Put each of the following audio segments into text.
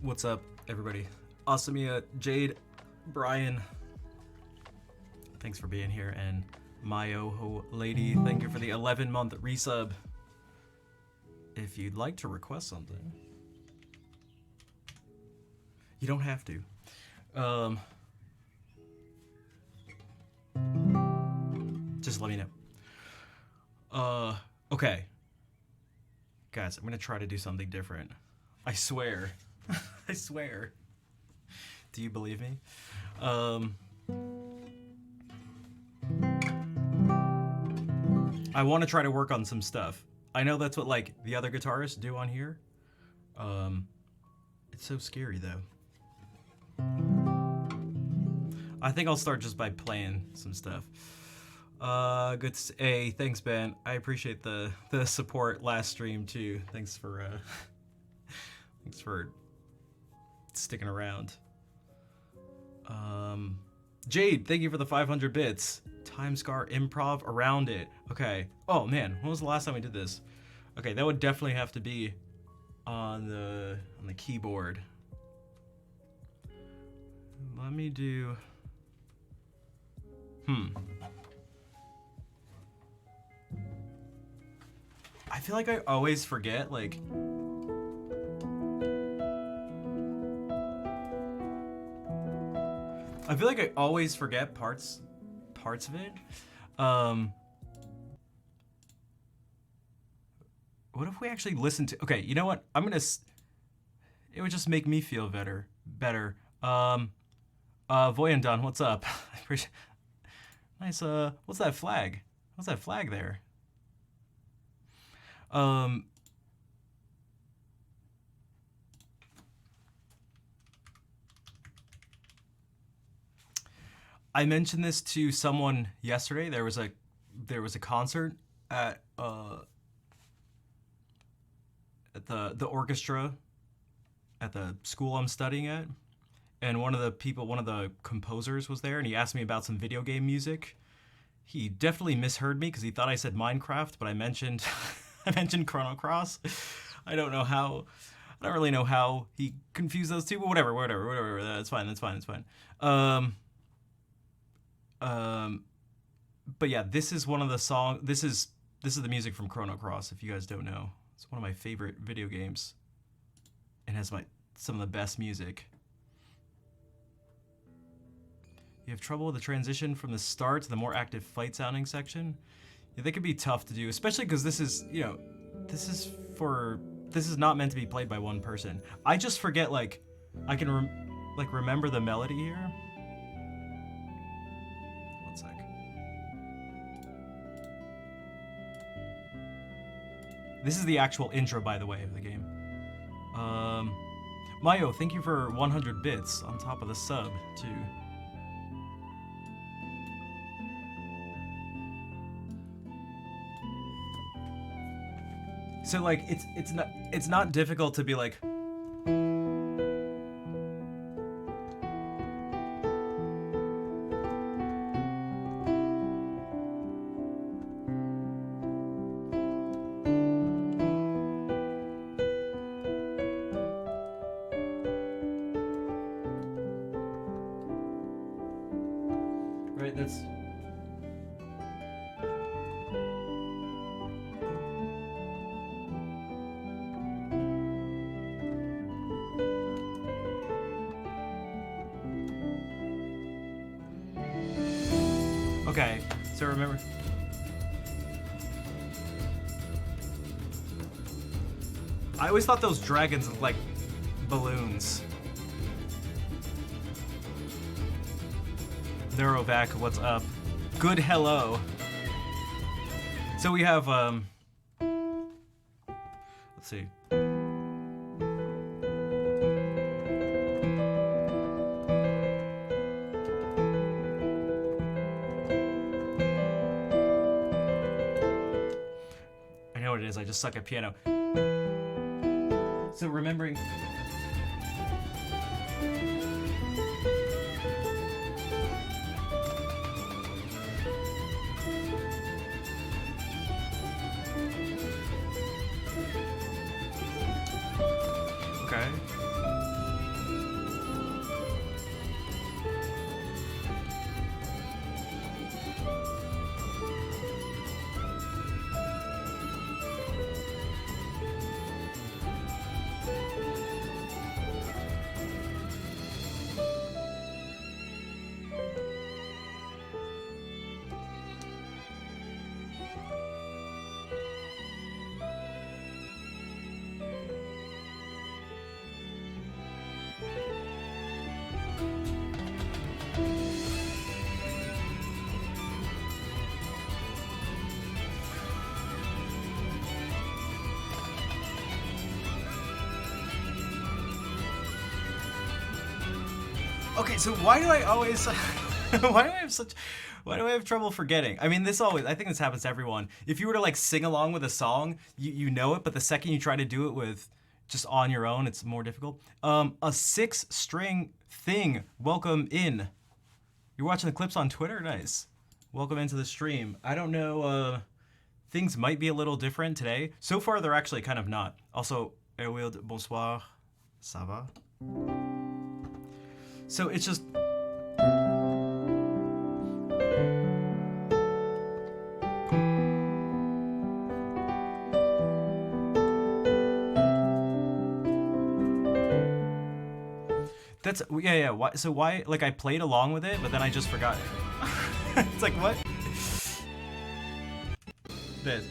What's up, everybody? Asamia, Jade, Brian, thanks for being here, and Myoho Lady, thank you for the 11-month resub. If you'd like to request something, you don't have to. Just let me know. Okay. Guys, I'm gonna try to do something different. I swear. I swear. Do you believe me? I want to try to work on some stuff. I know that's what, like, the other guitarists do on here. It's so scary, though. I think I'll start just by playing some stuff. Good. Hey, thanks, Ben. I appreciate the support last stream too. Thanks for thanks for sticking around. Jade, thank you for the 500 bits. Time Scar Improv around it. Okay. Oh man, when was the last time we did this? Okay, that would definitely have to be on the keyboard. Let me do. I feel like I always forget, like, I feel like I always forget parts of it. What if we actually listen to? Okay, you know what? I'm gonna. It would just make me feel better. Voyandan, what's up? I appreciate. Nice. What's that flag? What's that flag there? I mentioned this to someone yesterday. There was a concert at the orchestra at the school I'm studying at, and one of the composers was there, and he asked me about some video game music. He definitely misheard me because he thought I said Minecraft, but I mentioned I mentioned Chrono Cross. I don't really know how he confused those two, but whatever. That's fine. But yeah, this is one of the songs. This is the music from Chrono Cross. If you guys don't know, it's one of my favorite video games, and has some of the best music. You have trouble with the transition from the start to the more active fight sounding section? Yeah, they could be tough to do, especially because this is not meant to be played by one person. I just forget, like, I can remember the melody here. One sec. This is the actual intro, by the way, of the game. Mayo, thank you for 100 bits on top of the sub, too. So, like, it's not difficult to be like, right, that's okay, so remember. I always thought those dragons looked like balloons. Neurovac, what's up? Good hello. So we have, let's see. I just suck at piano. So remembering. Okay. Okay, so why do I always why do I have such why do I have trouble forgetting? I mean, this always I think this happens to everyone. If you were to like sing along with a song, you know it, but the second you try to do it with just on your own, it's more difficult. A 6-string thing. Welcome in. You're watching the clips on Twitter? Nice. Welcome into the stream. I don't know, things might be a little different today. So far, they're actually kind of not. Also, Erwild, bonsoir. Ça va? So it's just... That's, yeah. Why, so why, like I played along with it, but then I just forgot it. It's like, what? This.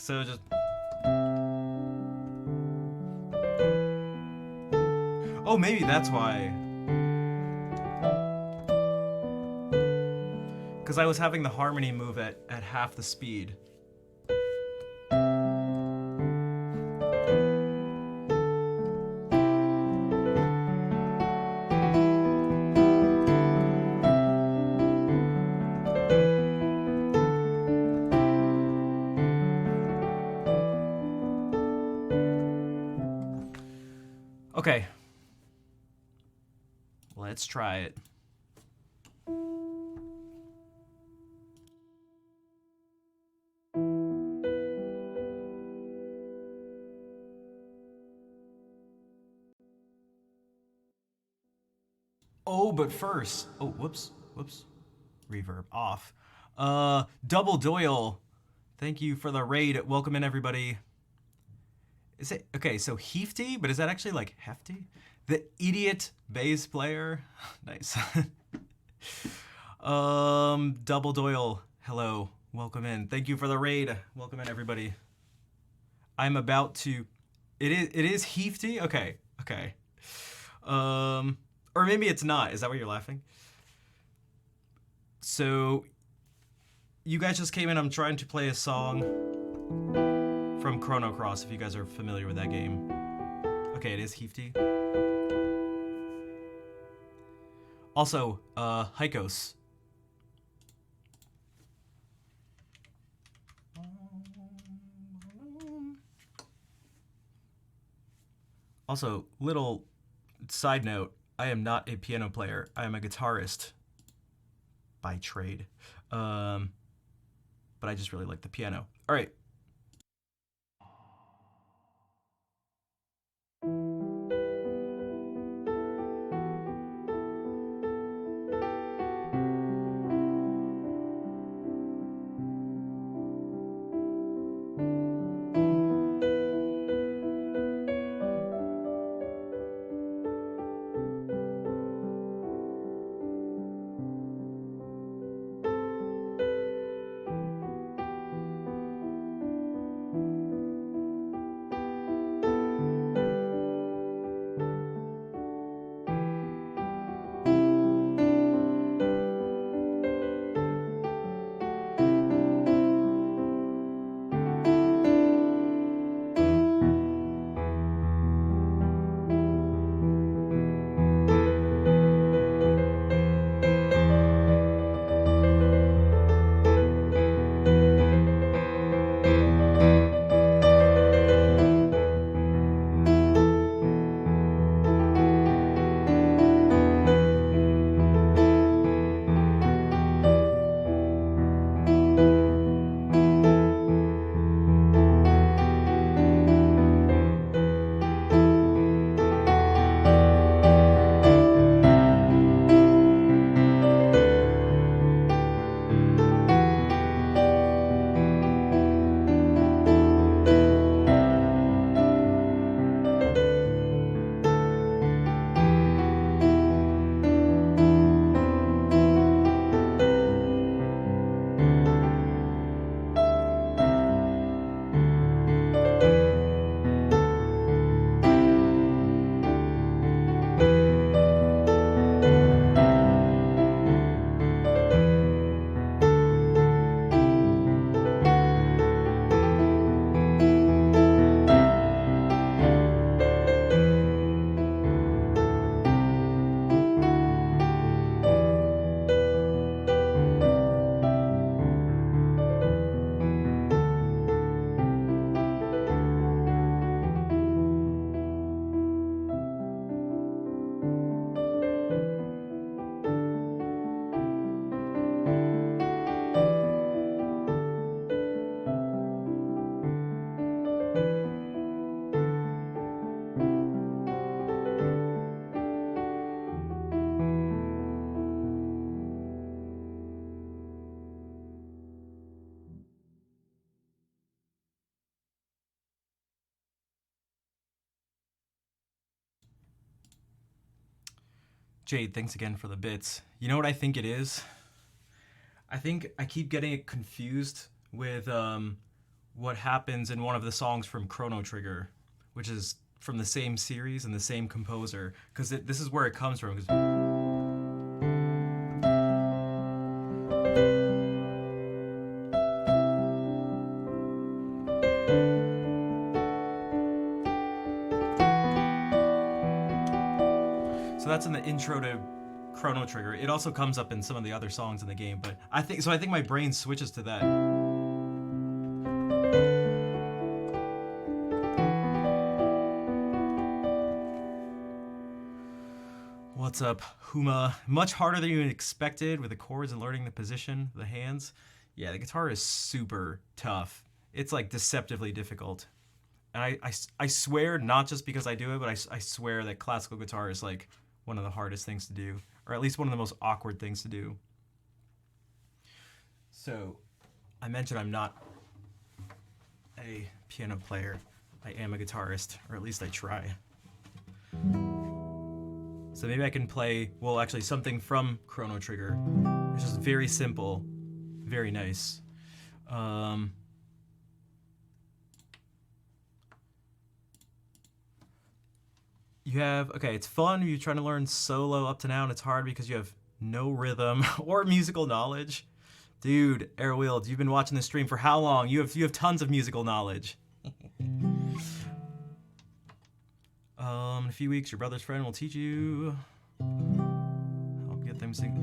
So just... Oh, maybe that's why. Because I was having the harmony move at half the speed. Okay. Let's try it. Oh, but first. Oh, whoops. Reverb off. Double Doyle. Thank you for the raid. Welcome in, everybody. Is it okay? So Hefty, but is that actually like hefty? The idiot bass player. Nice. Double Doyle. Hello. Welcome in. Thank you for the raid. Welcome in, everybody. I'm about to. It is Hefty. Okay. Or maybe it's not. Is that why you're laughing? So, you guys just came in. I'm trying to play a song from Chrono Cross, if you guys are familiar with that game. Okay, it is Hefty. Also, Hykos. Also, little side note, I am not a piano player. I am a guitarist by trade. But I just really like the piano. All right. Jade, thanks again for the bits. You know what I think it is? I think I keep getting it confused with what happens in one of the songs from Chrono Trigger, which is from the same series and the same composer, because this is where it comes from. So that's in the intro to Chrono Trigger. It also comes up in some of the other songs in the game, but I think my brain switches to that. What's up, Huma? Much harder than you expected with the chords and learning the position of the hands. Yeah, the guitar is super tough. It's like deceptively difficult. And I swear, not just because I do it, but I swear that classical guitar is like one of the hardest things to do, or at least one of the most awkward things to do. So, I mentioned I'm not a piano player. I am a guitarist, or at least I try. So maybe I can play, well, actually something from Chrono Trigger, which is very simple, very nice. You have, okay, it's fun. You're trying to learn solo up to now, and it's hard because you have no rhythm or musical knowledge. Dude, Airwheel, you've been watching the stream for how long? You have tons of musical knowledge. In a few weeks, your brother's friend will teach you. Help get them sing.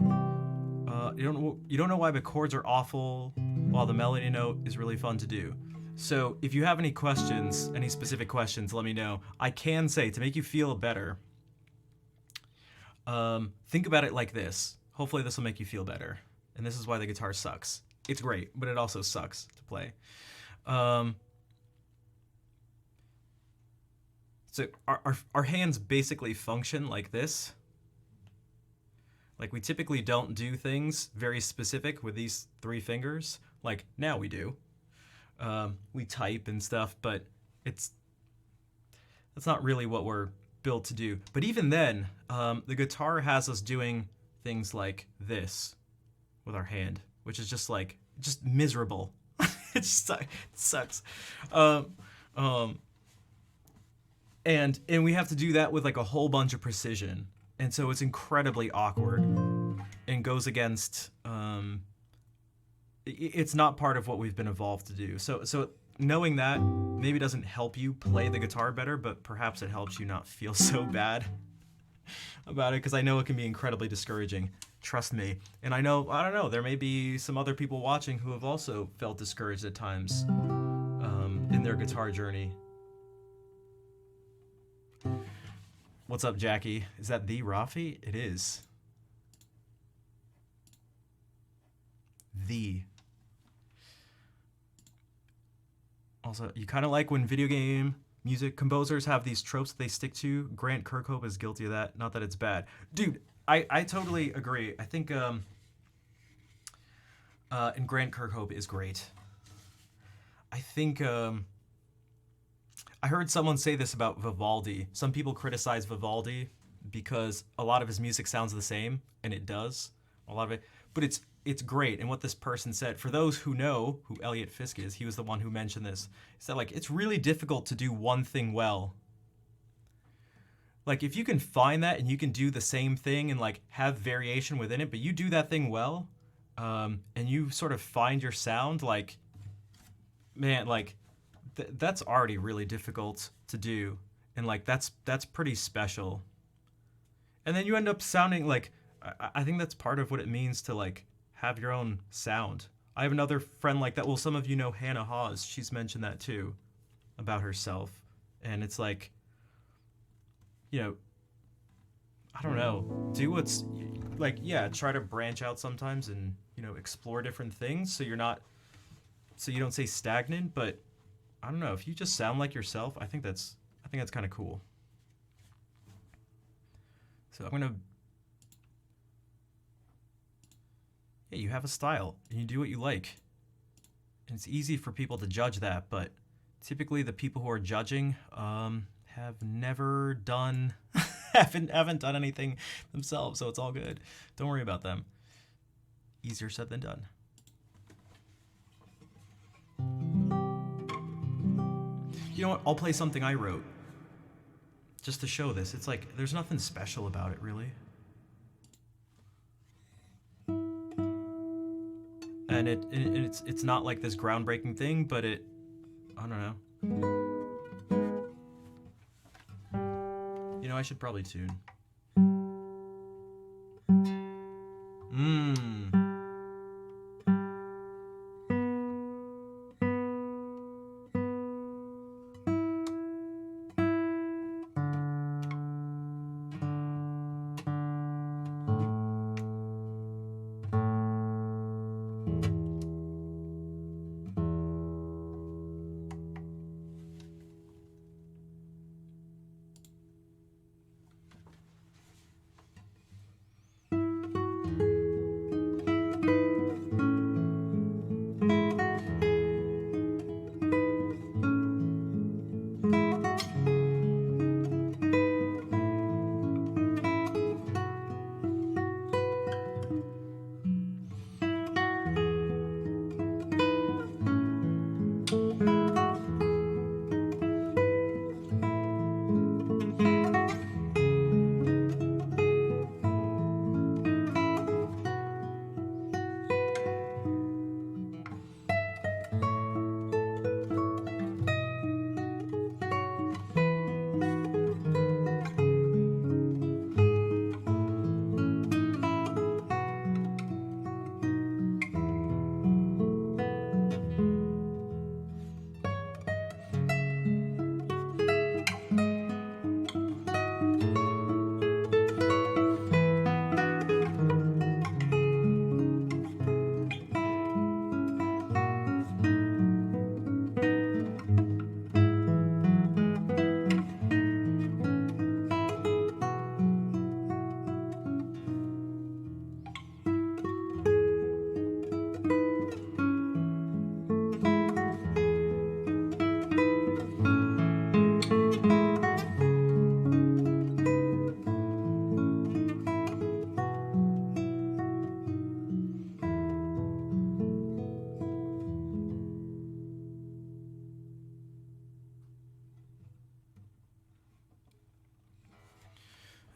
You don't know why the chords are awful, while the melody note is really fun to do. So if you have any questions, any specific questions, let me know. I can say, to make you feel better, think about it like this. Hopefully this will make you feel better. And this is why the guitar sucks. It's great, but it also sucks to play. So our hands basically function like this. Like we typically don't do things very specific with these 3 fingers. Like now we do. We type and stuff, but that's not really what we're built to do. But even then, the guitar has us doing things like this with our hand, which is just miserable. It sucks. And we have to do that with like a whole bunch of precision, and so it's incredibly awkward and goes against. It's not part of what we've been evolved to do. So knowing that maybe doesn't help you play the guitar better, but perhaps it helps you not feel so bad about it, because I know it can be incredibly discouraging. Trust me. And I don't know, there may be some other people watching who have also felt discouraged at times in their guitar journey. What's up, Jackie? Is that the Rafi? It is. The. Also, you kind of like when video game music composers have these tropes that they stick to. Grant Kirkhope is guilty of that. Not that it's bad. Dude, I totally agree. I think and Grant Kirkhope is great. I think I heard someone say this about Vivaldi. Some people criticize Vivaldi because a lot of his music sounds the same, and it does. A lot of it, but it's great. And what this person said, for those who know who Elliot Fisk is, he was the one who mentioned this. He said, like, it's really difficult to do one thing well. Like, if you can find that and you can do the same thing and like have variation within it, but you do that thing well, and you sort of find your sound, like, man, like that's already really difficult to do, and like that's pretty special. And then you end up sounding like, I think that's part of what it means to like have your own sound. I have another friend like that. Well, some of you know Hannah Hawes. She's mentioned that too about herself. And it's like, you know, I don't know, do what's like, yeah, try to branch out sometimes and, you know, explore different things so you don't stay stagnant. But I don't know, if you just sound like yourself, I think that's kind of cool. So I'm gonna. Yeah, you have a style and you do what you like. And it's easy for people to judge that, but typically the people who are judging have never done haven't done anything themselves, so it's all good. Don't worry about them. Easier said than done. You know what? I'll play something I wrote just to show this. It's like there's nothing special about it, really. And it's not like this groundbreaking thing, but I don't know. You know, I should probably tune.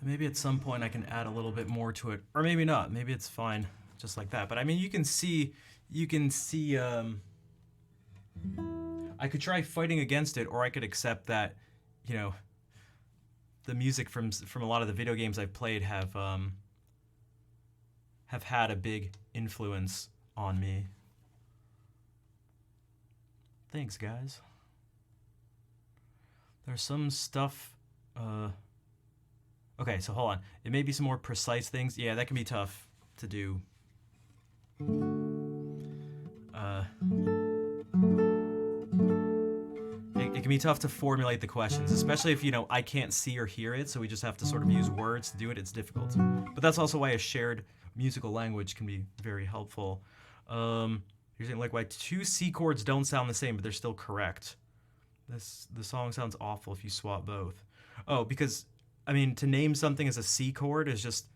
Maybe at some point I can add a little bit more to it, or maybe not. Maybe it's fine just like that. But I mean, you can see. I could try fighting against it, or I could accept that, you know, the music from a lot of the video games I've played have had a big influence on me. Thanks, guys. There's some stuff. Okay, so hold on. It may be some more precise things. Yeah, that can be tough to do. It can be tough to formulate the questions, especially if, you know, I can't see or hear it, so we just have to sort of use words to do it. It's difficult. But that's also why a shared musical language can be very helpful. You're saying, like, why 2 C chords don't sound the same, but they're still correct. The song sounds awful if you swap both. Oh, because, I mean, to name something as a C chord is just,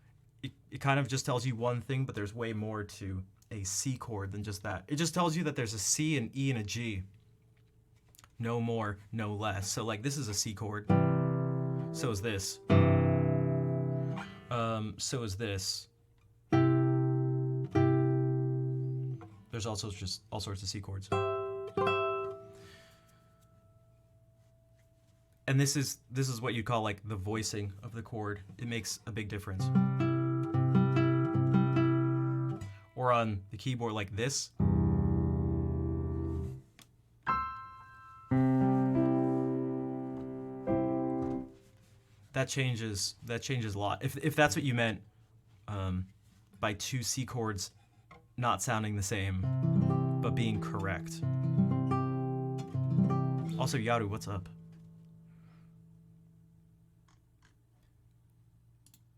it kind of just tells you one thing, but there's way more to a C chord than just that. It just tells you that there's a C, an E, and a G. No more, no less. So, like, this is a C chord. So is this. So is this. There's also just all sorts of C chords. And this is what you call, like, the voicing of the chord. It makes a big difference. Or on the keyboard like this. That changes a lot. If that's what you meant by 2 C chords not sounding the same, but being correct. Also, Yaru, what's up?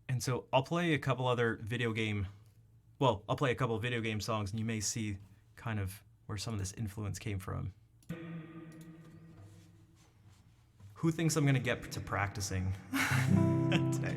And so I'll play a couple other video game songs, and you may see kind of where some of this influence came from. Who thinks I'm gonna get to practicing? today.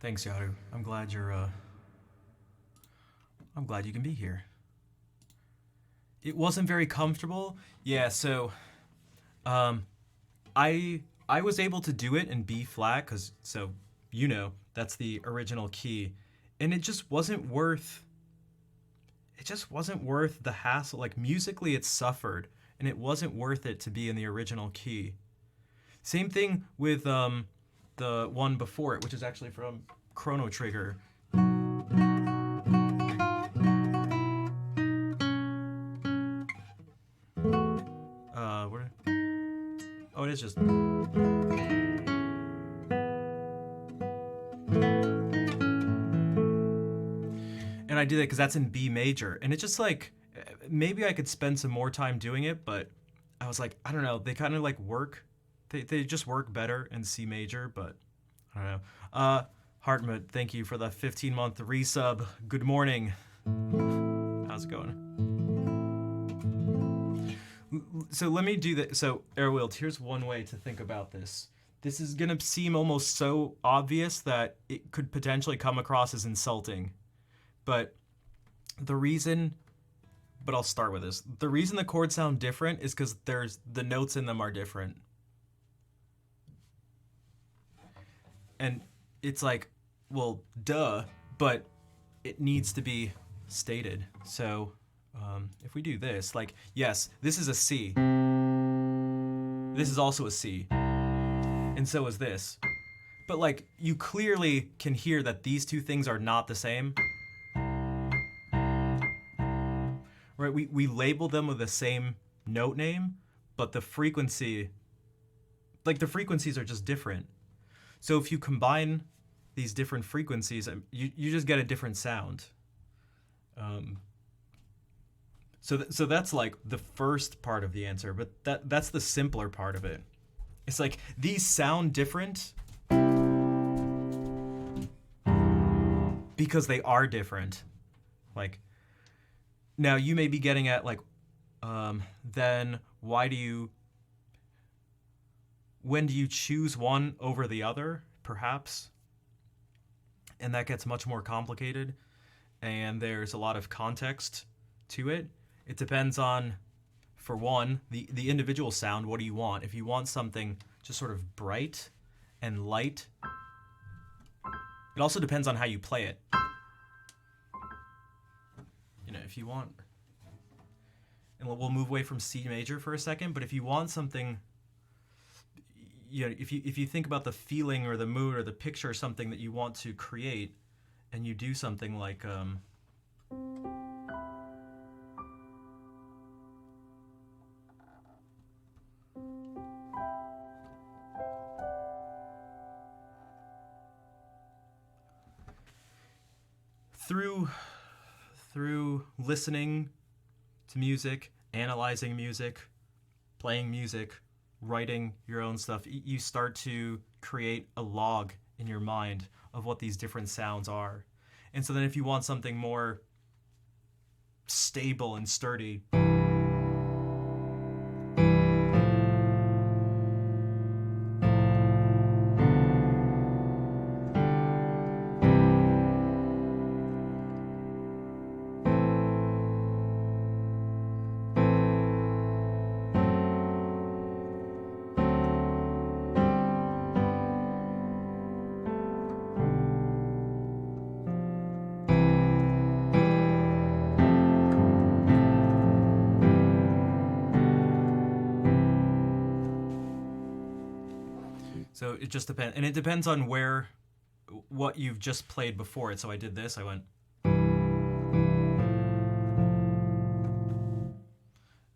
Thanks, Yaru. I'm glad you can be here. It wasn't very comfortable. Yeah, so um I was able to do it in B flat cuz that's the original key. And it just wasn't worth the hassle. Like musically it suffered and it wasn't worth it to be in the original key. Same thing with the one before it, which is actually from Chrono Trigger. Where? Oh, it is just. And I did it because that's in B major, and it's just like maybe I could spend some more time doing it, but I was like, I don't know, they kind of like work. They just work better in C major, but I don't know. Hartmut, thank you for the 15-month resub. Good morning. How's it going? So let me do that. So, Airwild, here's one way to think about this. This is going to seem almost so obvious that it could potentially come across as insulting. But I'll start with this. The reason the chords sound different is because the notes in them are different. And it's like, well, duh, but it needs to be stated. So if we do this, like, yes, this is a C. This is also a C. And so is this. But like, you clearly can hear that these two things are not the same. Right? We label them with the same note name, but the frequencies are just different. So if you combine these different frequencies, you just get a different sound. Um, so that's like the first part of the answer, but that's the simpler part of it. It's like these sound different because they are different. Like now you may be getting at like then when do you choose one over the other, perhaps? And that gets much more complicated and there's a lot of context to it. It depends on, for one, the individual sound. What do you want? If you want something just sort of bright and light, it also depends on how you play it. You know, if you want, and we'll move away from C major for a second, but if you want something, you know, if you think about the feeling or the mood or the picture or something that you want to create, and you do something like through listening to music, analyzing music, playing music, writing your own stuff, you start to create a log in your mind of what these different sounds are. And so then if you want something more stable and sturdy, so it just depends. And it depends on what you've just played before it. So I did this, I went.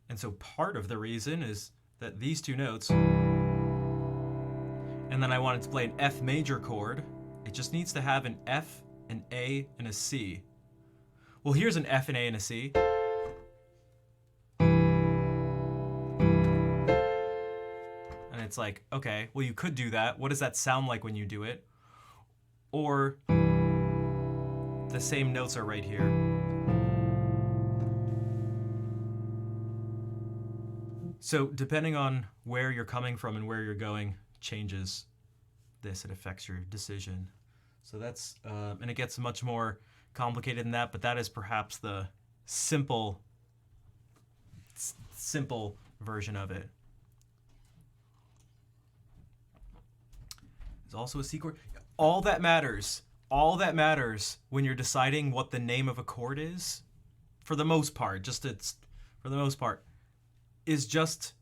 And so part of the reason is that these two notes, and then I wanted to play an F major chord. It just needs to have an F, an A, and a C. Well, here's an F, an A, and a C. And it's like, okay, well, you could do that. What does that sound like when you do it? Or the same notes are right here. So depending on where you're coming from and where you're going changes this. It affects your decision. So that's, and it gets much more complicated than that, but that is perhaps the simple version of it. There's also a C chord. All that matters when you're deciding what the name of a chord is, for the most part, is just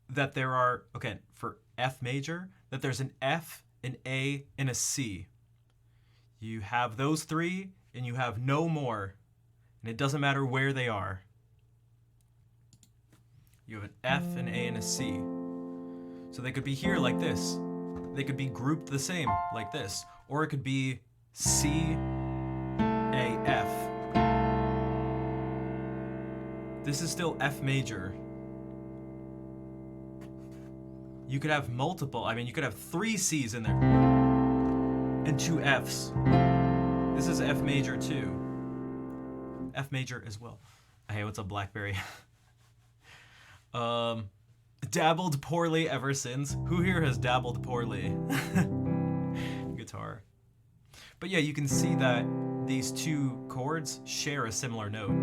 that there are, okay, for F major, that there's an F, an A, and a C. You have those three, and you have no more, and it doesn't matter where they are. You have an F, an A, and a C. So they could be here like this. They could be grouped the same like this. Or it could be C, A, F. This is still F major. You could have multiple, you could have 3 C's in there and 2 F's. This is F major too. F major as well. Hey, what's up, Blackberry? Dabbled poorly ever since. Who here has dabbled poorly? Guitar. But yeah, you can see that these two chords share a similar note.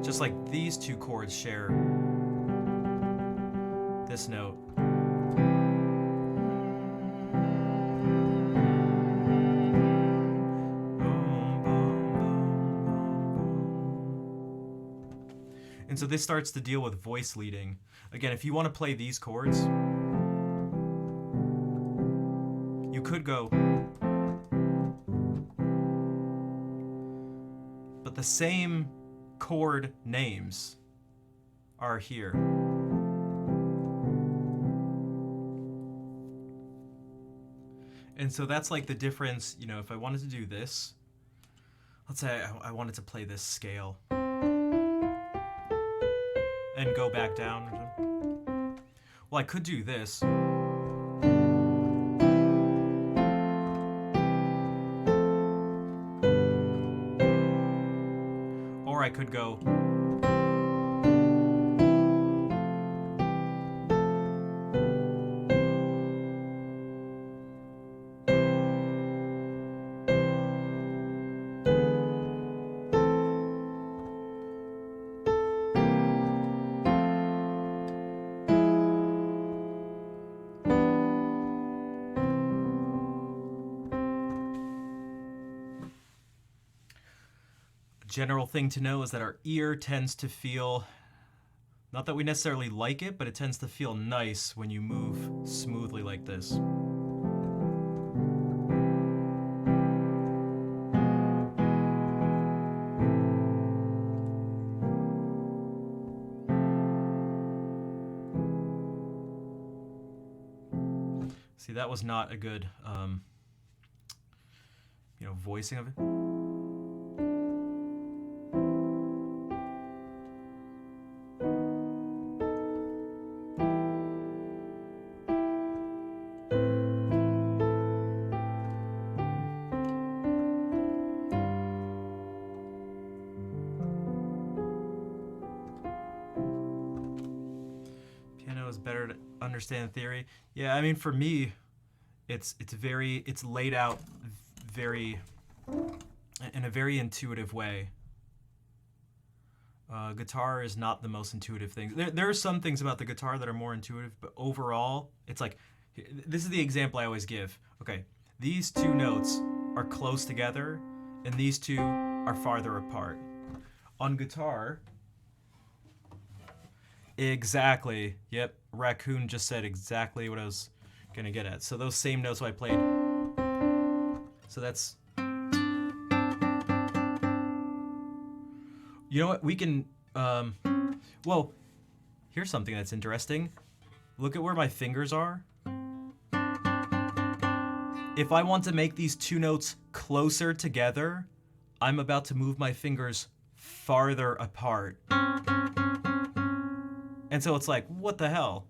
Just like these two chords share this note. And so this starts to deal with voice leading. Again, if you want to play these chords, you could go, but the same chord names are here. And so that's like the difference, you know, if I wanted to do this, let's say I wanted to play this scale and go back down. Well, I could do this. Or I could go. General thing to know is that our ear tends to feel, not that we necessarily like it, but it tends to feel nice when you move smoothly like this. See, that was not a good, you know, voicing of it. Piano is better to understand theory. Yeah, I mean, for me, it's laid out very in a very intuitive way. Guitar is not the most intuitive thing. There are some things about the guitar that are more intuitive, but overall, it's like, this is the example I always give. Okay, these two notes are close together, and these two are farther apart. On guitar, exactly. Yep, Raccoon just said exactly what I was gonna get at. So those same notes I played. So that's. You know what? We can. Well, here's something that's interesting. Look at where my fingers are. If I want to make these two notes closer together, I'm about to move my fingers farther apart. And so it's like, what the hell?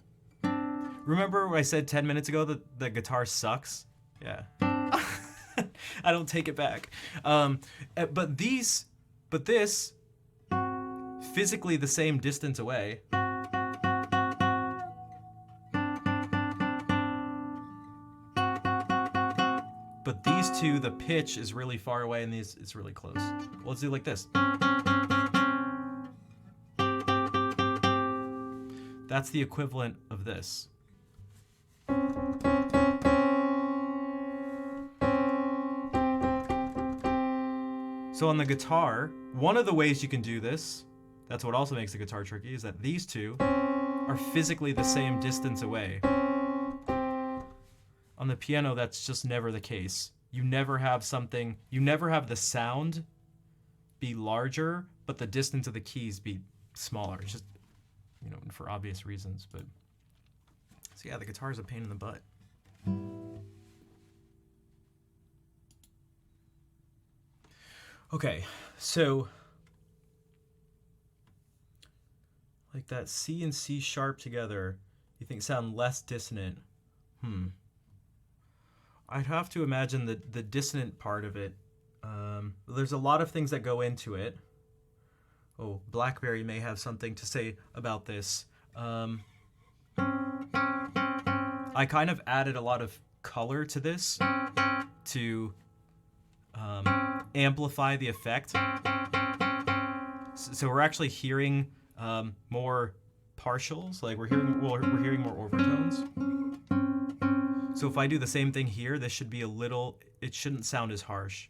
Remember what I said 10 minutes ago that the guitar sucks? Yeah. I don't take it back. But this, physically the same distance away. But these two, the pitch is really far away and these it's really close. Well, let's do it like this. That's the equivalent of this. So on the guitar, one of the ways you can do this, that's what also makes the guitar tricky, is that these two are physically the same distance away. On the piano, that's just never the case. You never have the sound be larger, but the distance of the keys be smaller. It's just, you know, for obvious reasons, but. So yeah, the guitar is a pain in the butt. Okay, so like that C and C sharp together, you think sound less dissonant? I'd have to imagine the dissonant part of it. There's a lot of things that go into it. Oh, BlackBerry may have something to say about this. I kind of added a lot of color to this to amplify the effect. So we're actually hearing more partials, like we're hearing more overtones. So if I do the same thing here, this should be it shouldn't sound as harsh.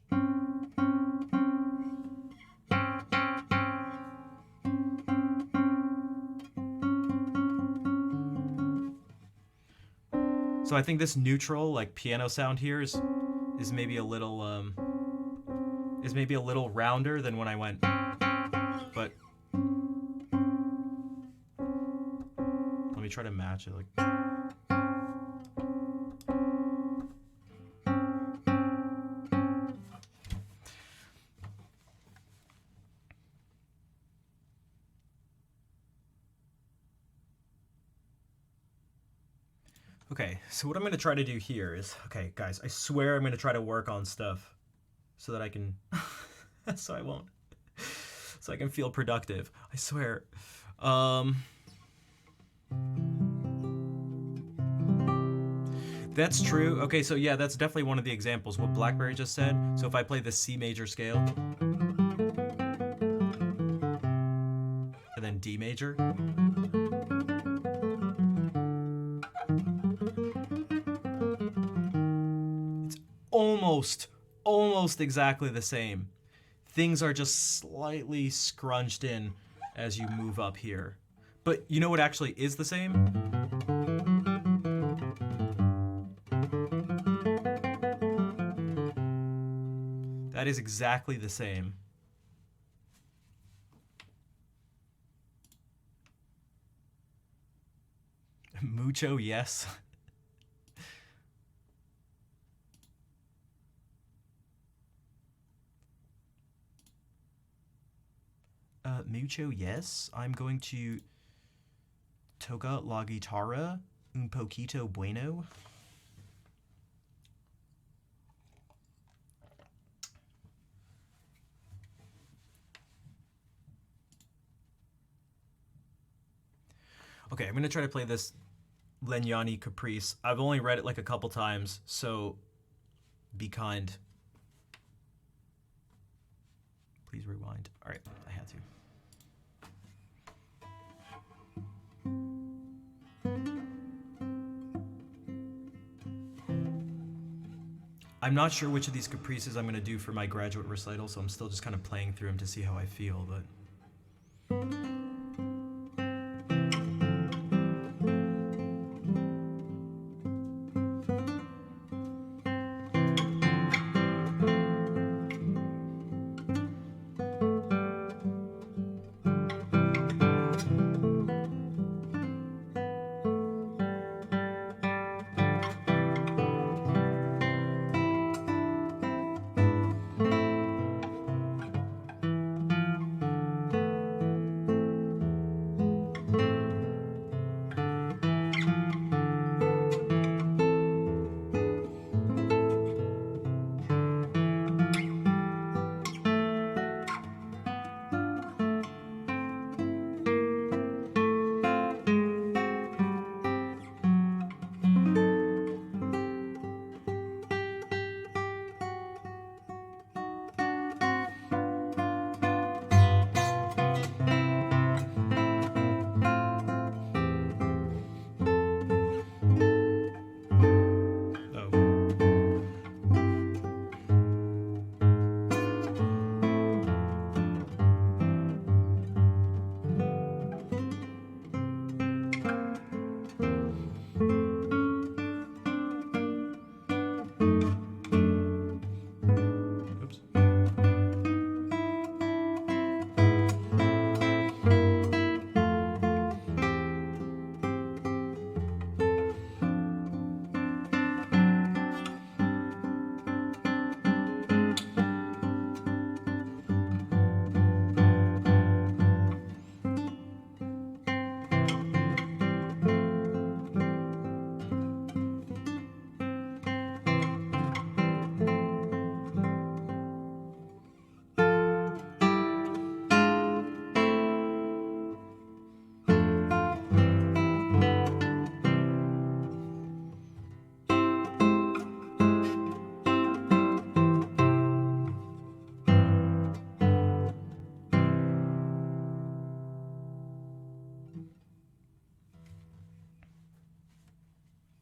So I think this neutral, like piano sound here is maybe a little rounder than when I went. But let me try to match it like. Okay, so what I'm gonna try to do here is, okay, guys, I swear I'm gonna try to work on stuff so that I can, so I won't, so I can feel productive. I swear. That's true. Okay, so yeah, that's definitely one of the examples, what Blackberry just said. So if I play the C major scale, and then D major, it's almost exactly the same. Things are just slightly scrunched in as you move up here. But you know what actually is the same? That is exactly the same. Mucho, yes. Mucho, yes. I'm going to toca la guitarra un poquito bueno. Okay, I'm gonna try to play this Legnani Caprice. I've only read it like a couple times, so be kind. Please rewind. All right, I had to. I'm not sure which of these caprices I'm going to do for my graduate recital, so I'm still just kind of playing through them to see how I feel, but...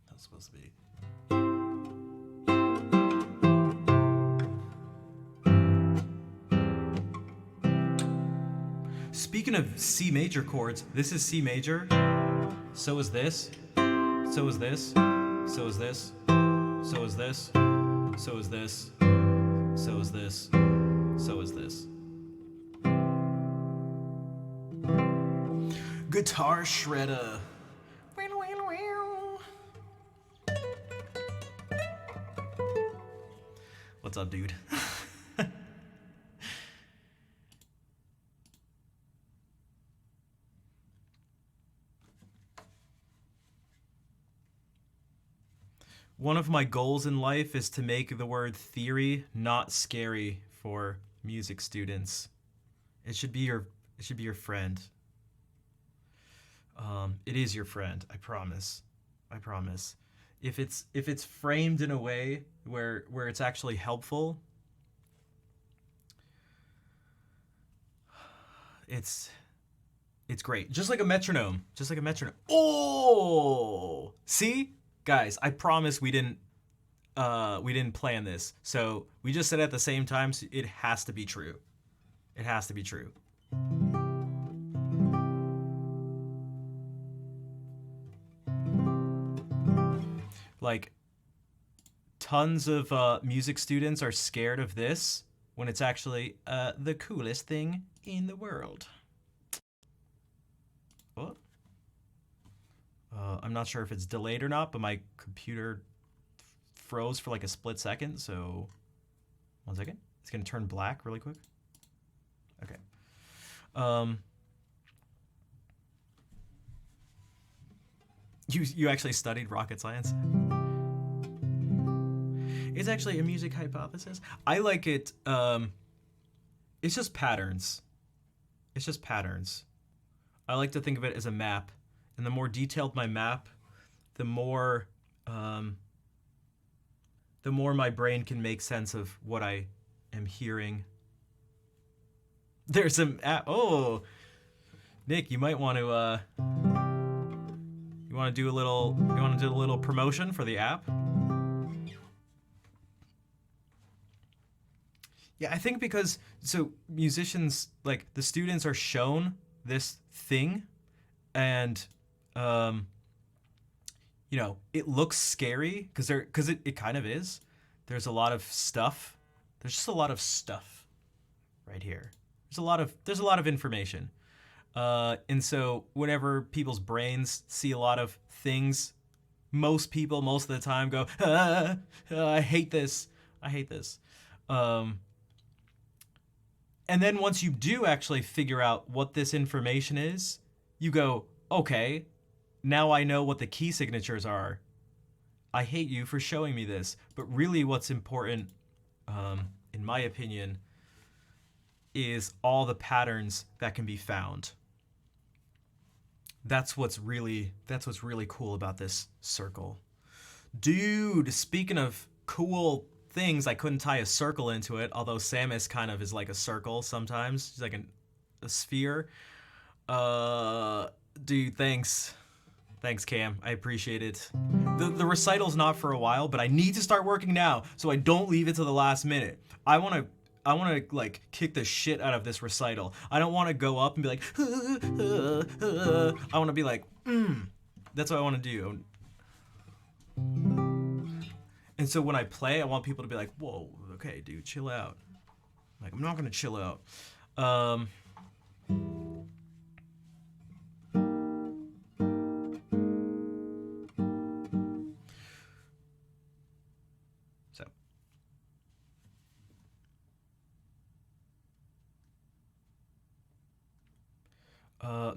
That's supposed to be... Speaking of C major chords, this is C major. So is this. So is this. So is this. So is this. So is this. So is this. So is this. Guitar shredder. What's up, dude? one of my goals in life is to make the word theory not scary for music students. It should be your friend. It is your friend. I promise. I promise. If it's framed in a way where it's actually helpful, it's great. Just like a metronome. Just like a metronome. Oh, see, guys, I promise we didn't plan this. So we just said it at the same time. So it has to be true. It has to be true. Like, tons of music students are scared of this when it's actually the coolest thing in the world. What? I'm not sure if it's delayed or not, but my computer froze for like a split second, so 1 second. It's gonna turn black really quick. Okay. You actually studied rocket science? It's actually a music hypothesis. I like it. It's just patterns. It's just patterns. I like to think of it as a map, and the more detailed my map, the more my brain can make sense of what I am hearing. There's some. Oh, Nick, you might want to. You want to do a little promotion for the app? Yeah, I think because musicians, like, the students are shown this thing, and it looks scary because it kind of is. There's a lot of stuff. There's just a lot of stuff right here. There's a lot of information. And so whenever people's brains see a lot of things, most people most of the time go, I hate this. I hate this. And then once you do actually figure out what this information is, you go, okay, now I know what the key signatures are. I hate you for showing me this. But really what's important, in my opinion, is all the patterns that can be found. That's what's really cool about this circle. Dude, speaking of cool things, I couldn't tie a circle into it, although Samus kind of is like a circle sometimes. She's like a sphere. Dude, thanks. Thanks, Cam. I appreciate it. The recital's not for a while, but I need to start working now so I don't leave it to the last minute. I want to like kick the shit out of this recital. I don't want to go up and be like, I want to be like, That's what I want to do. And so when I play, I want people to be like, whoa, okay, dude, chill out. Like, I'm not going to chill out.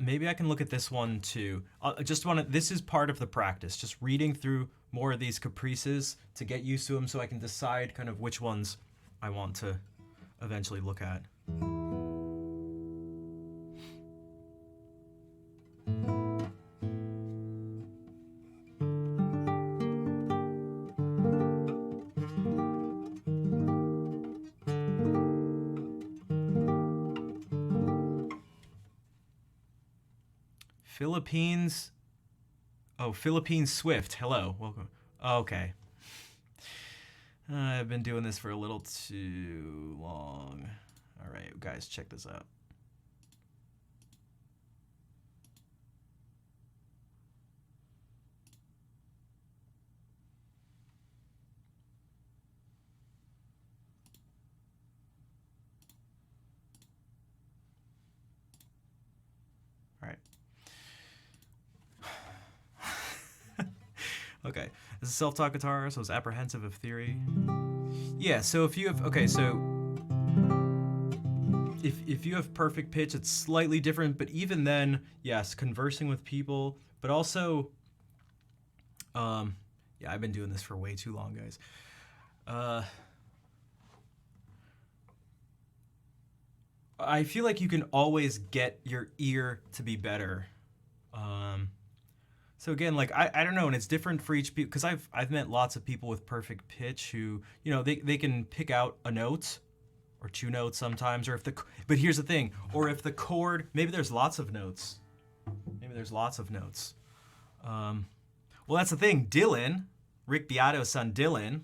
Maybe I can look at this one too. This is part of the practice, just reading through more of these caprices to get used to them so I can decide kind of which ones I want to eventually look at. Philippines. Oh, Philippines Swift. Hello. Welcome. Okay. I've been doing this for a little too long. All right, guys, check this out. All right. Okay, this is self-taught guitar, so it's apprehensive of theory. Yeah, so if you have, okay, so if you have perfect pitch, it's slightly different, but even then, yes, conversing with people, but also, yeah, Yeah, I've been doing this for way too long, guys. I feel like you can always get your ear to be better. So again, like I don't know, and it's different for each people because I've met lots of people with perfect pitch who they can pick out a note or two notes sometimes, or but here's the thing, or if the chord maybe there's lots of notes, well that's the thing. Dylan, Rick Beato's son Dylan,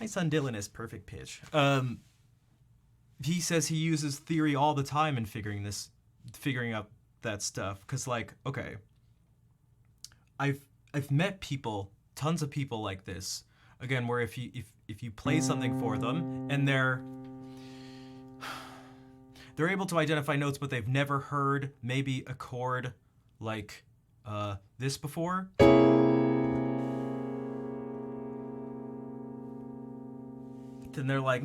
my son Dylan is perfect pitch. He says he uses theory all the time in figuring out that stuff because like okay. I've met people, tons of people like this. Again, where if you play something for them and they're able to identify notes, but they've never heard maybe a chord like this before. Then they're like,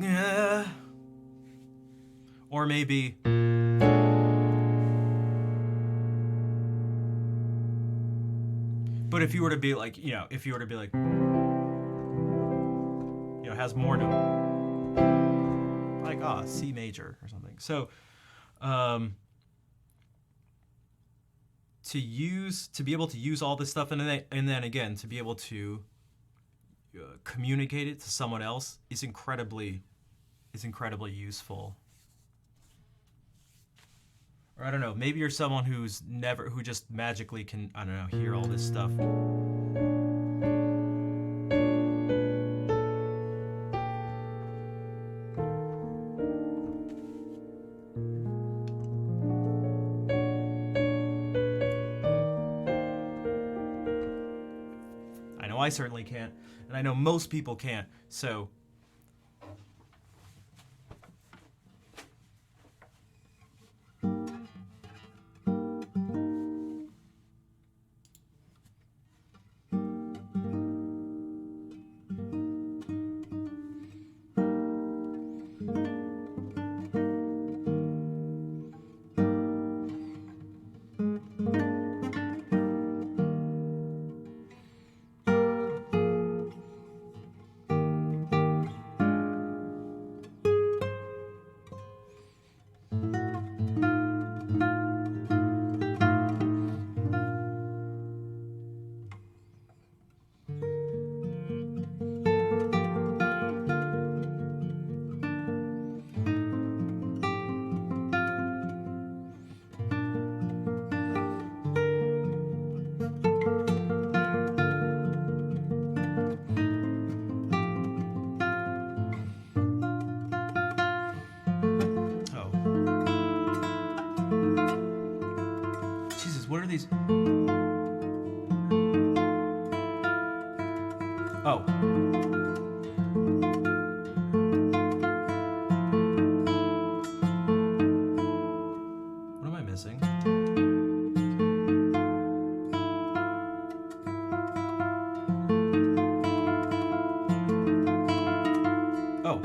or maybe. But if you were to be like, has more note, like C major or something. So, to be able to use all this stuff, and then again to be able to communicate it to someone else is incredibly useful. Or I don't know, maybe you're someone who just magically can, I don't know, hear all this stuff. I know I certainly can't, and I know most people can't, so... What are these? Oh. What am I missing? Oh.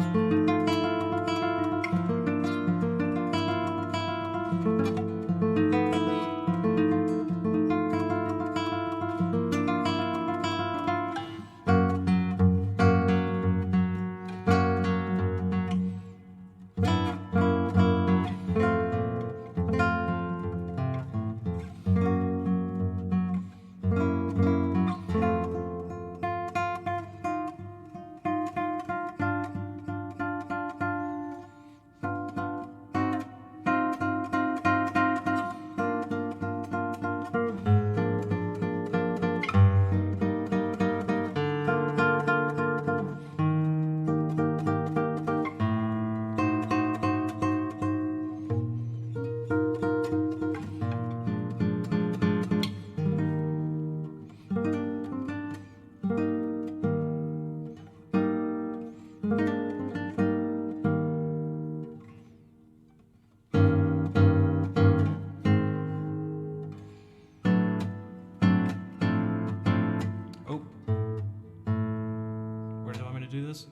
Do this?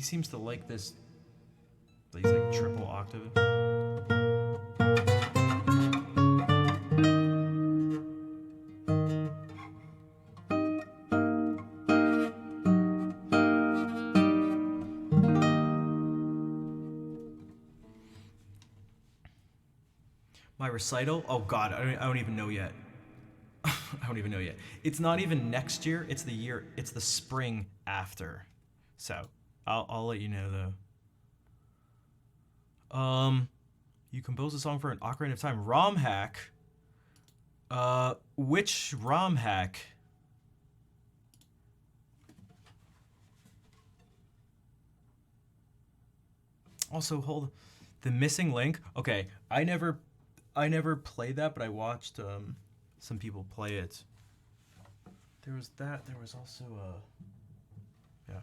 seems to like this. He's like triple octave. My recital? Oh God, I don't even know yet. I don't even know yet. It's not even next year. It's the year. It's the spring after. So I'll let you know though. You composed a song for an Ocarina of Time ROM hack. Which ROM hack? Also, hold the missing link. Okay, I never played that, but I watched some people play it. There was that. There was also yeah.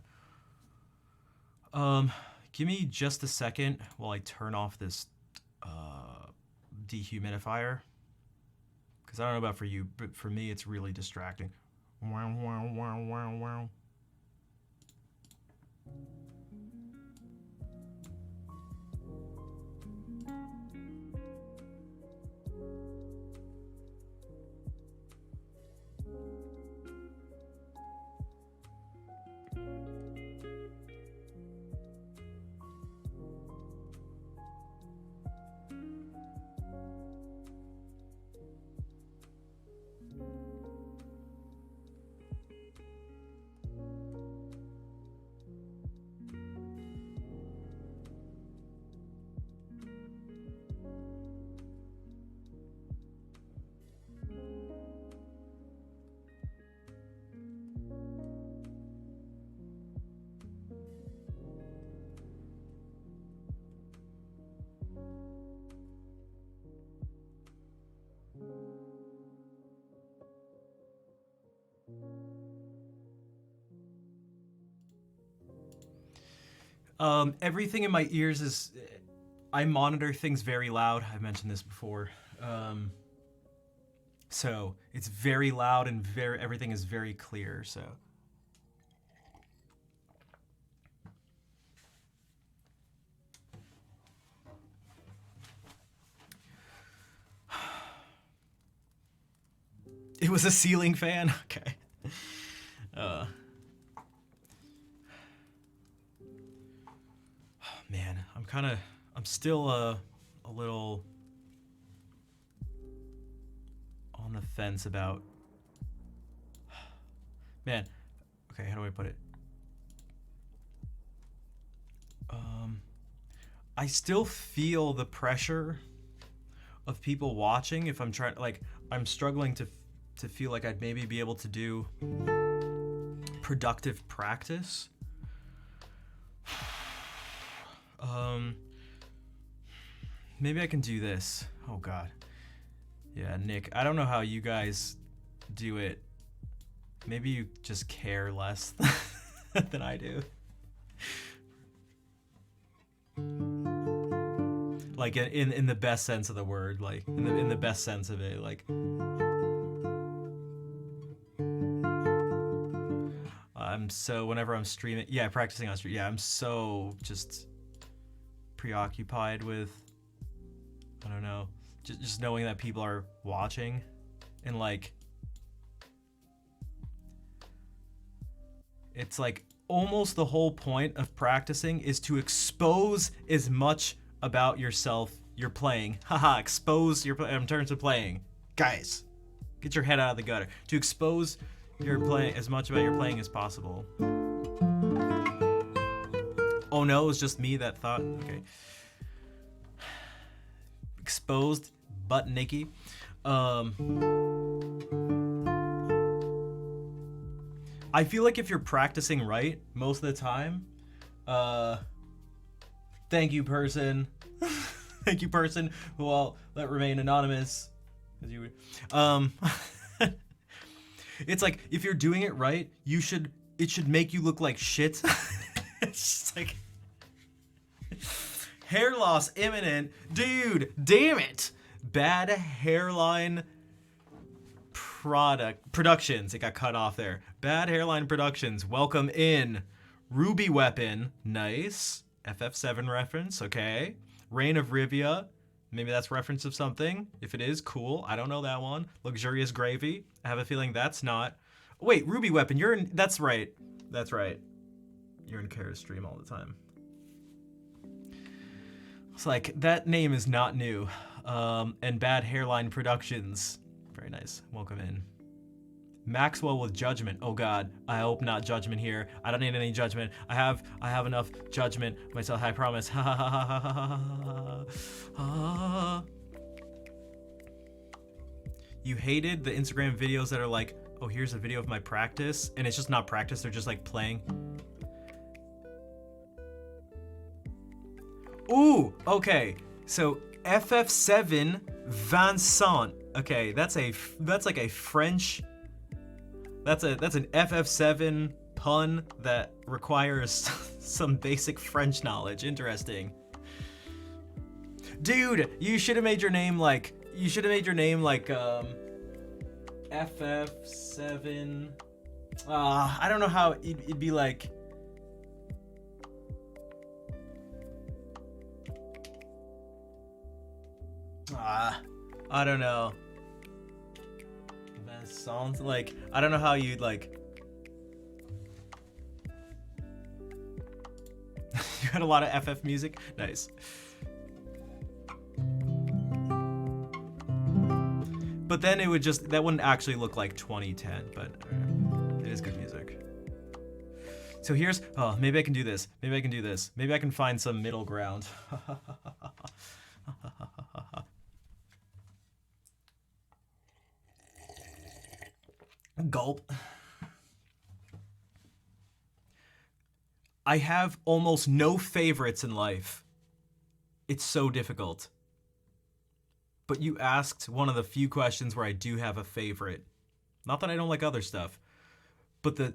Give me just a second while I turn off this dehumidifier, because I don't know about for you, but for me it's really distracting. Wow, wow, wow, wow, wow. Everything in my ears is. I monitor things very loud. I've mentioned this before. So it's very loud and everything is very clear. So. It was a ceiling fan? Okay. Man, I'm still a little on the fence about, man, okay, how do I put it? I still feel the pressure of people watching if I'm trying, like, I'm struggling to feel like I'd maybe be able to do productive practice. Maybe I can do this. Oh God. Yeah, Nick, I don't know how you guys do it. Maybe you just care less than I do. Like in the best sense of the word, like in the best sense of it, like whenever I'm streaming, yeah, practicing on stream, yeah, I'm so just preoccupied with, I don't know, just knowing that people are watching, and like it's like almost the whole point of practicing is to expose as much about yourself you're playing. Haha, expose your in terms of playing. Guys, get your head out of the gutter. To expose your playing as much about your playing as possible. Oh no, it was just me that thought. Okay. Exposed butt Nikki. I feel like if you're practicing right most of the time, thank you, person. Thank you, person who I'll let remain anonymous. It's like if you're doing it right, it should make you look like shit. It's just like hair loss imminent, dude. Damn it, bad hairline productions. It got cut off there. Bad hairline productions. Welcome in, Ruby Weapon, nice. FF7 reference, okay. Reign of Rivia, maybe that's reference of something. If it is, cool. I don't know that one. Luxurious Gravy, I have a feeling that's not. Wait, Ruby Weapon, you're in, that's right. That's right. You're in Kara's stream all the time. It's like, that name is not new. And Bad Hairline Productions, very nice, welcome in. Maxwell with Judgment. Oh God, I hope not Judgment here. I don't need any judgment. I have enough judgment myself. I promise. You hated the Instagram videos that are like, oh, here's a video of my practice, and it's just not practice. They're just like playing. Ooh, okay. So FF7 Vincent. Okay, that's like a French. That's an FF7 pun that requires some basic French knowledge. Interesting. Dude, you should have made your name like FF7. I don't know how it'd be like. I don't know. That sounds like, I don't know how you'd like. You had a lot of FF music? Nice. But then it would just, that wouldn't actually look like 2010, but it is good music. So here's, oh, maybe I can do this. Maybe I can do this. Maybe I can find some middle ground. Gulp. I have almost no favorites in life. It's so difficult. But you asked one of the few questions where I do have a favorite. Not that I don't like other stuff, but the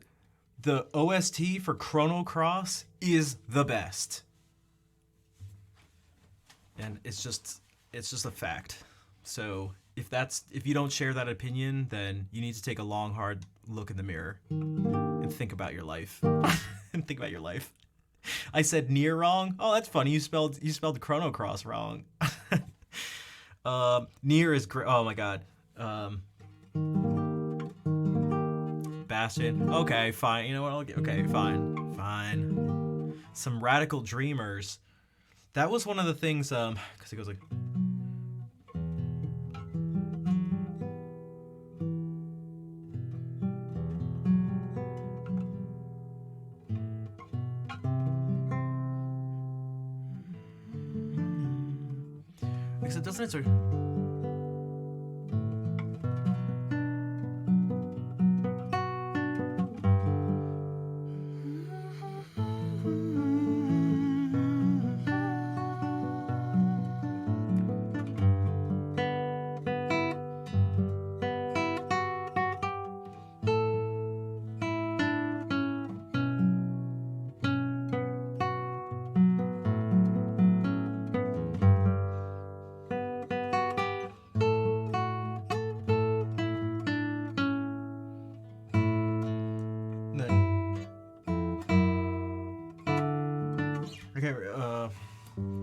OST for Chrono Cross is the best. And it's just a fact. So if you don't share that opinion, then you need to take a long, hard look in the mirror and think about your life. And think about your life. I said Nier wrong. Oh, that's funny. You spelled Chrono Cross wrong. Nier is great. Oh my God. Bastion. Okay, fine. You know what? Okay, fine. Some Radical Dreamers. That was one of the things. Because it goes like. Except doesn't it sort of...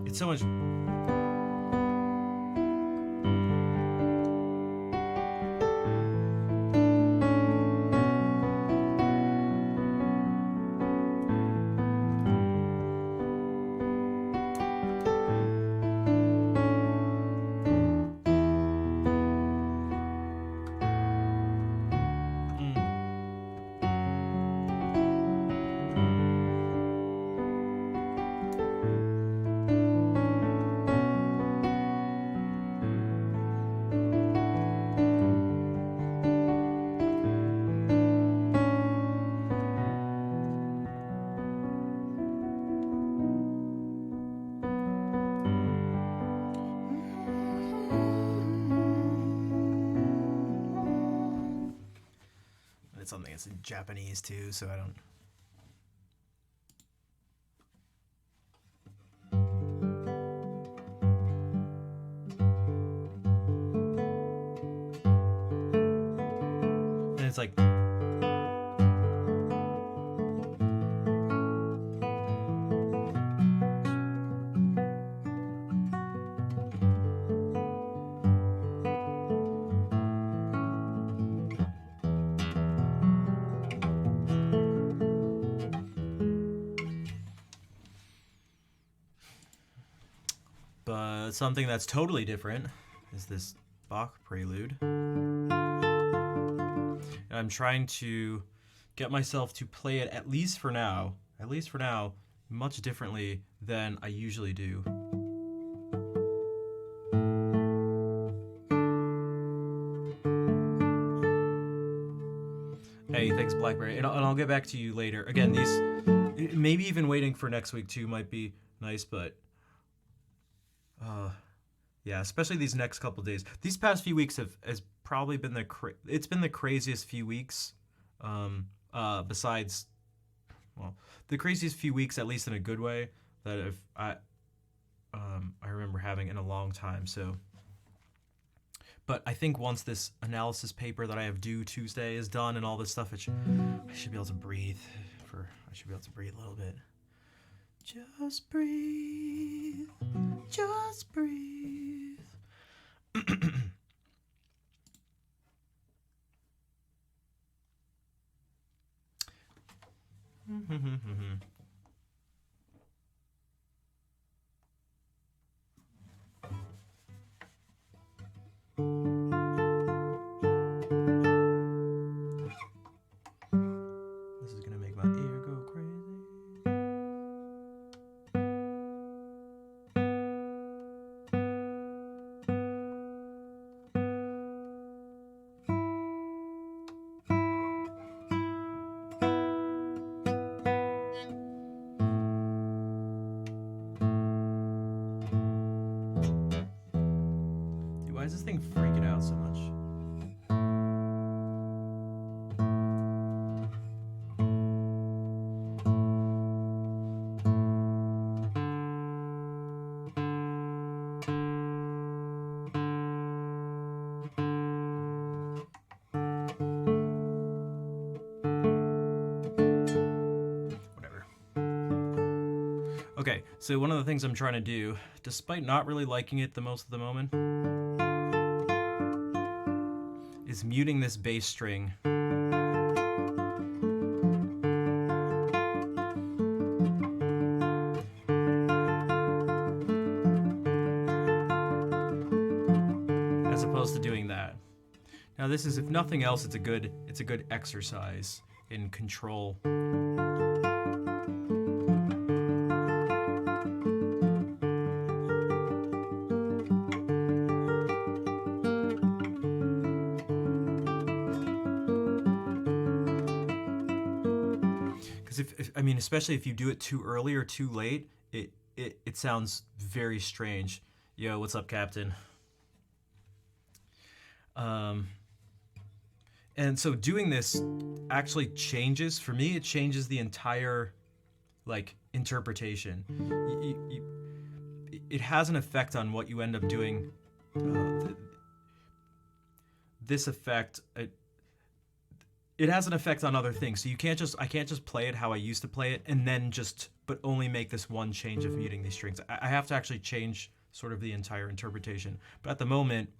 It's so much. It's something that's in Japanese too, so I don't. And it's like. But something that's totally different is this Bach prelude. And I'm trying to get myself to play it, at least for now, much differently than I usually do. Hey, thanks, Blackberry. And I'll get back to you later. Again, these, maybe even waiting for next week too might be nice, but yeah, especially these next couple days. These past few weeks has probably been it's been the craziest few weeks. Besides, well, the craziest few weeks, at least in a good way, that I remember having in a long time. So, but I think once this analysis paper that I have due Tuesday is done and all this stuff, I should be able to breathe. I should be able to breathe a little bit. Just breathe. Just breathe. This is gonna make my ear go crazy. Dude, why is this thing freaking out so much? Okay, so one of the things I'm trying to do, despite not really liking it the most of the moment, is muting this bass string. As opposed to doing that. Now this is, if nothing else, it's a good exercise in control. I mean, especially if you do it too early or too late, it sounds very strange. Yo, what's up, Captain? And so doing this actually changes, for me, it changes the entire, like, interpretation. It has an effect on what you end up doing. This effect, it has an effect on other things. So I can't just play it how I used to play it and then but only make this one change of muting these strings. I have to actually change sort of the entire interpretation. But at the moment,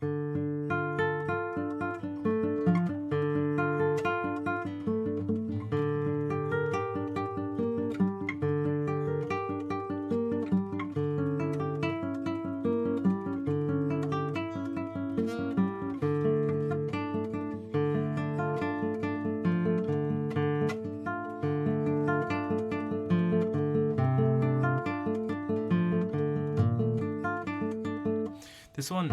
this one,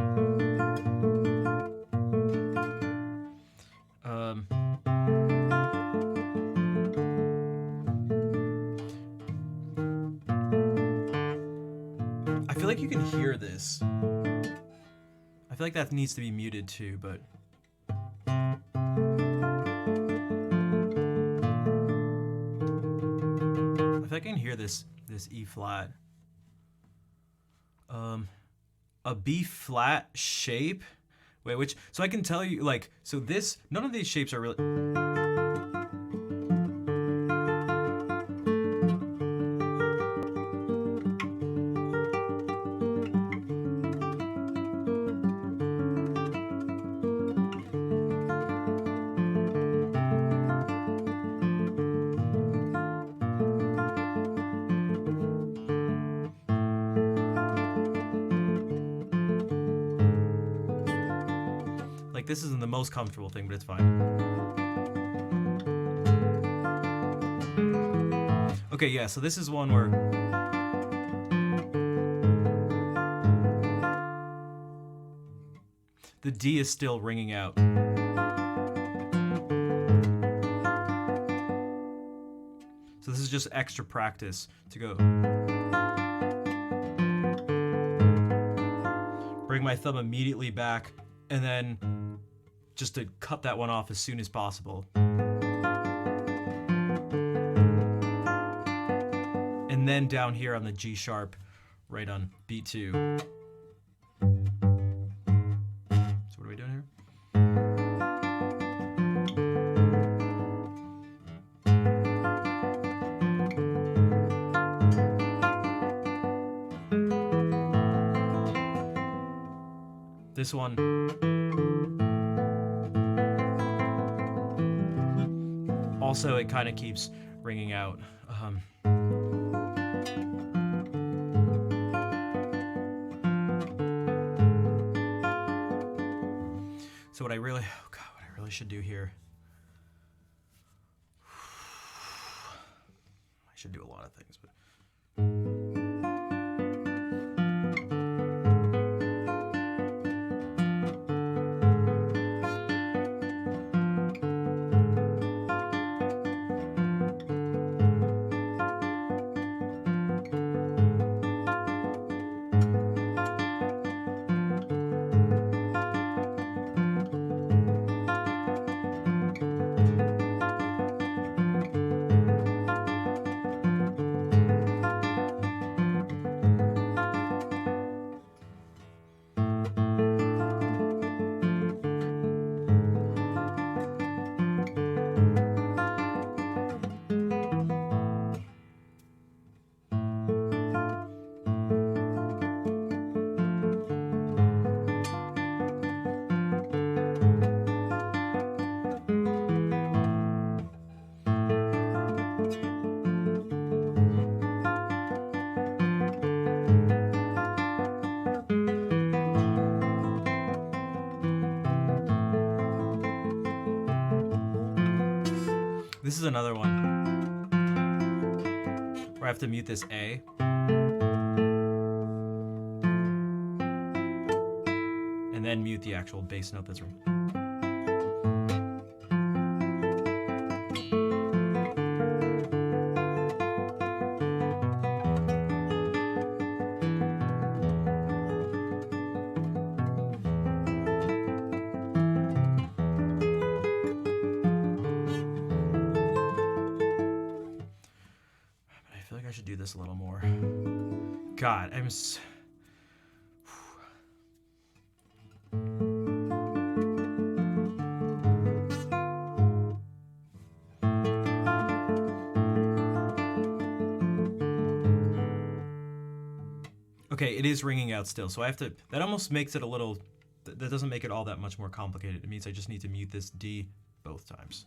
I feel like you can hear this. I feel like that needs to be muted too, but I feel like I can hear this E flat. A B flat shape. Wait, so I can tell you, like, so this, none of these shapes are really. this isn't the most comfortable thing, but it's fine. Okay, yeah, so this is one where the D is still ringing out. So this is just extra practice to go. Bring my thumb immediately back, and then just to cut that one off as soon as possible. And then down here on the G sharp, right on beat 2. So what are we doing here? This one. Also, it kind of keeps ringing out. So what I really should do here. I should do a lot of things, but. This is another one where I have to mute this A. And then mute the actual bass note that's ringing. I should do this a little more. God, I'm okay, it is ringing out still, so I have to, that almost makes it a little, that doesn't make it all that much more complicated. It means I just need to mute this D both times.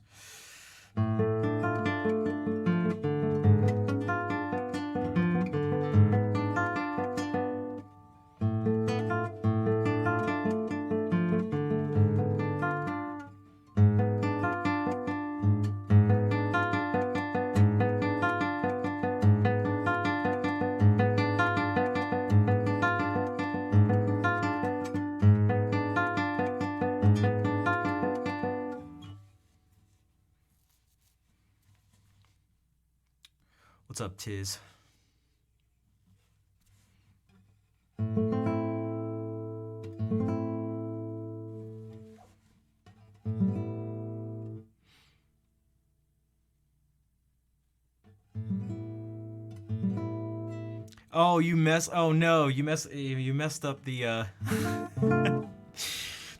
What's up, Tiz? Oh, oh no, you messed up the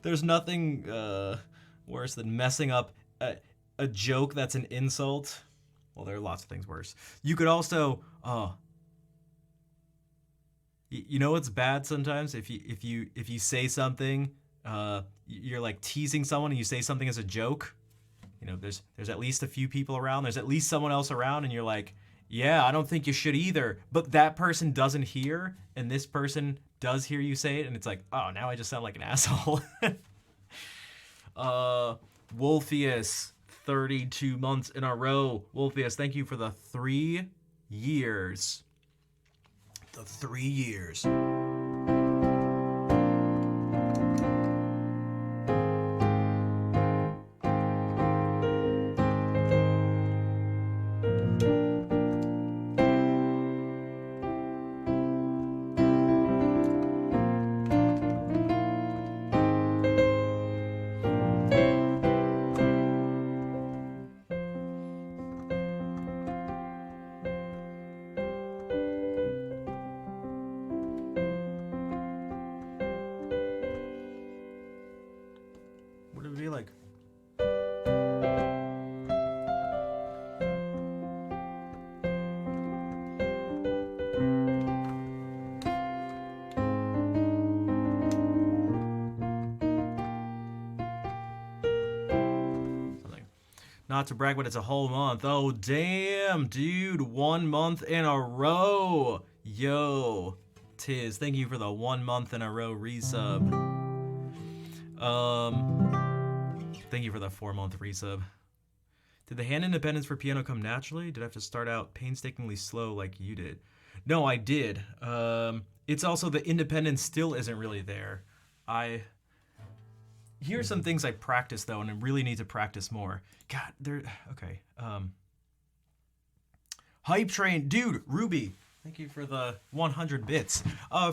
There's nothing worse than messing up a joke that's an insult. Well, there are lots of things worse. You could also, you know what's bad sometimes? If you say something, you're like teasing someone and you say something as a joke. You know, there's at least a few people around. There's at least someone else around, and you're like, yeah, I don't think you should either. But that person doesn't hear, and this person does hear you say it, and it's like, oh, now I just sound like an asshole. Wolfius, 32 months in a row. Wolfius, thank you for the 3 years. The 3 years. What would it be like? Something. Not to brag, but it's a whole month. Oh, damn, dude. 1 month in a row. Yo. Tiz, thank you for the 1 month in a row resub. Thank you for the 4-month resub. Did the hand independence for piano come naturally? Did I have to start out painstakingly slow like you did? No, I did. It's also the independence still isn't really there. Here's some things I practice though, and I really need to practice more. God, okay. Hype Train, dude, Ruby. Thank you for the 100 bits.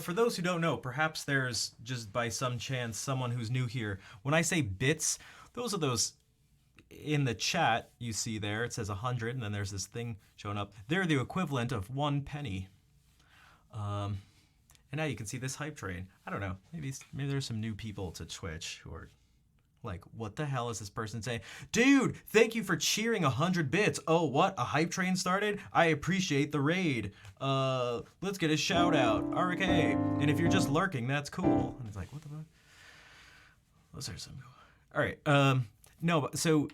For those who don't know, perhaps there's just by some chance someone who's new here. When I say bits, those are those in the chat you see there. It says 100, and then there's this thing showing up. They're the equivalent of 1 penny. And now you can see this hype train. I don't know. Maybe there's some new people to Twitch who are like, what the hell is this person saying? Dude, thank you for cheering 100 bits. Oh, what? A hype train started? I appreciate the raid. Let's get a shout out. RK. And if you're just lurking, that's cool. And it's like, what the fuck? Those are some cool. All right. No, so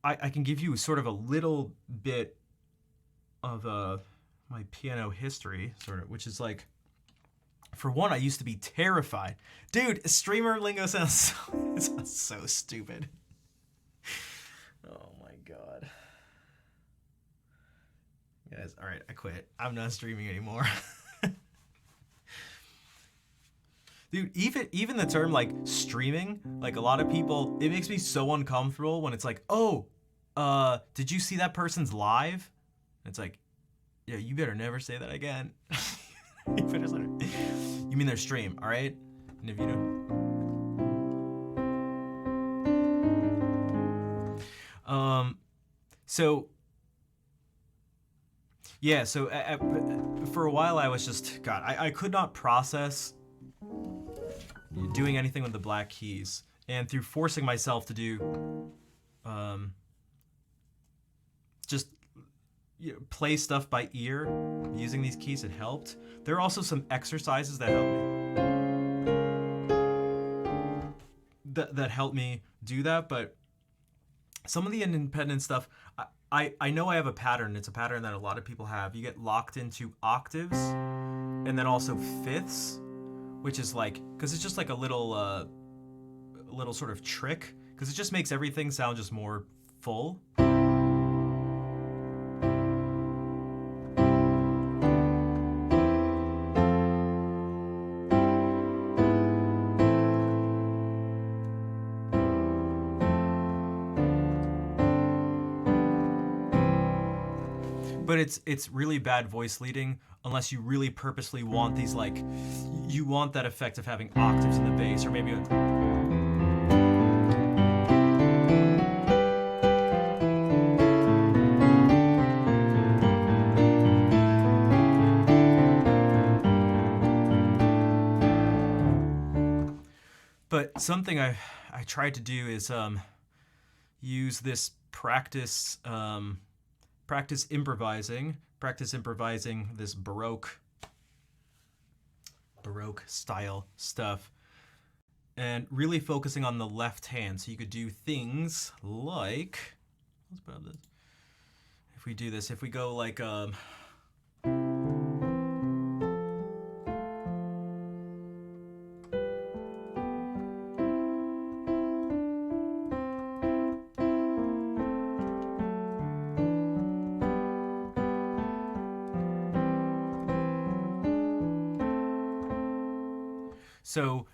I can give you sort of a little bit of my piano history, sort of, which is like, for one, I used to be terrified. Dude, streamer lingo sounds so stupid. Oh my god. Guys, alright, I quit. I'm not streaming anymore. Dude, even the term like streaming, like a lot of people, it makes me so uncomfortable when it's like, oh, did you see that person's live? It's like, yeah, you better never say that again. You better say it. You mean their stream, all right? And if you don't. So yeah, so for a while I was just, God, I could not process doing anything with the black keys. And through forcing myself to do just play stuff by ear using these keys, it helped. There are also some exercises that help me that help me do that, but some of the independent stuff, I know I have a pattern. It's a pattern that a lot of people have. You get locked into octaves and then also fifths, which is like, because it's just like a little sort of trick, because it just makes everything sound just more full. But it's really bad voice leading unless you really purposely want these, like, you want that effect of having octaves in the bass, or maybe But something I tried to do is use this practice improvising this Baroque style stuff, and really focusing on the left hand. So you could do things like, let's put up this. If we do this, if we go like So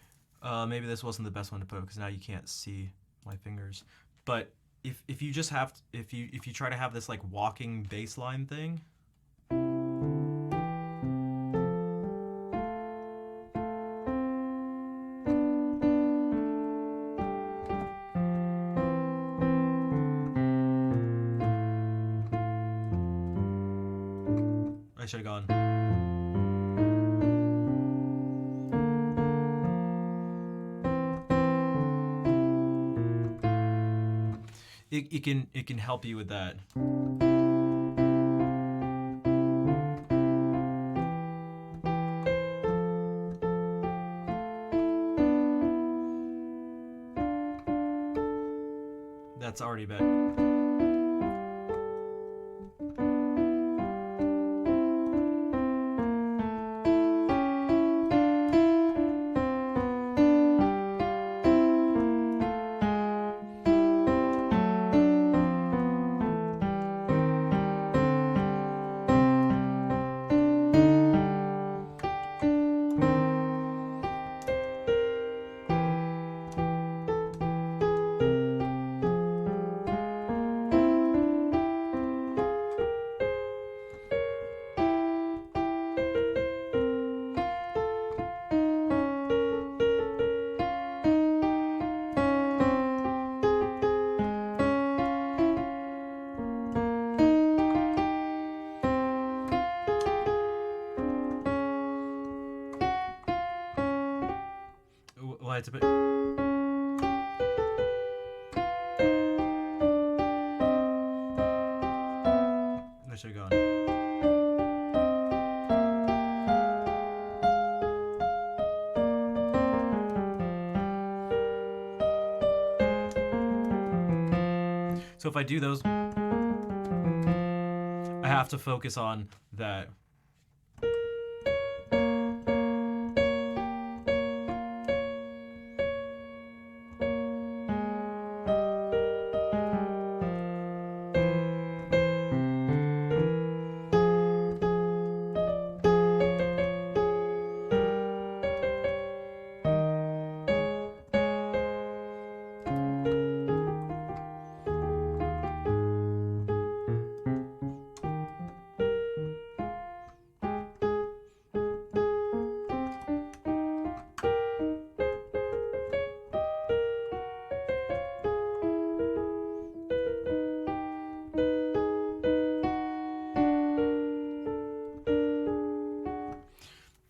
maybe this wasn't the best one to put because now you can't see my fingers. But if you just have if you try to have this like walking bass line thing. I should have gone. It can help you with that. That's already better. Well, it's a bit. I should have gone. So if I do those, I have to focus on that.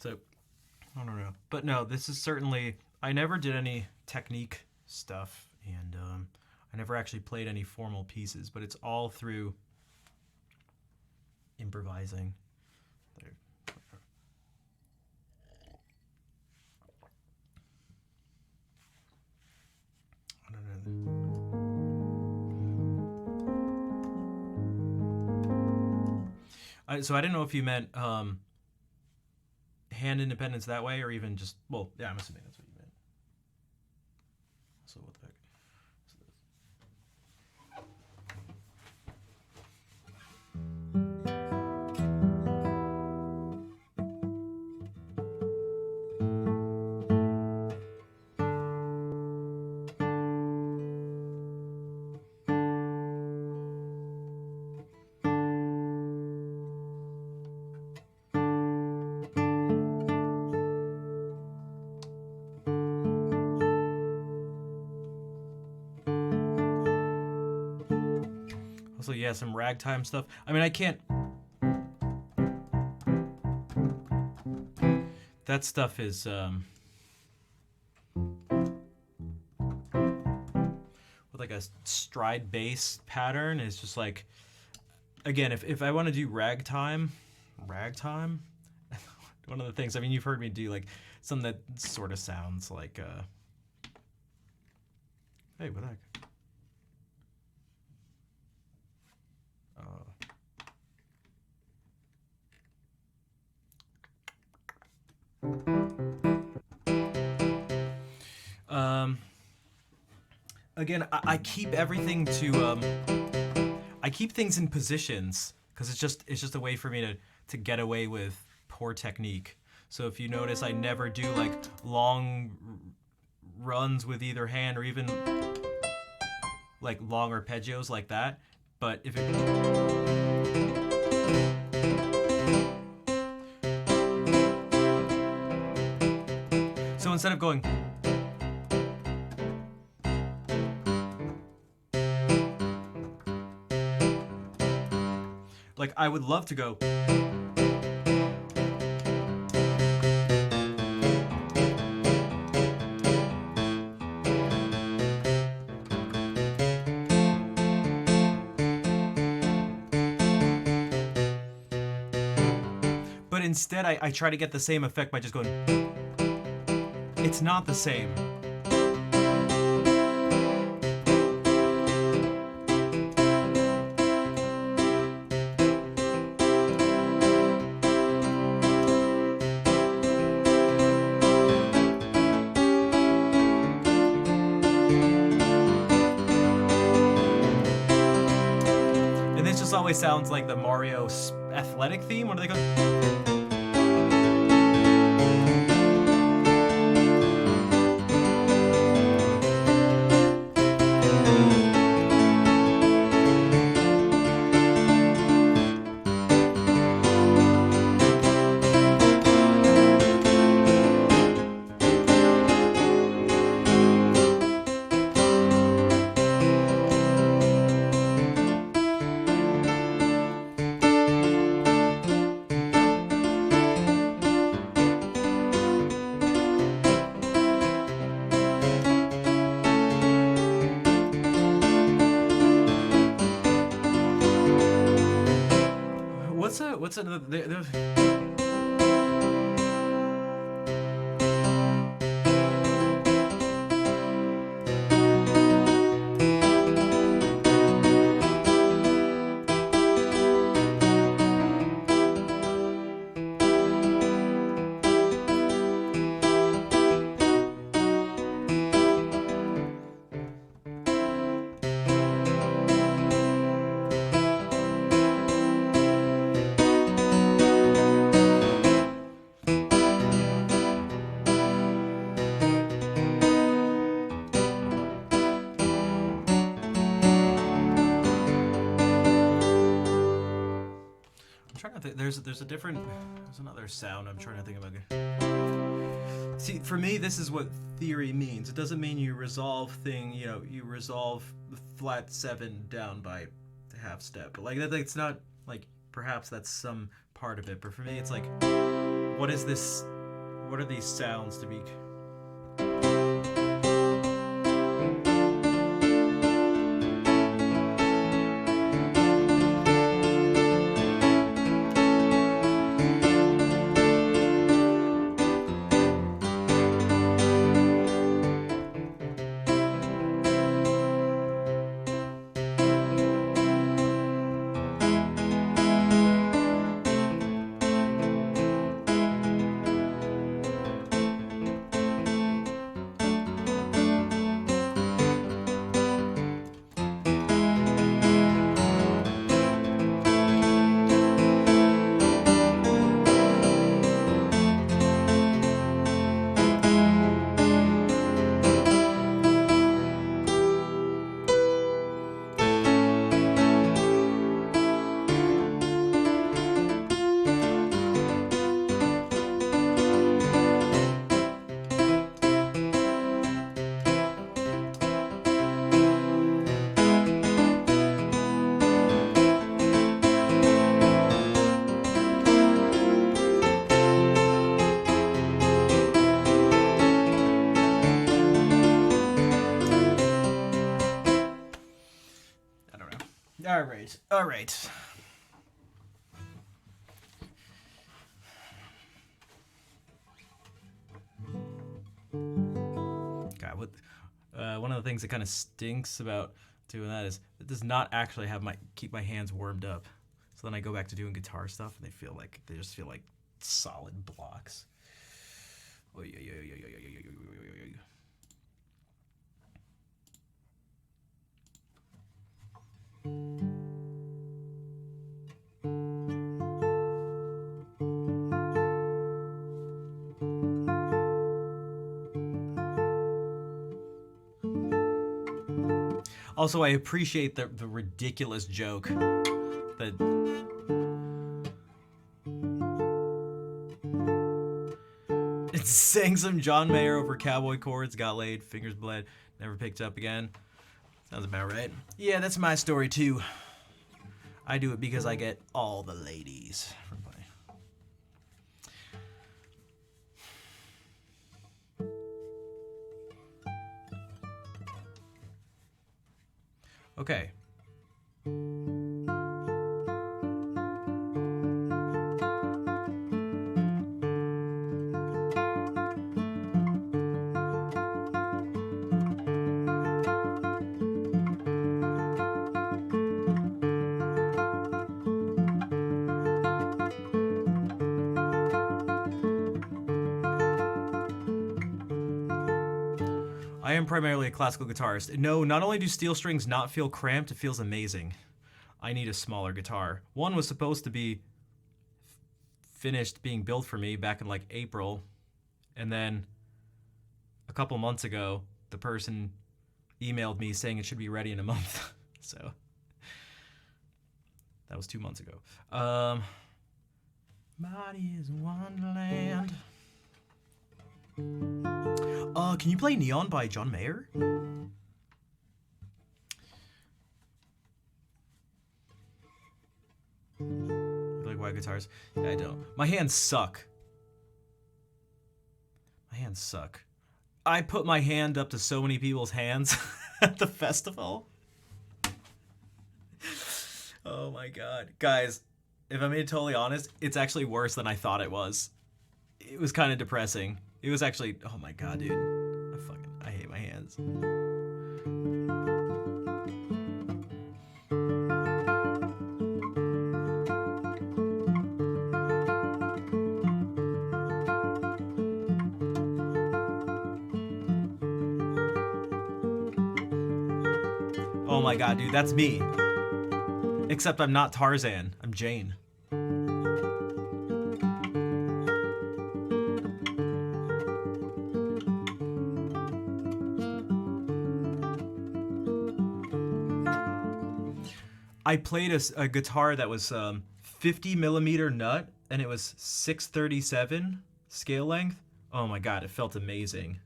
So, I don't know. But no, this is certainly. I never did any technique stuff, and I never actually played any formal pieces, but it's all through improvising. There. I don't know. So I didn't know if you meant hand independence that way, or even just, well, yeah, I'm assuming that's what you meant. So what the heck? Also, yeah, some ragtime stuff. I mean, I can't. That stuff is with like a stride bass pattern is just like, again, if I want to do ragtime, one of the things, I mean, you've heard me do like something that sort of sounds like hey, what the heck? Again, I keep everything to I keep things in positions because it's just a way for me to get away with poor technique. So if you notice, I never do like long runs with either hand or even like long arpeggios like that. But if it so instead of going like I would love to go but instead I try to get the same effect by just going. It's not the same. And this just always sounds like the Mario athletic theme. What do they go? What's another? I'm trying to think. There's a different. There's another sound I'm trying to think about. See, for me, this is what theory means. It doesn't mean you resolve thing. You know, you resolve the flat 7 down by half step. But like that, it's not like perhaps that's some part of it. But for me, it's like, what is this? What are these sounds to be? All right. God, what? One of the things that kind of stinks about doing that is it does not actually have keep my hands warmed up. So then I go back to doing guitar stuff, and they just feel like solid blocks. Oy, oy, oy, oy, oy, oy, oy, oy, oy. Also, I appreciate the ridiculous joke that it sang some John Mayer over cowboy chords, got laid, fingers bled, never picked up again. Sounds about right. Yeah, that's my story too. I do it because I get all the ladies for play. Okay. I am primarily a classical guitarist. No, not only do steel strings not feel cramped, it feels amazing. I need a smaller guitar. One was supposed to be finished being built for me back in like April, and then a couple months ago, the person emailed me saying it should be ready in a month. So that was 2 months ago. Body is Wonderland. Can you play Neon by John Mayer? You like white guitars? Yeah, I don't. My hands suck. My hands suck. I put my hand up to so many people's hands at the festival. Oh my god. Guys, if I'm being totally honest, it's actually worse than I thought it was. It was kind of depressing. It was actually, oh my god, dude. I hate my hands. Oh my god, dude, that's me. Except I'm not Tarzan, I'm Jane. I played a guitar that was 50 millimeter nut, and it was 637 scale length. Oh my god, it felt amazing.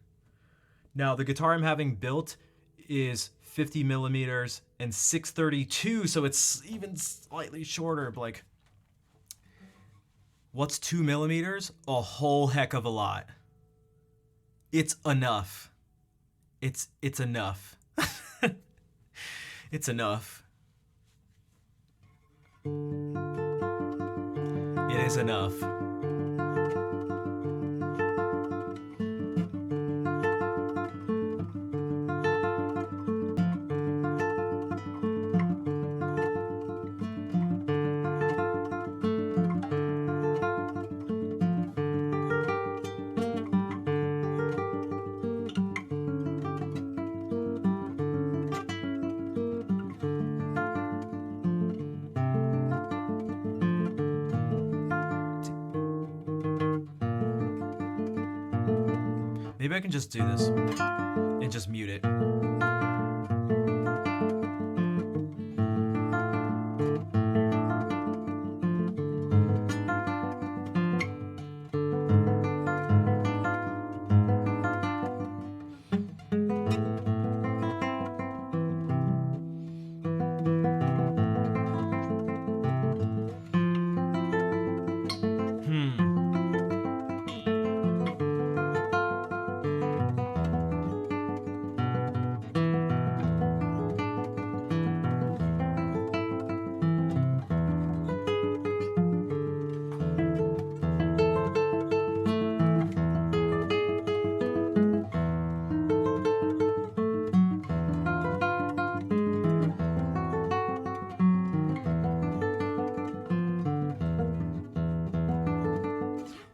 Now the guitar I'm having built is 50 millimeters and 632, so it's even slightly shorter. But like, what's 2 millimeters? A whole heck of a lot. It's enough. It's enough. It's enough. It is enough. Maybe I can just do this and just mute it.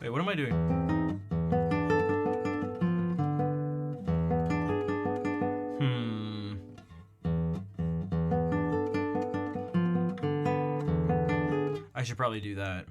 Wait, what am I doing? I should probably do that.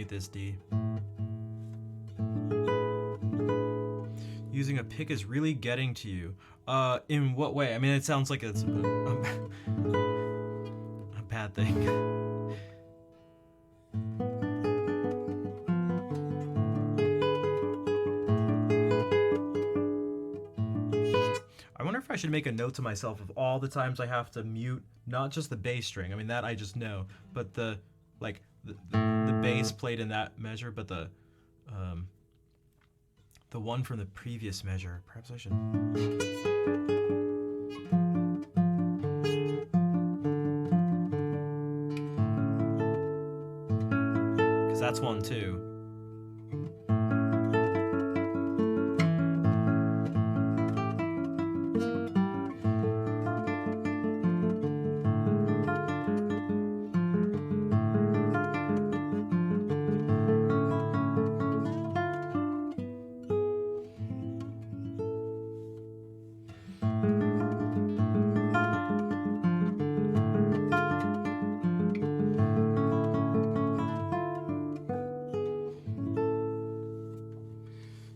mute this, D. Using a pick is really getting to you. In what way? I mean, it sounds like it's a bad thing. I wonder if I should make a note to myself of all the times I have to mute, not just the bass string. I mean, that I just know, but the bass played in that measure, but the one from the previous measure. Perhaps I should. Because that's one too.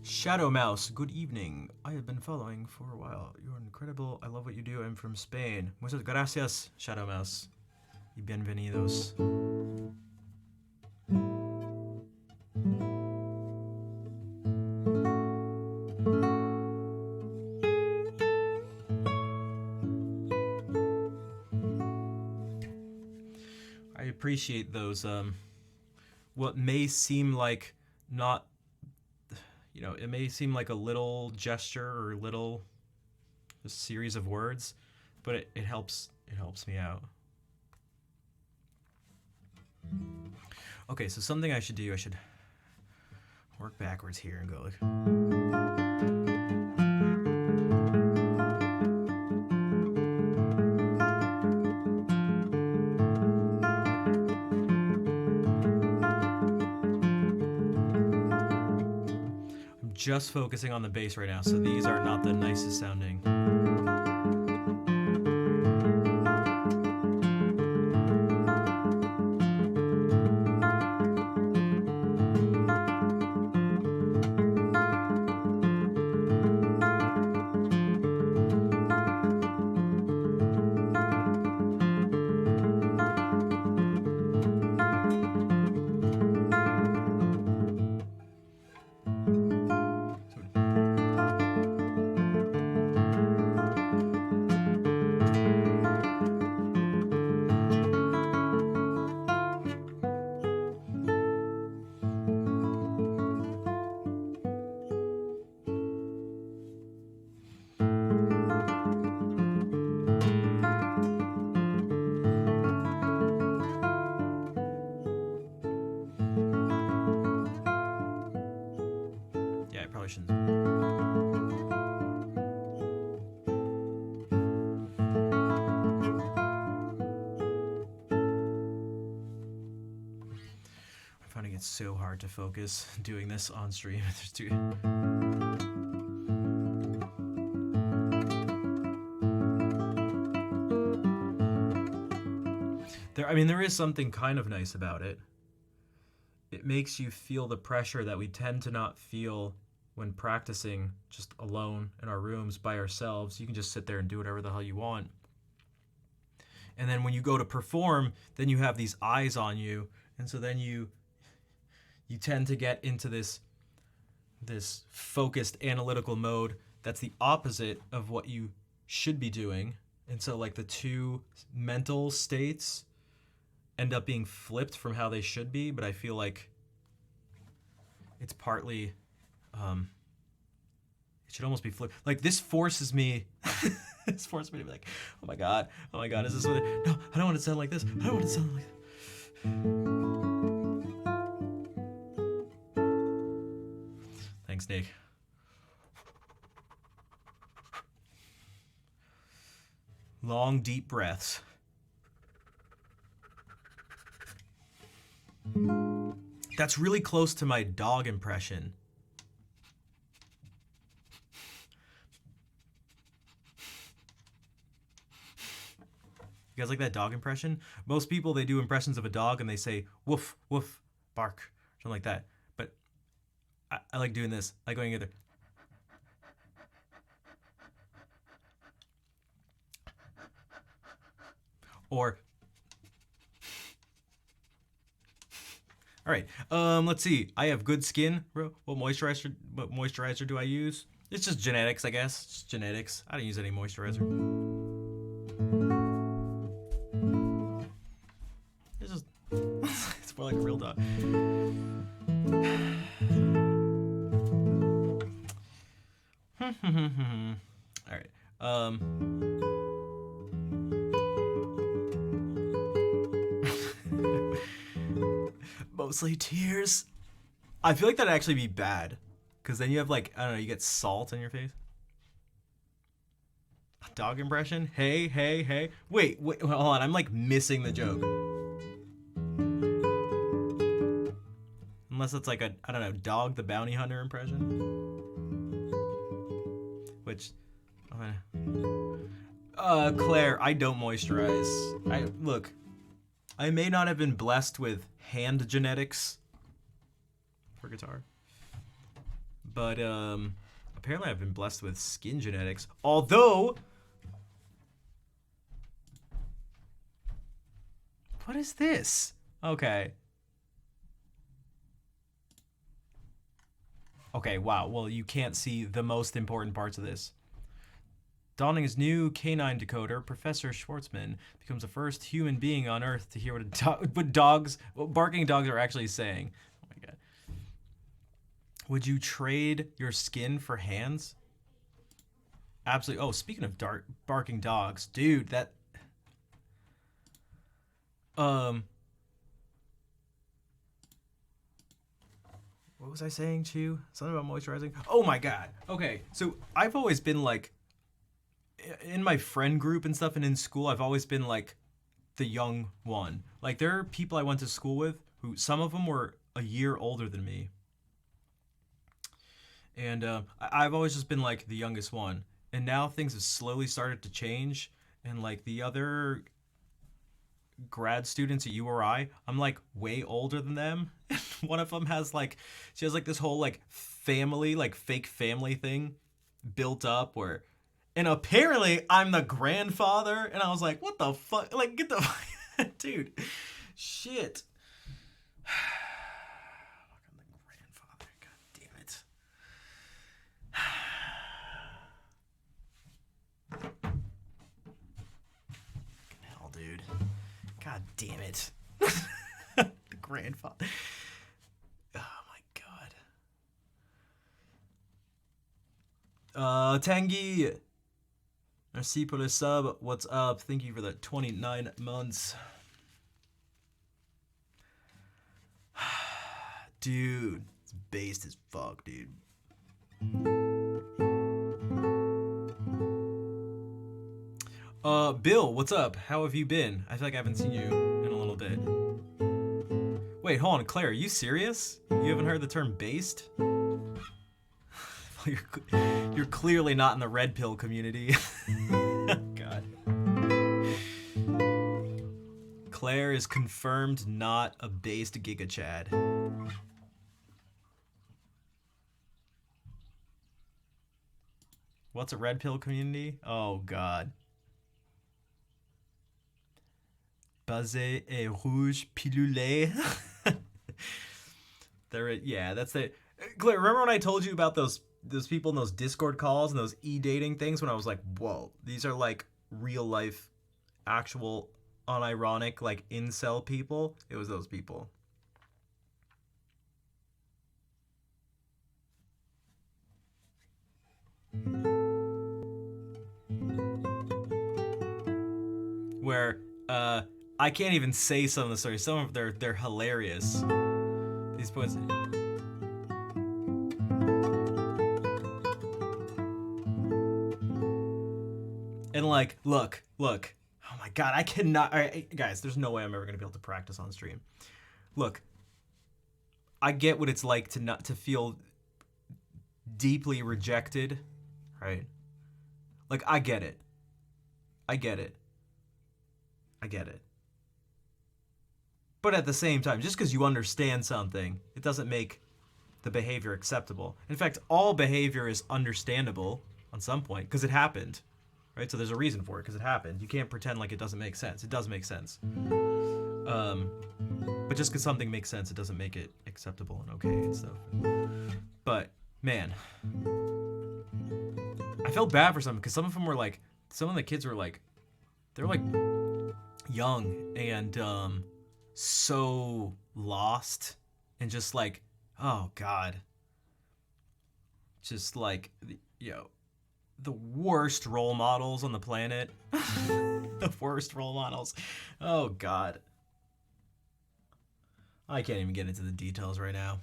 Shadow Mouse, good evening. I have been following for a while. You're incredible. I love what you do. I'm from Spain. Muchas gracias, Shadow Mouse. Y bienvenidos. I appreciate those, what may seem like not, you know, it may seem like a little gesture or little just series of words, but it helps me out. Okay, so something I should do, I should work backwards here and go like. Just focusing on the bass right now, so these are not the nicest sounding. Shouldn't. I'm finding it so hard to focus doing this on stream. There's too. There is something kind of nice about it. It makes you feel the pressure that we tend to not feel when practicing just alone in our rooms by ourselves. You can just sit there and do whatever the hell you want. And then when you go to perform, then you have these eyes on you, and so then you tend to get into this focused analytical mode that's the opposite of what you should be doing. And so like the two mental states end up being flipped from how they should be, but I feel like it's partly it should almost be flipped. Like this forces me this forces me to be like, oh my god, is this what no, I don't want to sound like this. I don't want to sound like this. Thanks, Nick. Long, deep breaths. That's really close to my dog impression. You guys like that dog impression? Most people, they do impressions of a dog and they say woof, woof, bark, something like that. But I like doing this, like going either. Or, all right. Let's see. I have good skin. What moisturizer do I use? It's just genetics, I guess. It's just genetics. I don't use any moisturizer. It's just it's more like a real dog. All right. Mostly tears. I feel like that'd actually be bad, because then you have like, I don't know, you get salt on your face. Dog impression? Hey, hey, hey. Wait, hold on. I'm like missing the joke. Unless it's like a, I don't know, Dog the Bounty Hunter impression. Which, Claire, I don't moisturize. Look, I may not have been blessed with hand genetics for guitar, but apparently I've been blessed with skin genetics. Although, what is this? Okay. Okay, wow. Well, you can't see the most important parts of this. Donning his new canine decoder, Professor Schwartzman becomes the first human being on Earth to hear what barking dogs are actually saying. Oh my god. Would you trade your skin for hands? Absolutely. Oh, speaking of barking dogs, dude, that what was I saying to you? Something about moisturizing? Oh my god. Okay, so I've always been like, in my friend group and stuff and in school, I've always been like the young one. Like, there are people I went to school with who, some of them were a year older than me. And I've always just been like the youngest one. And now things have slowly started to change. And like the other grad students at URI, I'm like way older than them. One of them has like, she has like this whole like family, like fake family thing built up where, and apparently I'm the grandfather. And I was like, what the fuck? Like, get the dude, shit. I'm the grandfather. God damn it. Fucking hell, dude. God damn it. The grandfather. Oh my god. Tangy. Merci pour le sub. What's up? Thank you for the 29 months. Dude, it's based as fuck, dude. Bill, what's up? How have you been? I feel like I haven't seen you in a little bit. Wait, hold on, Claire, are you serious? You haven't heard the term based? You're clearly not in the red pill community. God. Claire is confirmed not a based Giga Chad. What's a red pill community? Oh God. Basé et rouge pilule. Yeah, that's it. Claire, remember when I told you about those people in those Discord calls and those e-dating things when I was like, whoa, these are like real life, actual, unironic, like incel people? It was those people. Where, I can't even say some of the stories. Some of them, they're hilarious. These points. And like, look. Oh my god, I cannot. All right, guys, there's no way I'm ever gonna be able to practice on stream. Look, I get what it's like to feel deeply rejected, right? Like, I get it. But at the same time, just because you understand something, it doesn't make the behavior acceptable. In fact, all behavior is understandable on some point because it happened, right? So there's a reason for it because it happened. You can't pretend like it doesn't make sense. It does make sense. But just because something makes sense, it doesn't make it acceptable and okay and stuff. But man, I felt bad for some because some of them were like, some of the kids were like, they're like young and so lost and just like, oh God, just like, the worst role models on the planet. The worst role models. Oh God. I can't even get into the details right now.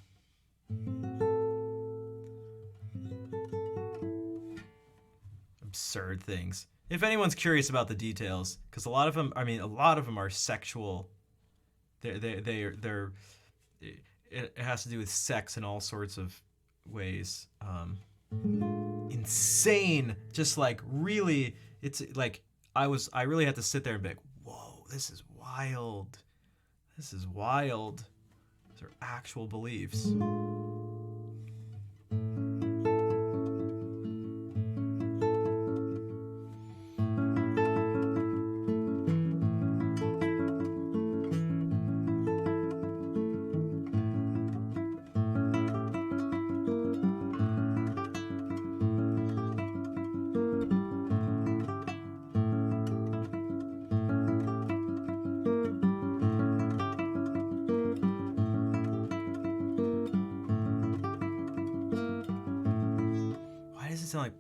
Absurd things. If anyone's curious about the details, because a lot of them are sexual. They're it has to do with sex in all sorts of ways. Insane. Just like really, it's like I really had to sit there and be like, whoa, this is wild. This is wild. These are actual beliefs. Why does it sound like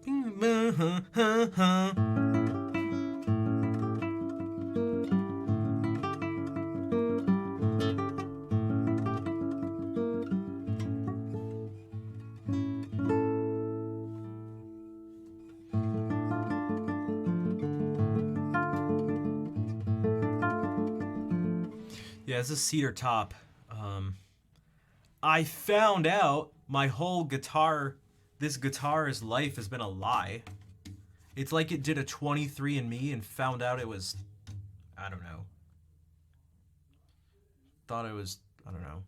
Yeah, it's a cedar top. I found out my whole this guitar's life has been a lie. It's like it did a 23andMe and found out it was, I don't know. Thought it was, I don't know,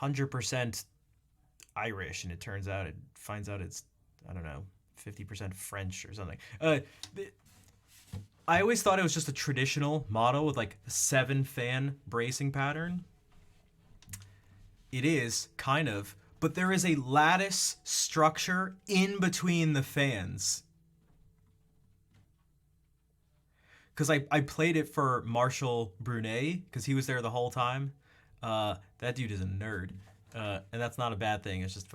100% Irish, and it turns out it finds out it's, I don't know, 50% French or something. I always thought it was just a traditional model with like a 7-fan bracing pattern. It is, kind of, but there is a lattice structure in between the fans. Because I played it for Marshall Brunet, because he was there the whole time. That dude is a nerd. And that's not a bad thing, it's just...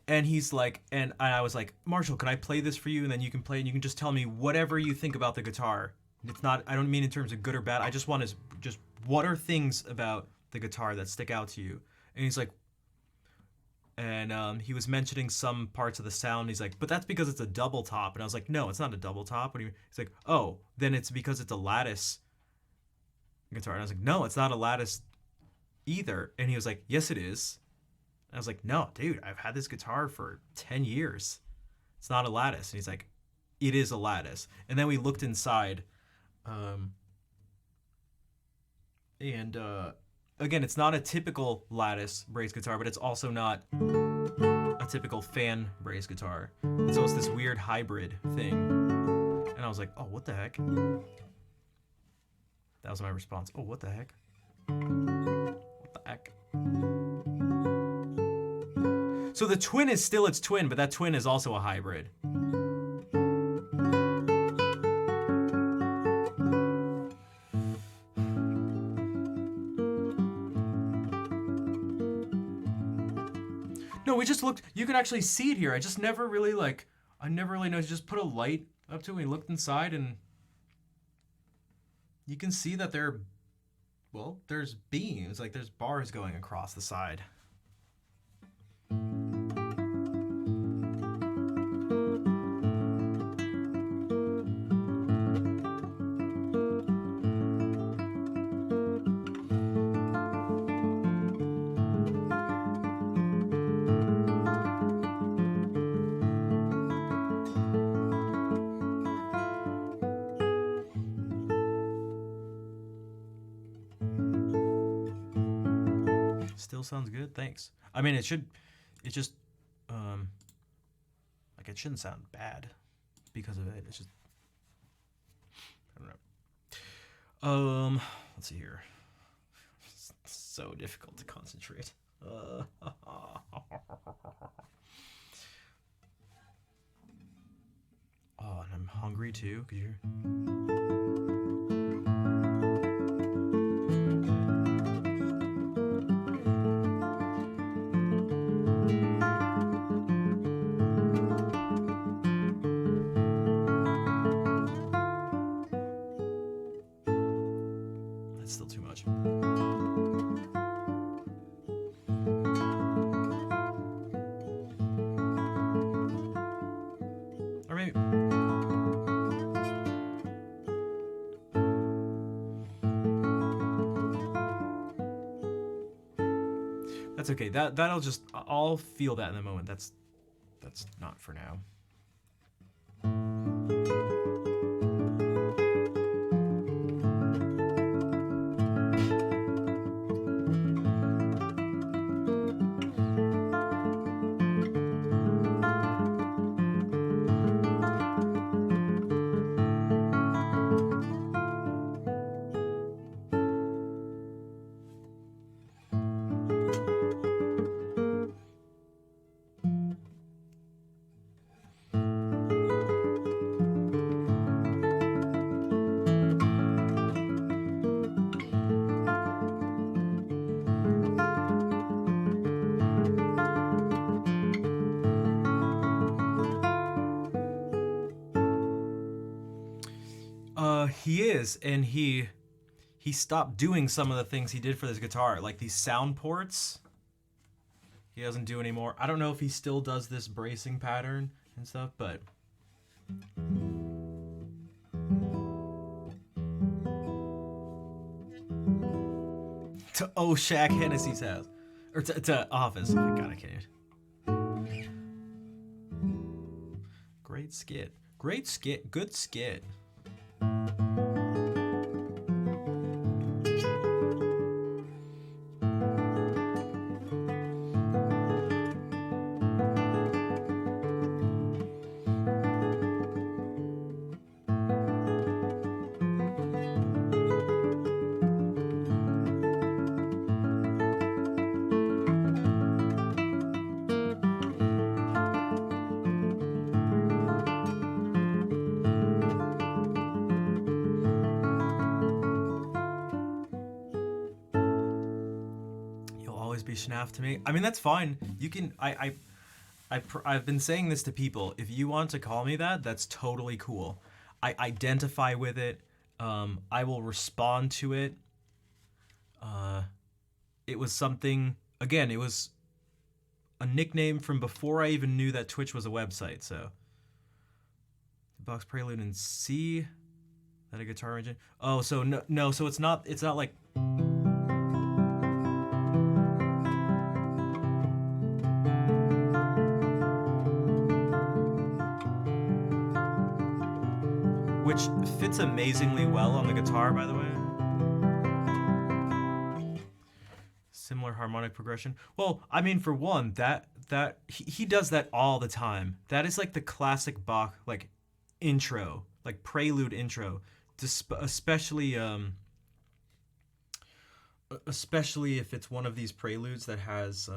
And he's like, and I was like, Marshall, can I play this for you? And then you can play, and you can just tell me whatever you think about the guitar. It's not, I don't mean in terms of good or bad. I just want to just, what are things about the guitar that stick out to you? And he's like, and he was mentioning some parts of the sound. He's like, but that's because it's a double top. And I was like, no, it's not a double top. He's like, oh, then it's because it's a lattice guitar. And I was like, no, it's not a lattice either. And he was like, yes, it is. I was like, no, dude, I've had this guitar for 10 years. It's not a lattice. And he's like, it is a lattice. And then we looked inside. Again, it's not a typical lattice brace guitar, but it's also not a typical fan brace guitar. And so it's this weird hybrid thing. And I was like, oh, what the heck? That was my response. Oh, what the heck? What the heck? So the twin is still its twin, but that twin is also a hybrid. No, we just looked. You can actually see it here. I just never really I never really noticed. Just put a light up to it. We looked inside, and you can see that there's beams. Like there's bars going across the side. Still sounds good. Thanks. I mean, it should. It just like it shouldn't sound bad because of it. It's just I don't know. Let's see here. It's so difficult to concentrate. Oh, and I'm hungry too. Cause you're. That's still too much. Or maybe. That's okay. That'll just. I'll feel that in the moment. That's not for now. He is, and he stopped doing some of the things he did for this guitar, like these sound ports. He doesn't do anymore. I don't know if he still does this bracing pattern and stuff, but to Shaq Hennessy's house, or to office. Oh my God, I can't. Great skit. Great skit. Good skit. Be Schnaff to me. I mean, that's fine. You can. I've been saying this to people. If you want to call me that, that's totally cool. I identify with it. I will respond to it. It was something. Again, it was a nickname from before I even knew that Twitch was a website. So, box prelude in C. That a guitar engine. Oh, so no. So it's not. It's not like. Which fits amazingly well on the guitar, by the way. Similar harmonic progression. Well, I mean, for one, that he does that all the time. That is like the classic Bach like intro, like prelude intro, especially if it's one of these preludes that has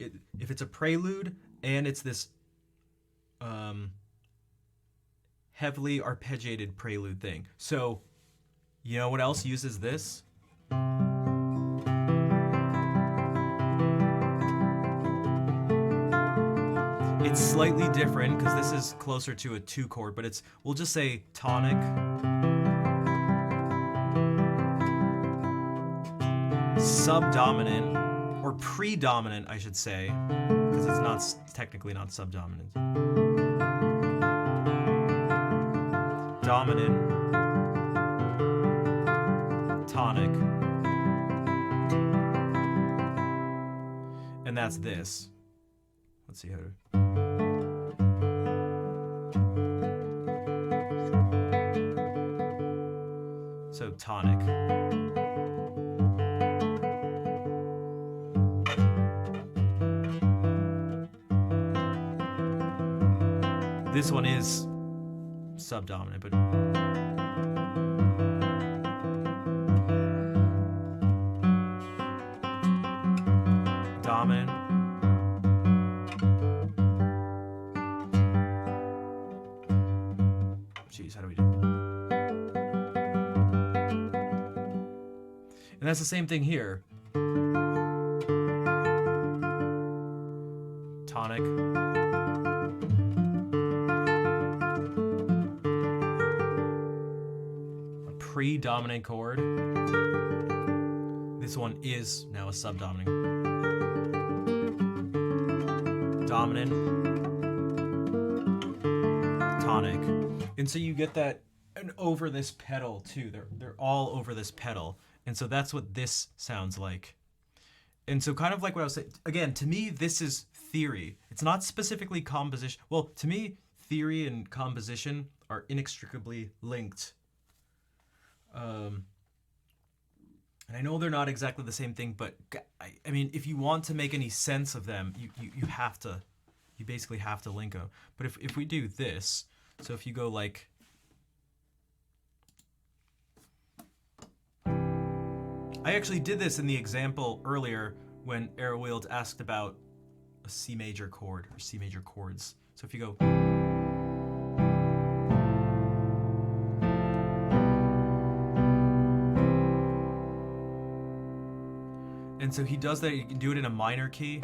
if it's a prelude and it's this heavily arpeggiated prelude thing. So, you know what else uses this? It's slightly different because this is closer to a 2-chord, but it's, we'll just say tonic, subdominant, or predominant, I should say, because it's not technically not subdominant. Dominant, tonic, and that's this. Let's see how to... So tonic. This one is subdominant, but dominant. Jeez, how do we do? And that's the same thing here. Tonic. A predominant chord. This one is now a subdominant. Dominant. Tonic. And so you get that and over this pedal too. They're all over this pedal. And so that's what this sounds like. And so kind of like what I was saying, again, to me, this is theory. It's not specifically composition. Well, to me, theory and composition are inextricably linked. And I know they're not exactly the same thing, but I mean, if you want to make any sense of them, you have to, you basically have to link them. But if we do this, so if you go like, I actually did this in the example earlier when Aerowield asked about a C major chord or C major chords. So if you go, and so he does that, you can do it in a minor key.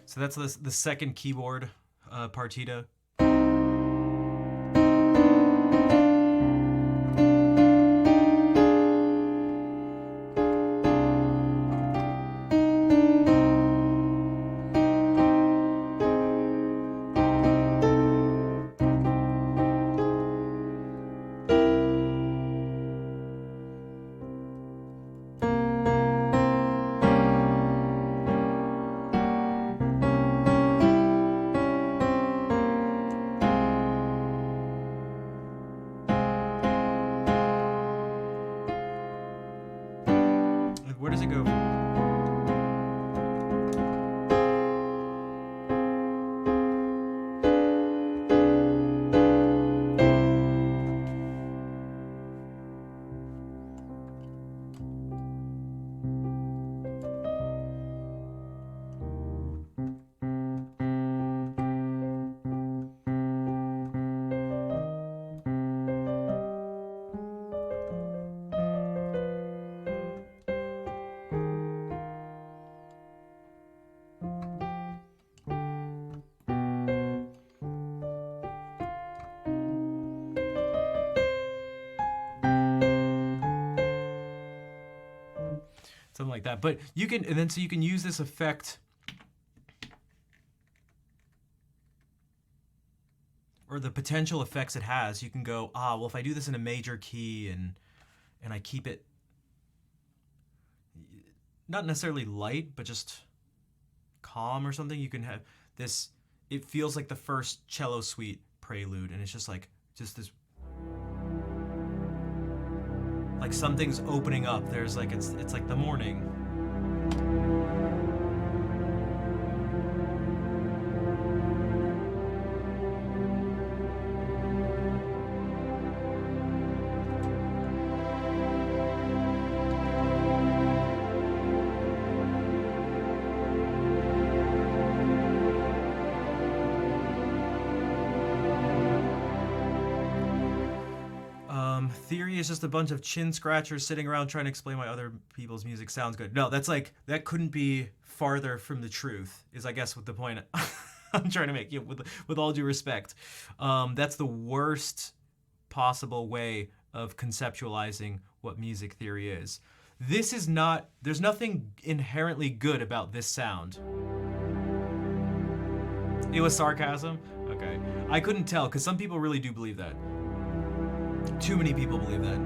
So that's the second keyboard partita. Where does it go? Something like that. But you can, and then so you can use this effect, or the potential effects it has. You can go, well, if I do this in a major key and I keep it not necessarily light, but just calm or something, you can have this, it feels like the first cello suite prelude, and it's just this, like something's opening up. There's like, it's like the morning. Theory is just a bunch of chin scratchers sitting around trying to explain why other people's music sounds good. No, that's like, that couldn't be farther from the truth, is I guess what the point I'm trying to make, with all due respect. That's the worst possible way of conceptualizing what music theory is. This is not, there's nothing inherently good about this sound. It was sarcasm? Okay. I couldn't tell, because some people really do believe that. Too many people believe that.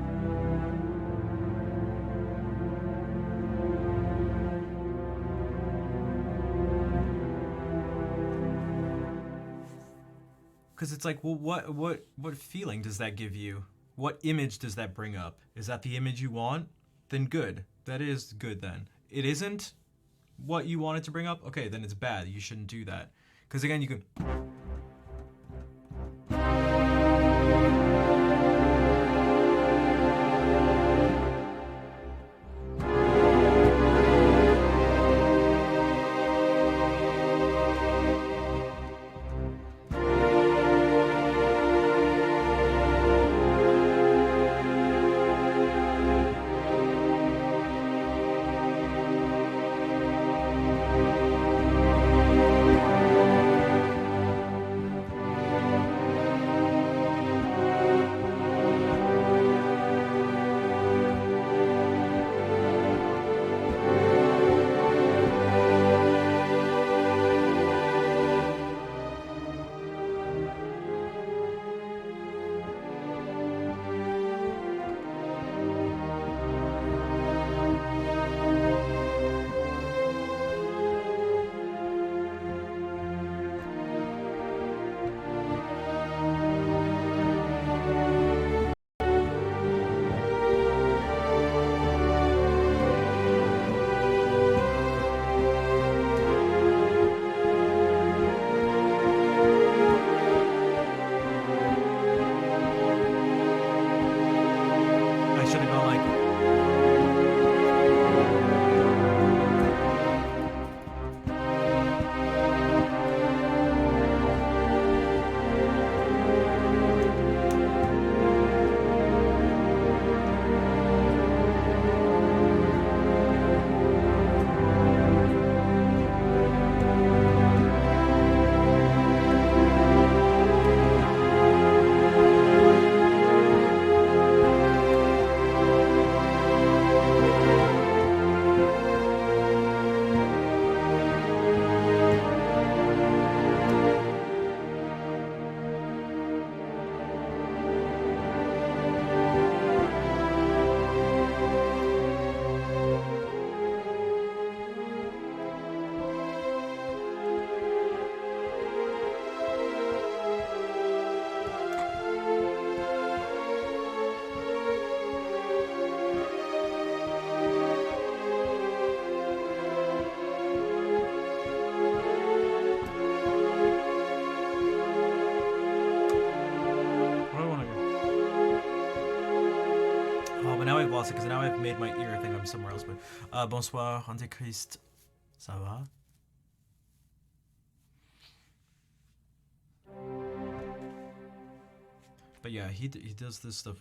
Because it's like, well, what feeling does that give you? What image does that bring up? Is that the image you want? Then good. That is good then. It isn't what you wanted to bring up? Okay, then it's bad. You shouldn't do that. Because again, you can. I should have gone like. Where do I want to go? Oh, but now I've lost it because now I've made my ear think I'm somewhere else. But bonsoir, Antéchrist. Ça va? But yeah, he does this stuff.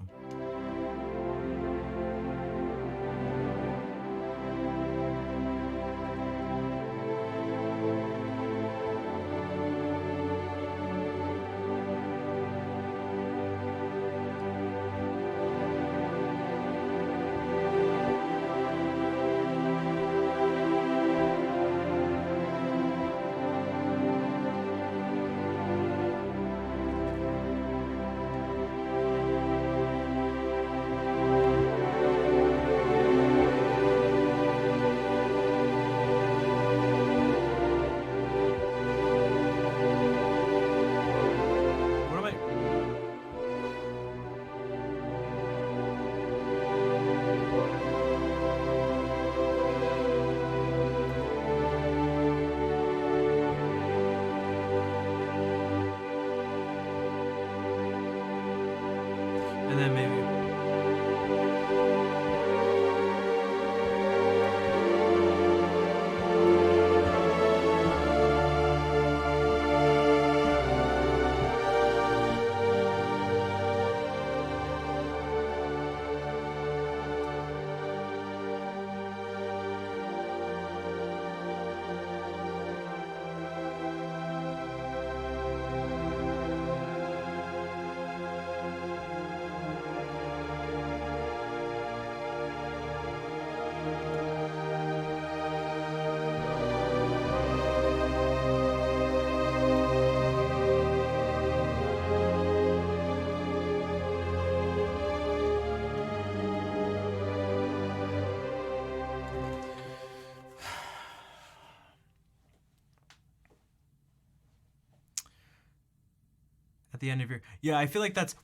At the end of your, yeah, I feel like that's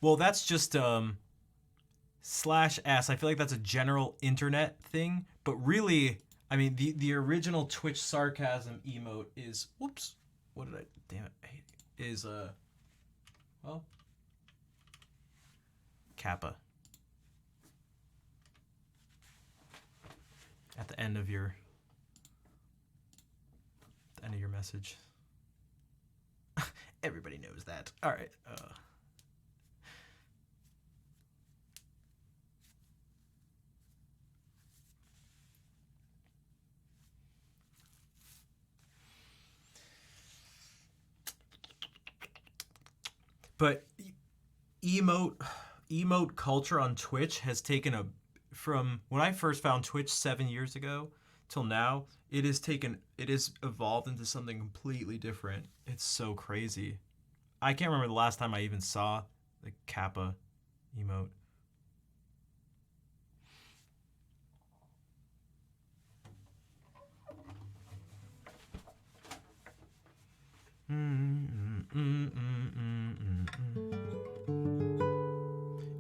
just slash s. I feel like that's a general internet thing, but really, I mean, the original Twitch sarcasm emote is whoops. What did I? Damn it! Is well, Kappa at the end of your message. Everybody knows that. All right. But emote culture on Twitch has taken a from when I first found Twitch 7 years ago till now, it has evolved into something completely different. It's so crazy. I can't remember the last time I even saw the Kappa emote.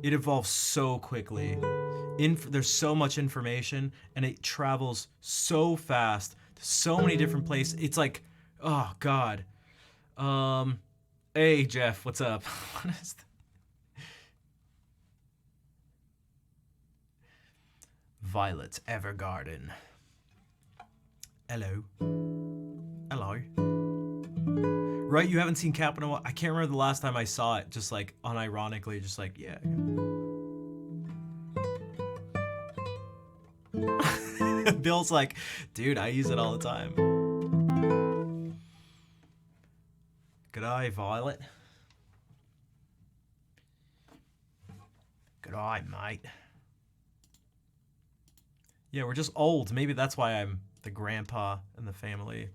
It evolves so quickly. There's so much information and it travels so fast to so many different places. It's like, oh god. Hey Jeff, what's up? What is Violet Evergarden. Hello. Hello. Right, you haven't seen Kappa in a while? I can't remember the last time I saw it, just like unironically, just like, yeah. Bill's like, dude, I use it all the time. G'day, Violet. G'day, mate. Yeah, we're just old. Maybe that's why I'm the grandpa in the family.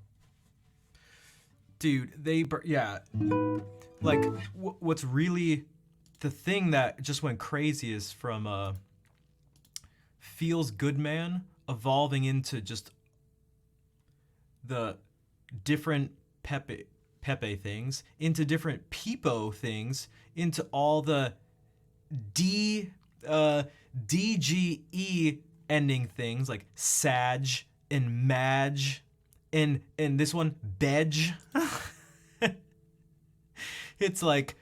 Dude, yeah. Like, what's really the thing that just went crazy is from Feels Good Man evolving into just the different Pepe things, into different Peepo things, into all the DGE ending things like Sag and Madge and this one Bedge. It's like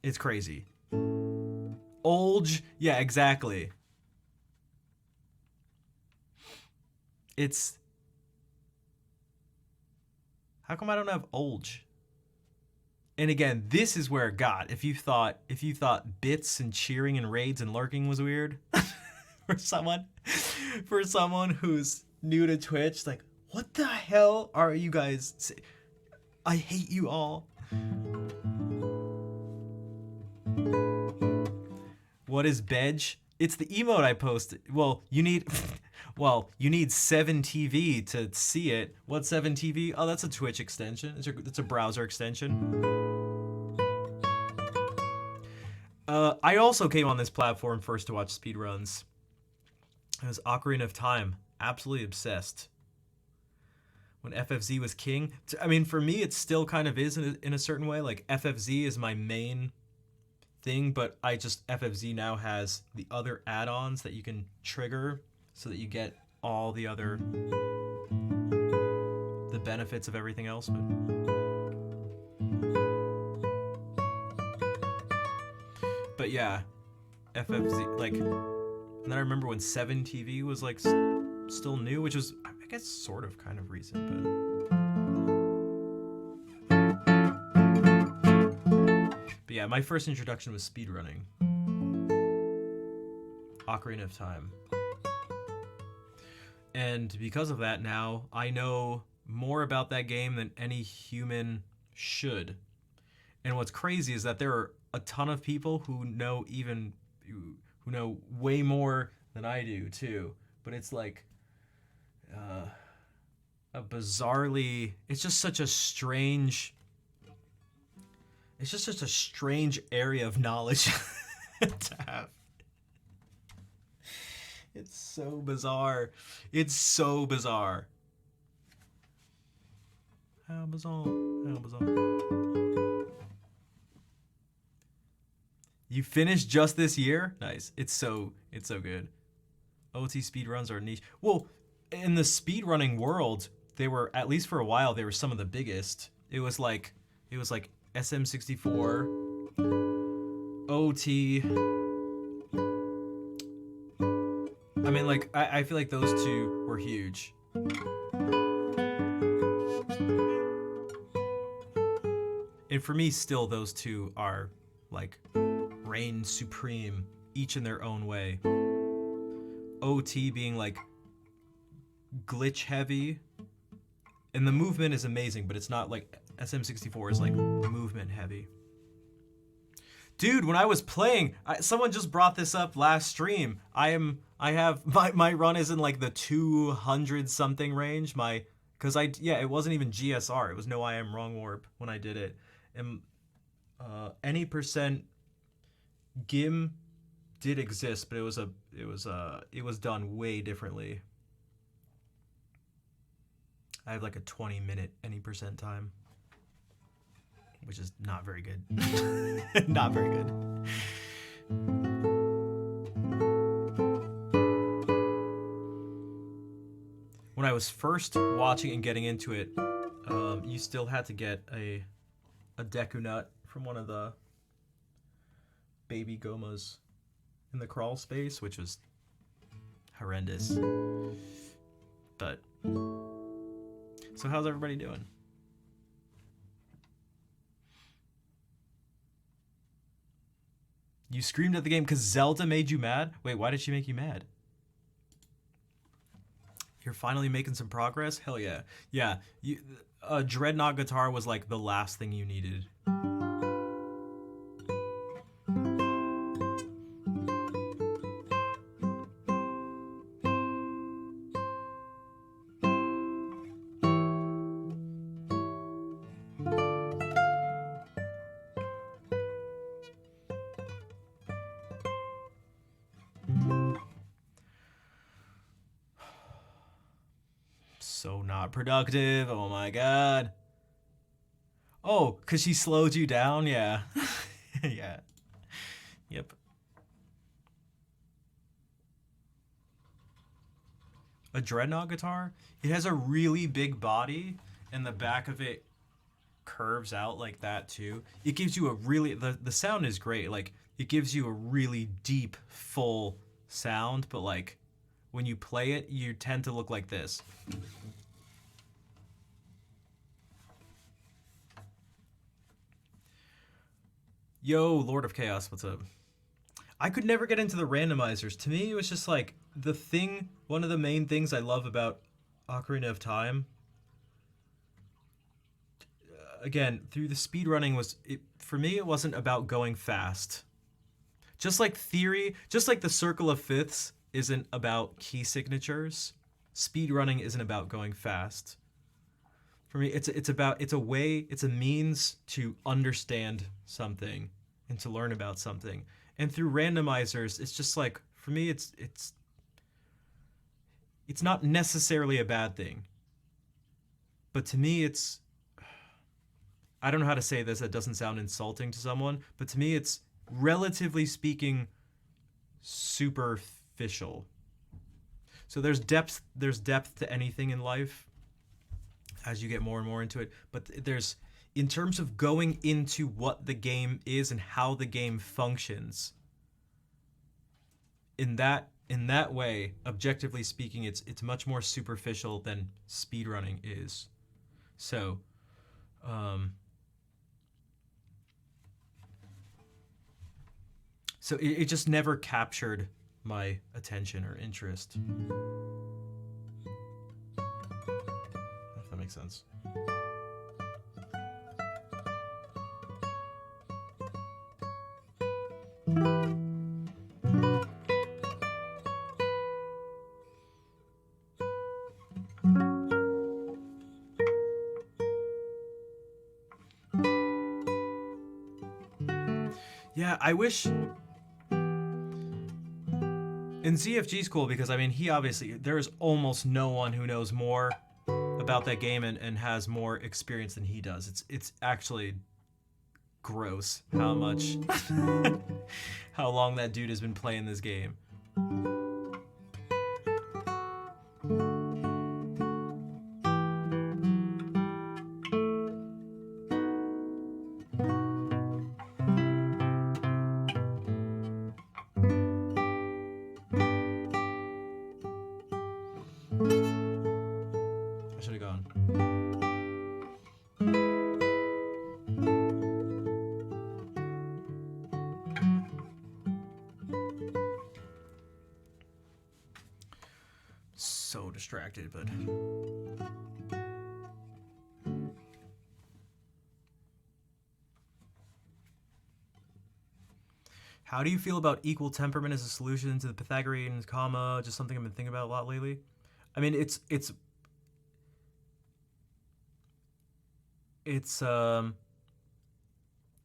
it's crazy. Olge, yeah, exactly. It's how come I don't have Olge? And again, this is where it got. If you thought bits and cheering and raids and lurking was weird for someone who's new to Twitch, like, what the hell are you guys? I hate you all. What is Bedge? It's the emote I posted. Well, you need 7TV to see it. What's 7TV? Oh, that's a Twitch extension. It's a browser extension. I also came on this platform first to watch speedruns. It was Ocarina of Time. Absolutely obsessed. When FFZ was king. I mean, for me, it still kind of is in a certain way. Like, FFZ is my main thing, but FFZ now has the other add-ons that you can trigger so that you get all the benefits of everything else. But yeah, FFZ, like, and then I remember when 7TV was like still new, which was, I guess, sort of kind of recent, but yeah, my first introduction was speedrunning. Ocarina of Time. And because of that, now I know more about that game than any human should. And what's crazy is that there are a ton of people who know way more than I do too. But it's like a bizarrely, it's just such a strange area of knowledge to have. It's so bizarre. It's so bizarre. Amazon, Amazon. You finished just this year? Nice. It's so good. OT speedruns are niche. Well, in the speedrunning world, they were, at least for a while, they were some of the biggest. It was like SM64, OT. I mean, like, I feel like those two were huge. And for me, still, those two are, like, reign supreme, each in their own way. OT being, like, glitch heavy. And the movement is amazing, but it's not, like, SM64 is, like, movement heavy. Dude, when I was playing, someone just brought this up last stream. My run is in, like, the 200 something range. It wasn't even GSR. It was no I am wrong warp when I did it. And any percent GIM did exist, but it was done way differently. I have like a 20-minute any percent time, which is not very good. Not very good. When I was first watching and getting into it, you still had to get a Deku Nut from one of the baby Gomas in the crawl space, which was horrendous. But so how's everybody doing? You screamed at the game because Zelda made you mad? Wait, why did she make you mad? You're finally making some progress? Hell yeah. Yeah, a Dreadnought guitar was like the last thing you needed. So not productive. Oh my god. Oh, because she slowed you down? Yeah. Yeah. Yep. A Dreadnought guitar? It has a really big body, and the back of it curves out like that too. It gives you a really... The sound is great. Like, it gives you a really deep, full sound, but like, when you play it, you tend to look like this. Yo, Lord of Chaos, what's up? I could never get into the randomizers. To me, it was just like one of the main things I love about Ocarina of Time. Again, through the speedrunning for me, it wasn't about going fast. Just like the Circle of Fifths isn't about key signatures, speedrunning isn't about going fast. For me, it's a means to understand something and to learn about something. And through randomizers, it's just like, for me, it's not necessarily a bad thing. But to me, I don't know how to say this that doesn't sound insulting to someone, but to me, it's, relatively speaking, superficial. So there's depth to anything in life as you get more and more into it, but there's, in terms of going into what the game is and how the game functions, in that way, objectively speaking, it's much more superficial than speedrunning is. So it just never captured my attention or interest. If that makes sense. Yeah, I wish... And ZFG's cool because, I mean, there is almost no one who knows more about that game and has more experience than he does. It's actually gross how much how long that dude has been playing this game. I should have gone. So distracted, but how do you feel about equal temperament as a solution to the Pythagorean comma? Just something I've been thinking about a lot lately. I mean, it's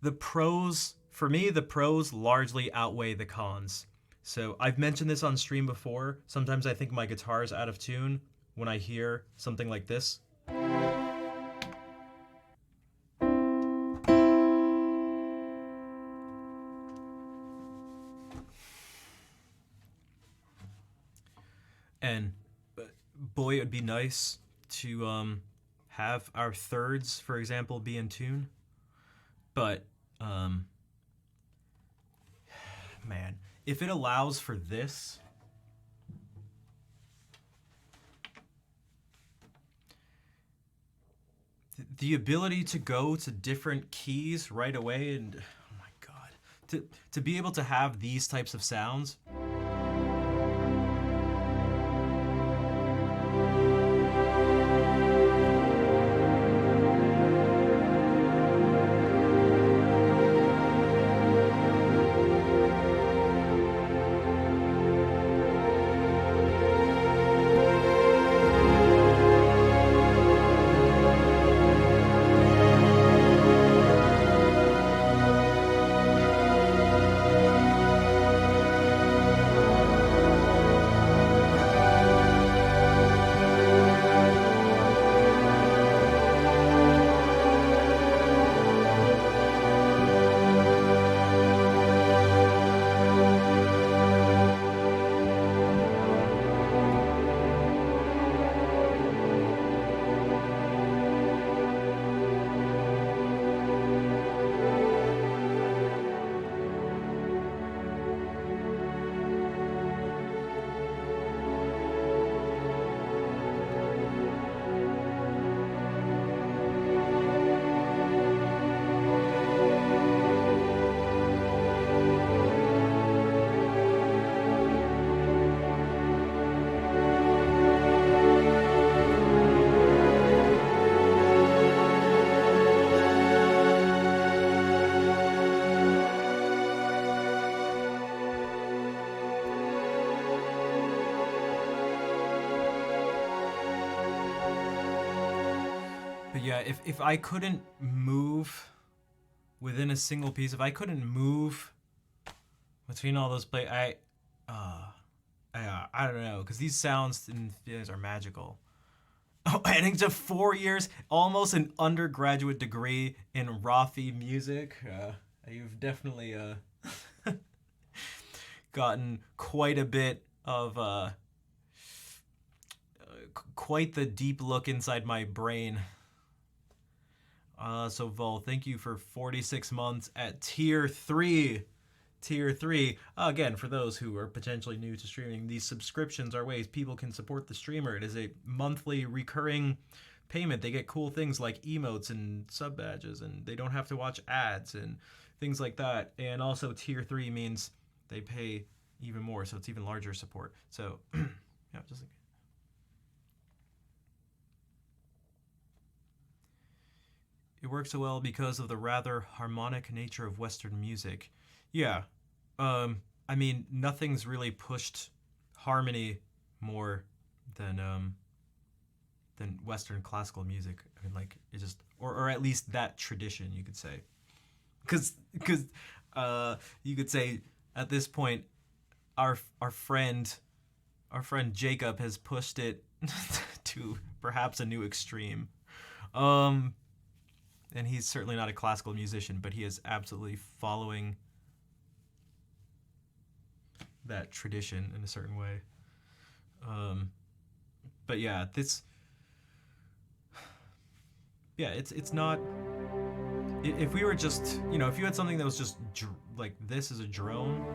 the pros for me. The pros largely outweigh the cons. So I've mentioned this on stream before. Sometimes I think my guitar is out of tune when I hear something like this. And boy, it would be nice to have our thirds, for example, be in tune. But man, if it allows for this, the ability to go to different keys right away, and oh my god, to be able to have these types of sounds. But yeah, if I couldn't move within a single piece, if I couldn't move between all those I don't know, because these sounds and feelings are magical. Oh, heading to 4 years, almost an undergraduate degree in Rafi music. You've definitely gotten quite a bit of quite the deep look inside my brain. So Vol, thank you for 46 months at tier 3. Tier 3. Again, for those who are potentially new to streaming, these subscriptions are ways people can support the streamer. It is a monthly recurring payment. They get cool things like emotes and sub badges, and they don't have to watch ads and things like that. And also tier 3 means they pay even more, so it's even larger support. So yeah, just like it works so well because of the rather harmonic nature of Western music. Yeah. I mean, nothing's really pushed harmony more than Western classical music. I mean, like it just, or at least that tradition, you could say, because you could say at this point, our friend Jacob has pushed it to perhaps a new extreme. And he's certainly not a classical musician, but he is absolutely following that tradition in a certain way. But yeah, it's not. If we were just, if you had something that was just like this as a drone.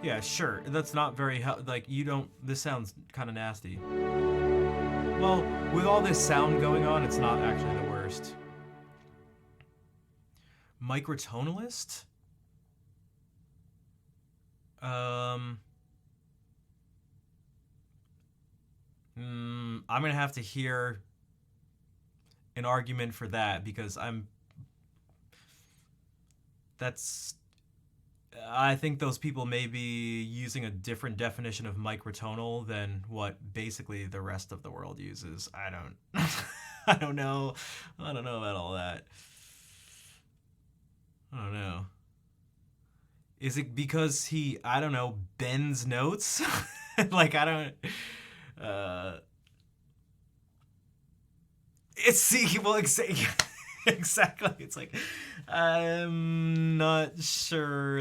Yeah, sure. That's not very like you don't. This sounds kind of nasty. Well, with all this sound going on, it's not actually the worst. Microtonalist? I'm gonna have to hear an argument for that because I think those people may be using a different definition of microtonal than what basically the rest of the world uses. I don't I don't know. I don't know about all that. I don't know. Is it because he, I don't know, bends notes? Like, I don't. Well, exactly. It's like, I'm not sure.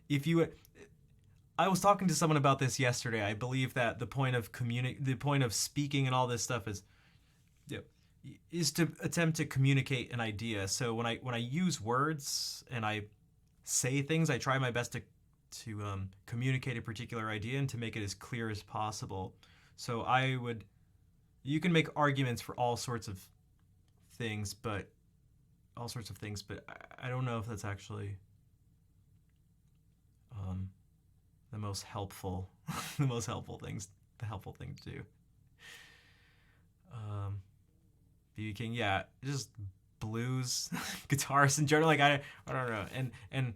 If you. I was talking to someone about this yesterday. I believe that the point of speaking and all this stuff is to attempt to communicate an idea. So when I use words and I say things, I try my best to communicate a particular idea and to make it as clear as possible. So you can make arguments for all sorts of things, but I don't know if that's actually the most helpful the helpful thing to do. B.B. King, yeah, just blues, guitarists in general. Like I don't know, and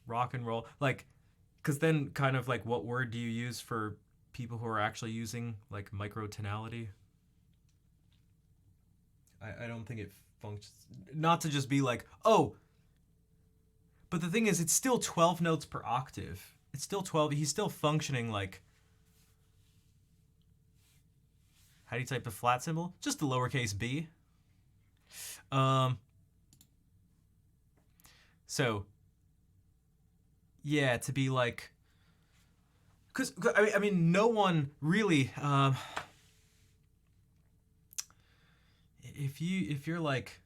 rock and roll, like, because then kind of like, what word do you use for people who are actually using like microtonality? I don't think it functions. Not to just be like, oh, but the thing is, it's still 12 notes per octave. It's still 12. He's still functioning like. How do you type the flat symbol? Just the lowercase b. So, yeah, to be like, because I mean, no one really. If you're like.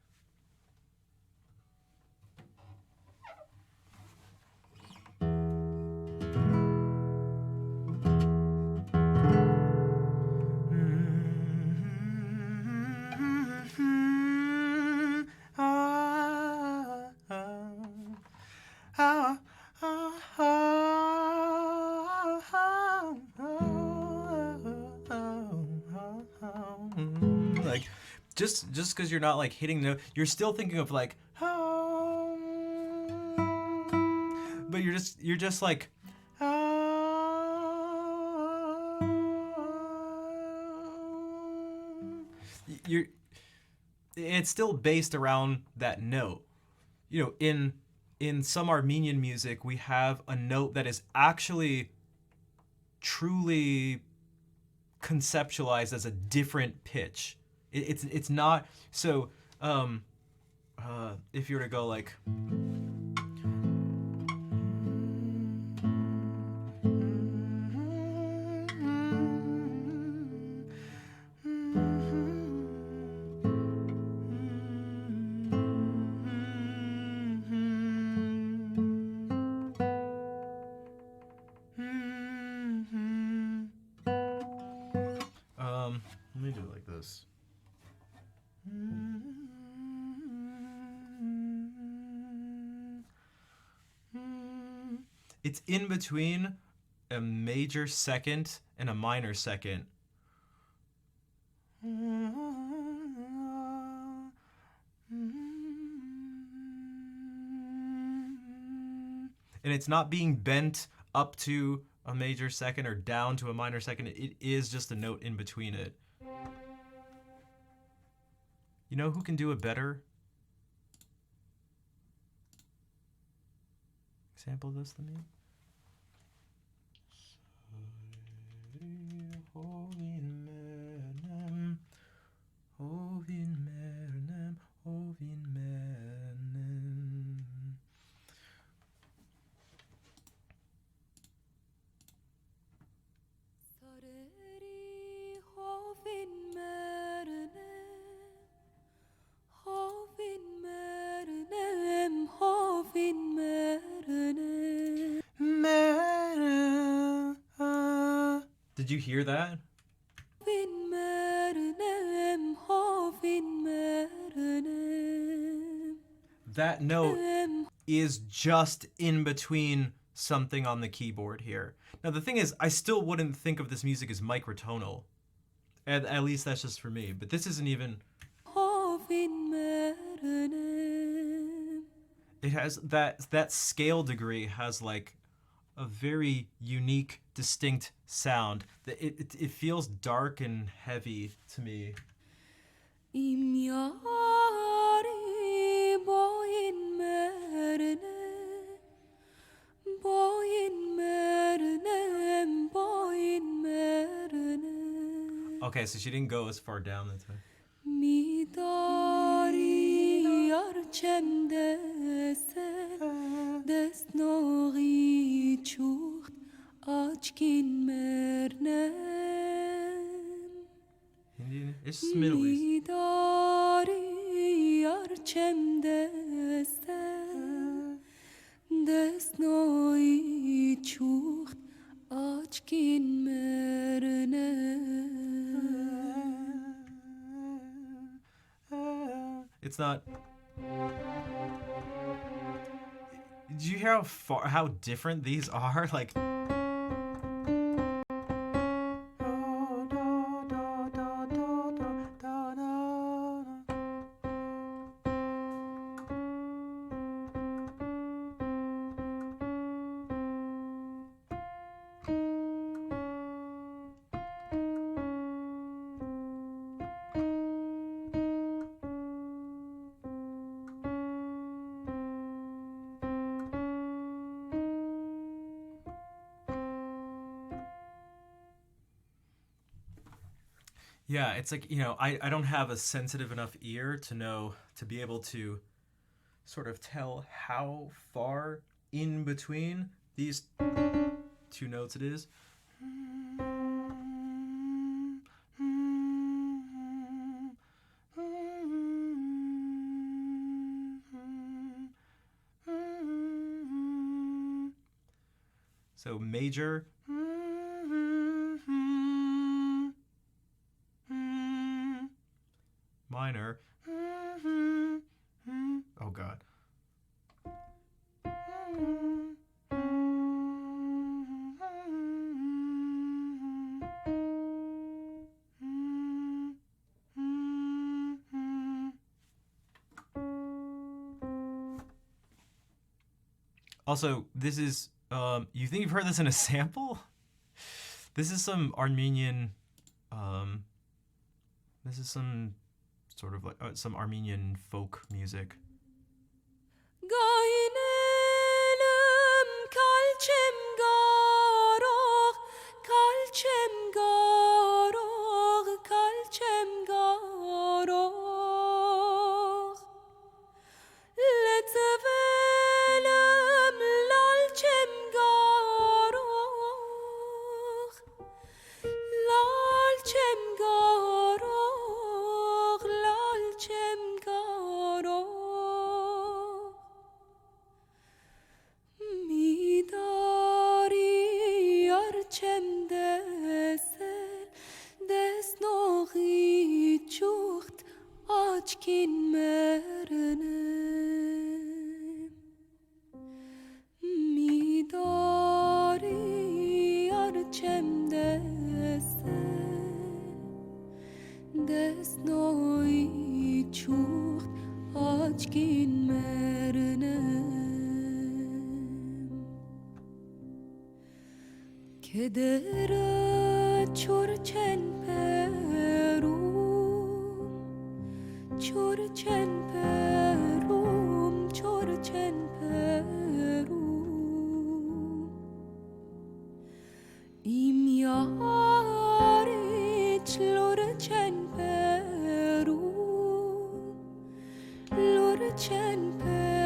Like, just because you're not like hitting the, you're still thinking of like, but you're just like, it's still based around that note. In some Armenian music, we have a note that is actually truly conceptualized as a different pitch. It's not so. If you were to go like. Let me do it like this. It's in between a major second and a minor second. And it's not being bent up to a major second or down to a minor second. It is just a note in between it. You know who can do it better? Example of this to me. Did you hear that? That note is just in between something on the keyboard here. Now the thing is, I still wouldn't think of this music as microtonal. At least that's just for me. But this isn't even... It has that scale degree has like a very unique, distinct sound. It feels dark and heavy to me. Okay, so she didn't go as far down that time. Indian? It's Middle East. It's not... Did you hear how different these are? Like... Yeah, it's like, you know, I don't have a sensitive enough ear to know, to be able to sort of tell how far in between these two notes it is. So major, minor, oh God. Also, this is, you think you've heard this in a sample? This is some Armenian, this is some sort of like, some Armenian folk music. kedere chorchen perum im yarich lorchen lorchen perum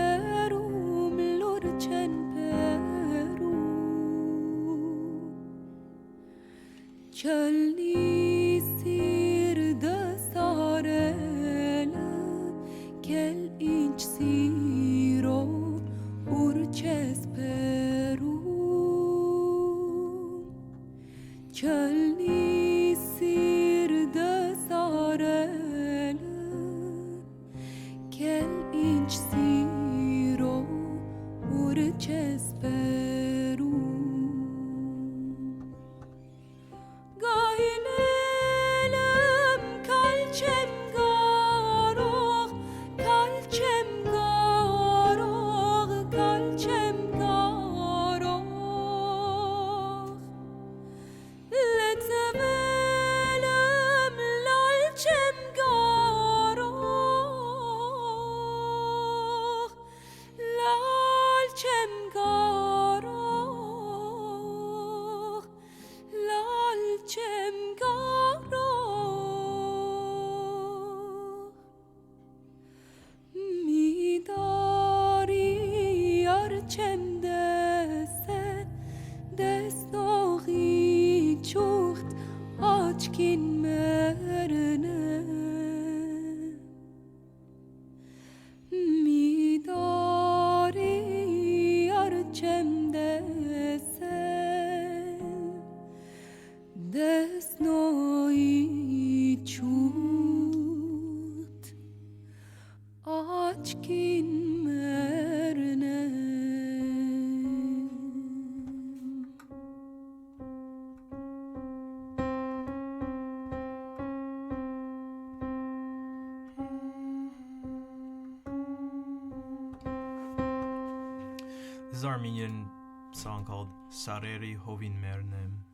Chalni sirda sarela kel inch siro urches peru Chalni sirda sarela kel inch siro urches peru Gahinelim kalçem garog, kalçem garog, kalçem garog. Letvelim lalçem garog, lalçem garog, lalçem garog. Midari arçem dese desnoği çuht açkin merne Midari arçem dese desnoği çuht açkin merne This is an Armenian song called Sareri Hovin Mernem.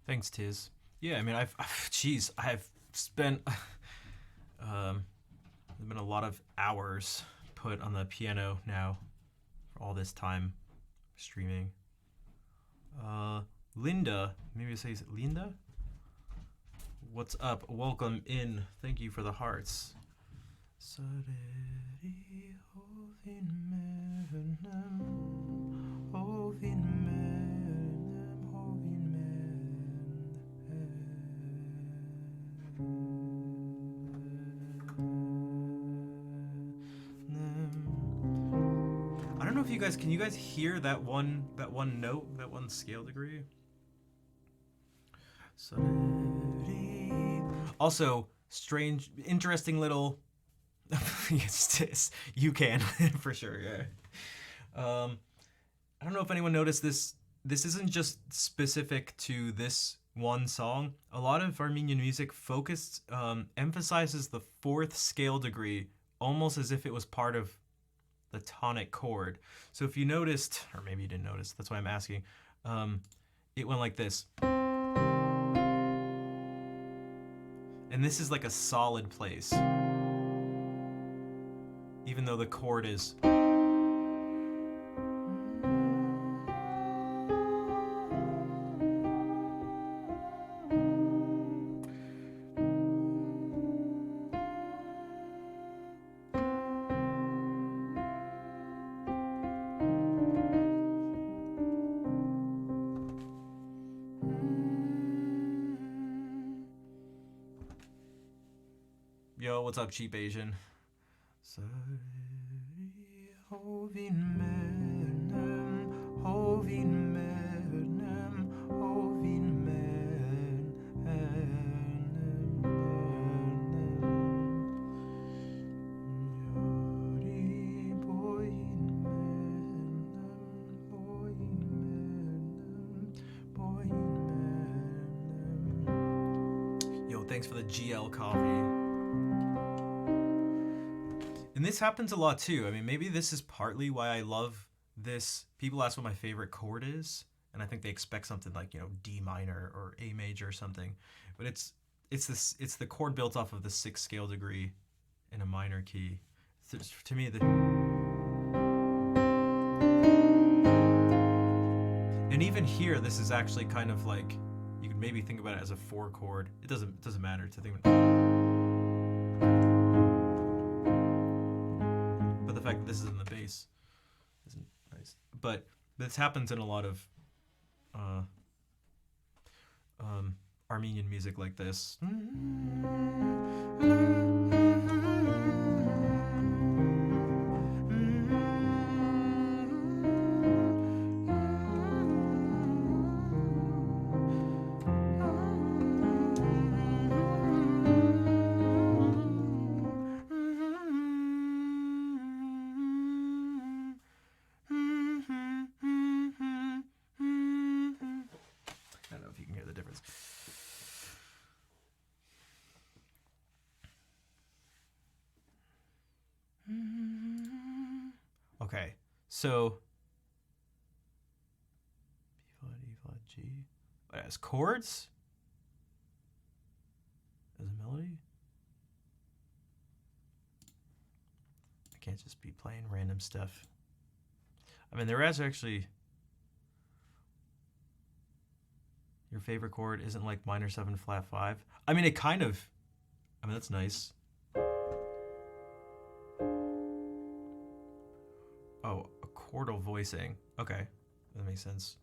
Thanks, Tiz. Yeah, I mean, jeez, I've spent, there's been a lot of hours put on the piano now for all this time streaming. Linda, maybe it says Linda? What's up? Welcome in. Thank you for the hearts. I don't know if you guys can you guys hear that one note, that one scale degree? Also, strange, interesting little. Yes, you can for sure. Yeah. I don't know if anyone noticed this. This isn't just specific to this one song. A lot of Armenian music emphasizes the fourth scale degree almost as if it was part of the tonic chord. So if you noticed, or maybe you didn't notice, that's why I'm asking, it went like this. And this is like a solid place. Even though the chord is. Yo, what's up, Cheap Asian? Yo, thanks for the GL coffee. And this happens a lot too. I mean, maybe this is partly why I love this. People ask what my favorite chord is, and I think they expect something like, D minor or A major or something. But it's the chord built off of the sixth scale degree in a minor key. To me, and even here, this is actually kind of like, you could maybe think about it as a 4 chord. It doesn't matter to think. But the fact that this is in the bass isn't nice. But this happens in a lot of Armenian music like this. Okay, so B flat, E flat, G as chords, as a melody. I can't just be playing random stuff. I mean, there is actually your favorite chord isn't like minor 7 flat 5. I mean, that's nice. Oh, a chordal voicing. Okay, that makes sense.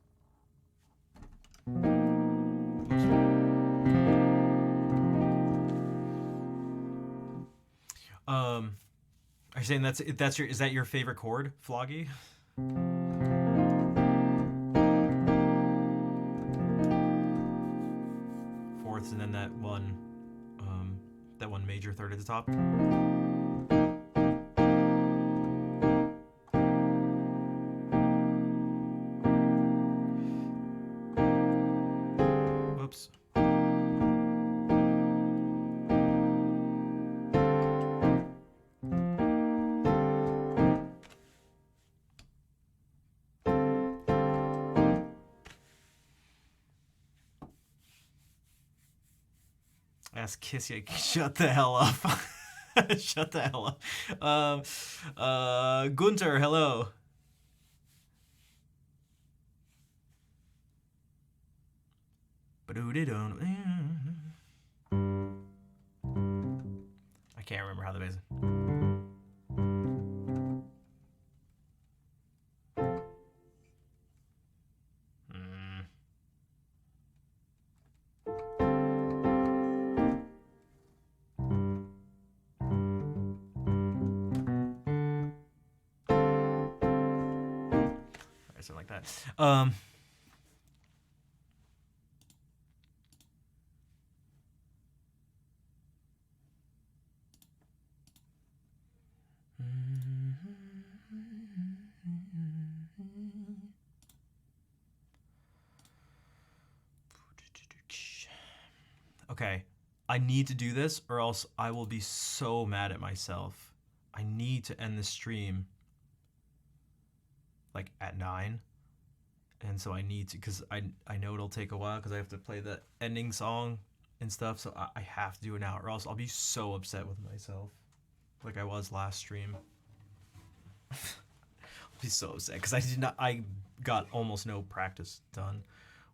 Are you saying is that your favorite chord, Floggy? Fourths and then that one major third at the top. Whoops. Ask Kissy. Shut the hell up. Shut the hell up. Gunter, hello. I can't remember how the bass. Something like that. Okay, I need to do this or else I will be so mad at myself. I need to end the stream like at 9. And so I need to, because I know it'll take a while because I have to play the ending song and stuff. So I have to do it now or else I'll be so upset with myself like I was last stream. I'll be so upset because I got almost no practice done.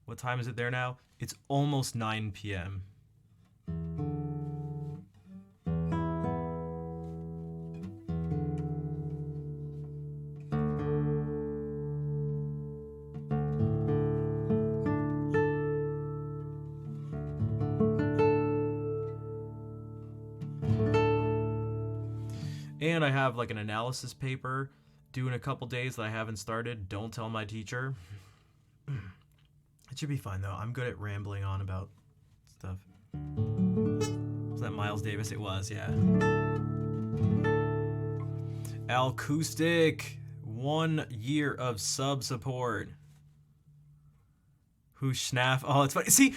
What time is it there now? It's almost 9 p.m. And I have like an analysis paper due in a couple days that I haven't started. Don't tell my teacher. It should be fine though. I'm good at rambling on about stuff. Was that Miles Davis? It was, yeah. Acoustic, 1 year of sub support. Who's Schnaff? Oh, it's funny. See,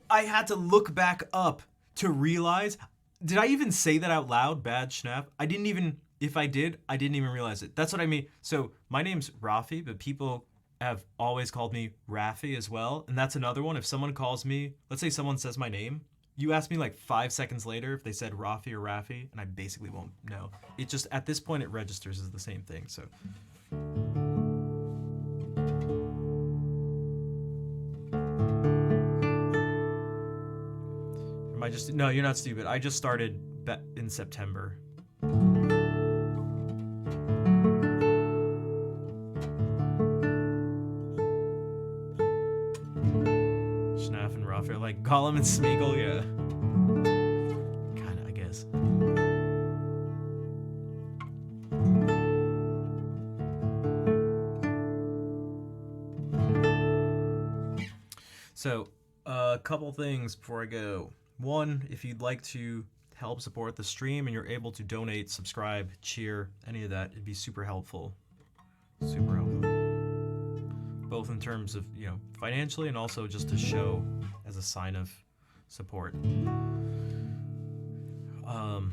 I had to look back up to realize. Did I even say that out loud? Bad Schnapp? I didn't even. If I did, I didn't even realize it. That's what I mean. So my name's Rafi, but people have always called me Rafi as well. And that's another one. If someone calls me, let's say someone says my name, you ask me like 5 seconds later if they said Rafi or Rafi, and I basically won't know. It just, at this point, it registers as the same thing. So. Am I just, no, you're not stupid. I just started in September. Schnaff and Rafi are like Gollum and Smeagol, yeah. Kinda, I guess. So, a couple things before I go. One, if you'd like to help support the stream and you're able to donate, subscribe, cheer, any of that, it'd be super helpful. Super helpful. Both in terms of, financially and also just to show as a sign of support. Now,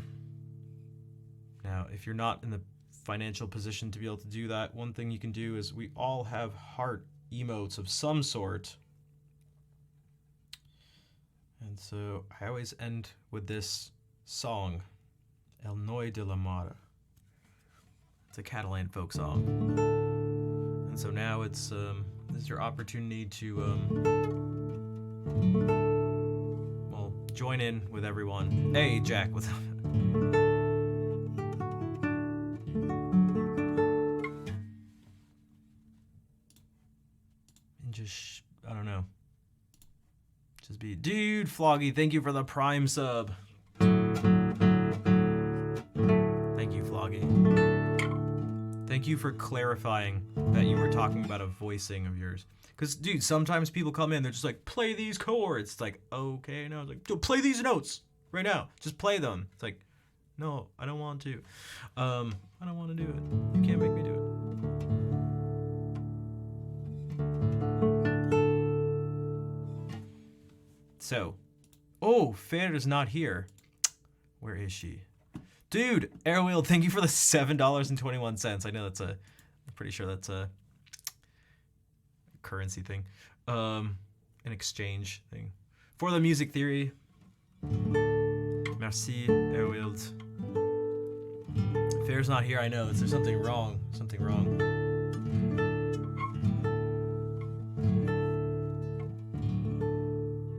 if you're not in the financial position to be able to do that, one thing you can do is we all have heart emotes of some sort. And so I always end with this song, El Noi de la Mare. It's a Catalan folk song. And so now it's this is your opportunity to join in with everyone. Hey Jack, what's up? And just I don't know. Just be, dude, Floggy, thank you for the Prime sub. Thank you, Floggy. Thank you for clarifying that you were talking about a voicing of yours. Because, dude, sometimes people come in, they're just like, play these chords. It's like, okay, no. It's like, dude, play these notes right now. Just play them. It's like, no, I don't want to. I don't want to do it. You can't make me do it. So, Fair is not here. Where is she? Dude, Airwheel, thank you for the $7.21. I know that's I'm pretty sure that's a currency thing. An exchange thing. For the music theory, Merci, Erwild. Fair's not here, I know. There's something wrong. Something wrong.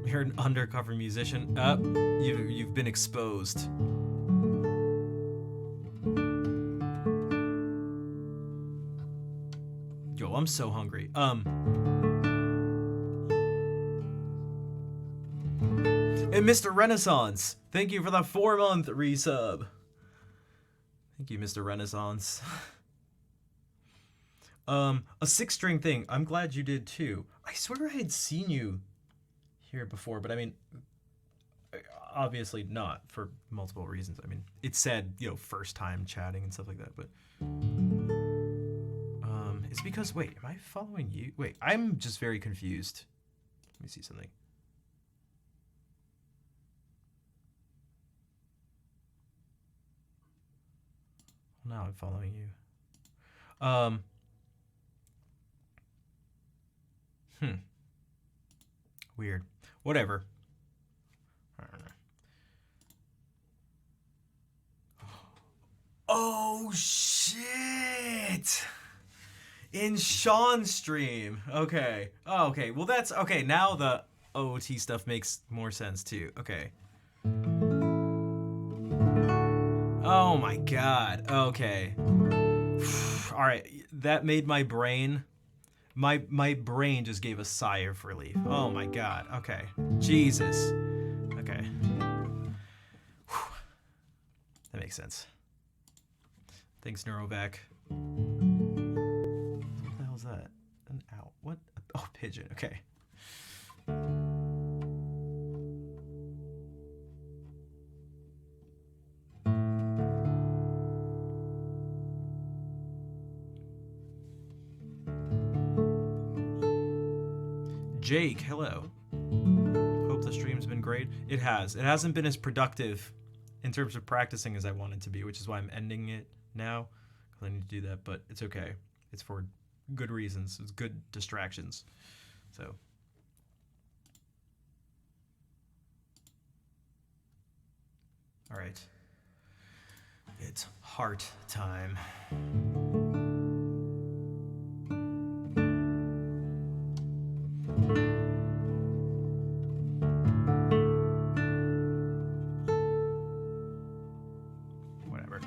You're an undercover musician. You've been exposed. Yo, I'm so hungry. And Mr. Renaissance, thank you for the 4-month resub. Thank you, Mr. Renaissance. A 6-string thing. I'm glad you did too. I swear I had seen you here before, but I mean, obviously not for multiple reasons. I mean, it said, you know, first time chatting and stuff like that, but it's because, wait, am I following you? Wait, I'm just very confused. Let me see something. Now I'm following you. Weird. Whatever. I don't know. Oh shit! In Sean's stream. Okay. Oh, okay. Well, that's okay. Now the OOT stuff makes more sense too. Okay. Oh my god. Okay. All right. That made my brain. My brain just gave a sigh of relief. Oh my god. Okay. Jesus. Okay. That makes sense. Thanks, Neurovac. What the hell is that? An owl. What? Oh, pigeon. Okay. Jake, hello. Hope the stream's been great. It has. It hasn't been as productive in terms of practicing as I wanted to be, which is why I'm ending it now. Because I need to do that, but it's okay. It's for good reasons. It's good distractions. So. All right. It's heart time. Whatever.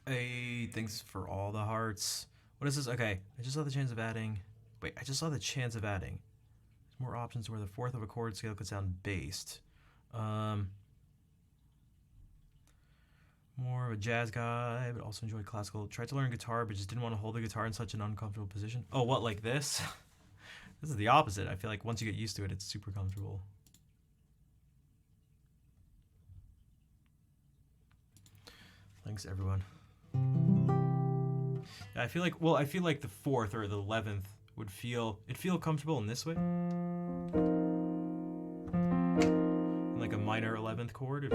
Hey, thanks for all the hearts. What is this? Okay, I just saw the chance of adding. Wait, I just saw the chance of adding. More options where the fourth of a chord scale could sound based. More of a jazz guy, but also enjoyed classical. Tried to learn guitar, but just didn't want to hold the guitar in such an uncomfortable position. Oh, what, like this? This is the opposite. I feel like once you get used to it, it's super comfortable. Thanks, everyone. Yeah, I feel like the fourth or the 11th would feel comfortable in this way. In like a minor 11th chord.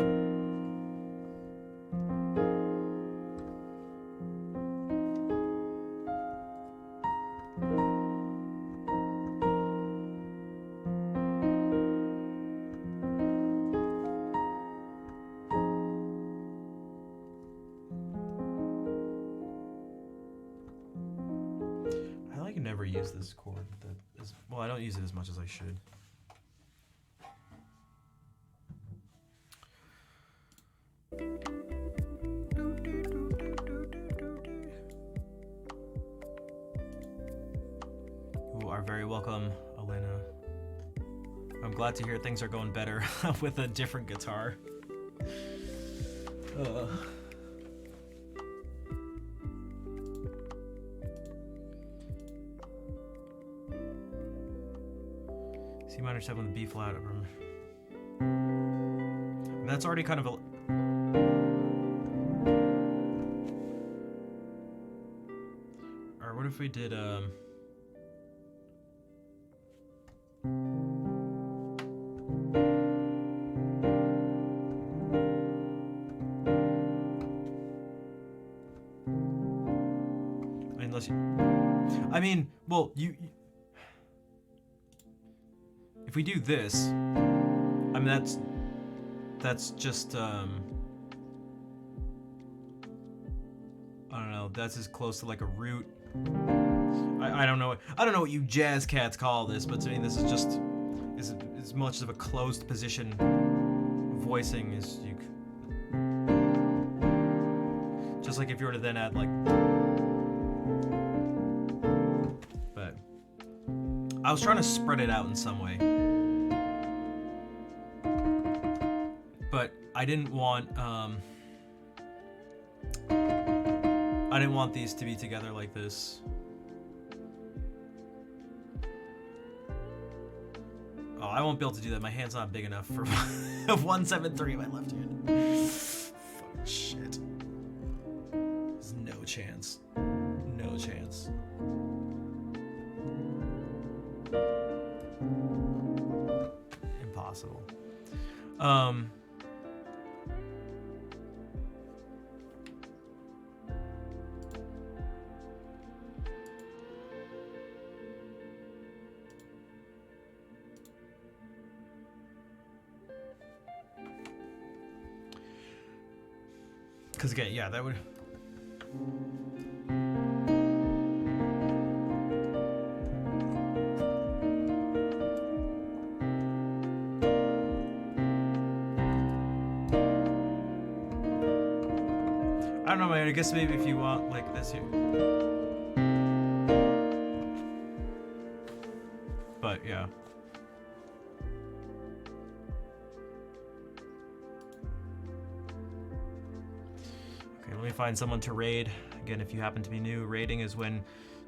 Use this chord well, I don't use it as much as I should. You are very welcome, Elena. I'm glad to hear things are going better with a different guitar. C minor 7 with B flat. And that's already kind of a... Or what if we did unless you... I mean, well, you if we do this, I mean that's just I don't know, that's as close to like a root. I don't know what you jazz cats call this, but to me this is just as much of a closed position voicing as you just like if you were to then add like, but I was trying to spread it out in some way. But I didn't want these to be together like this. Oh, I won't be able to do that. My hand's not big enough for 173 my left hand. Fucking shit. There's no chance. No chance. Impossible. Because again, yeah, that would... I don't know, man. I guess maybe if you want like this here. But yeah. Okay, let me find someone to raid. Again, if you happen to be new, raiding is when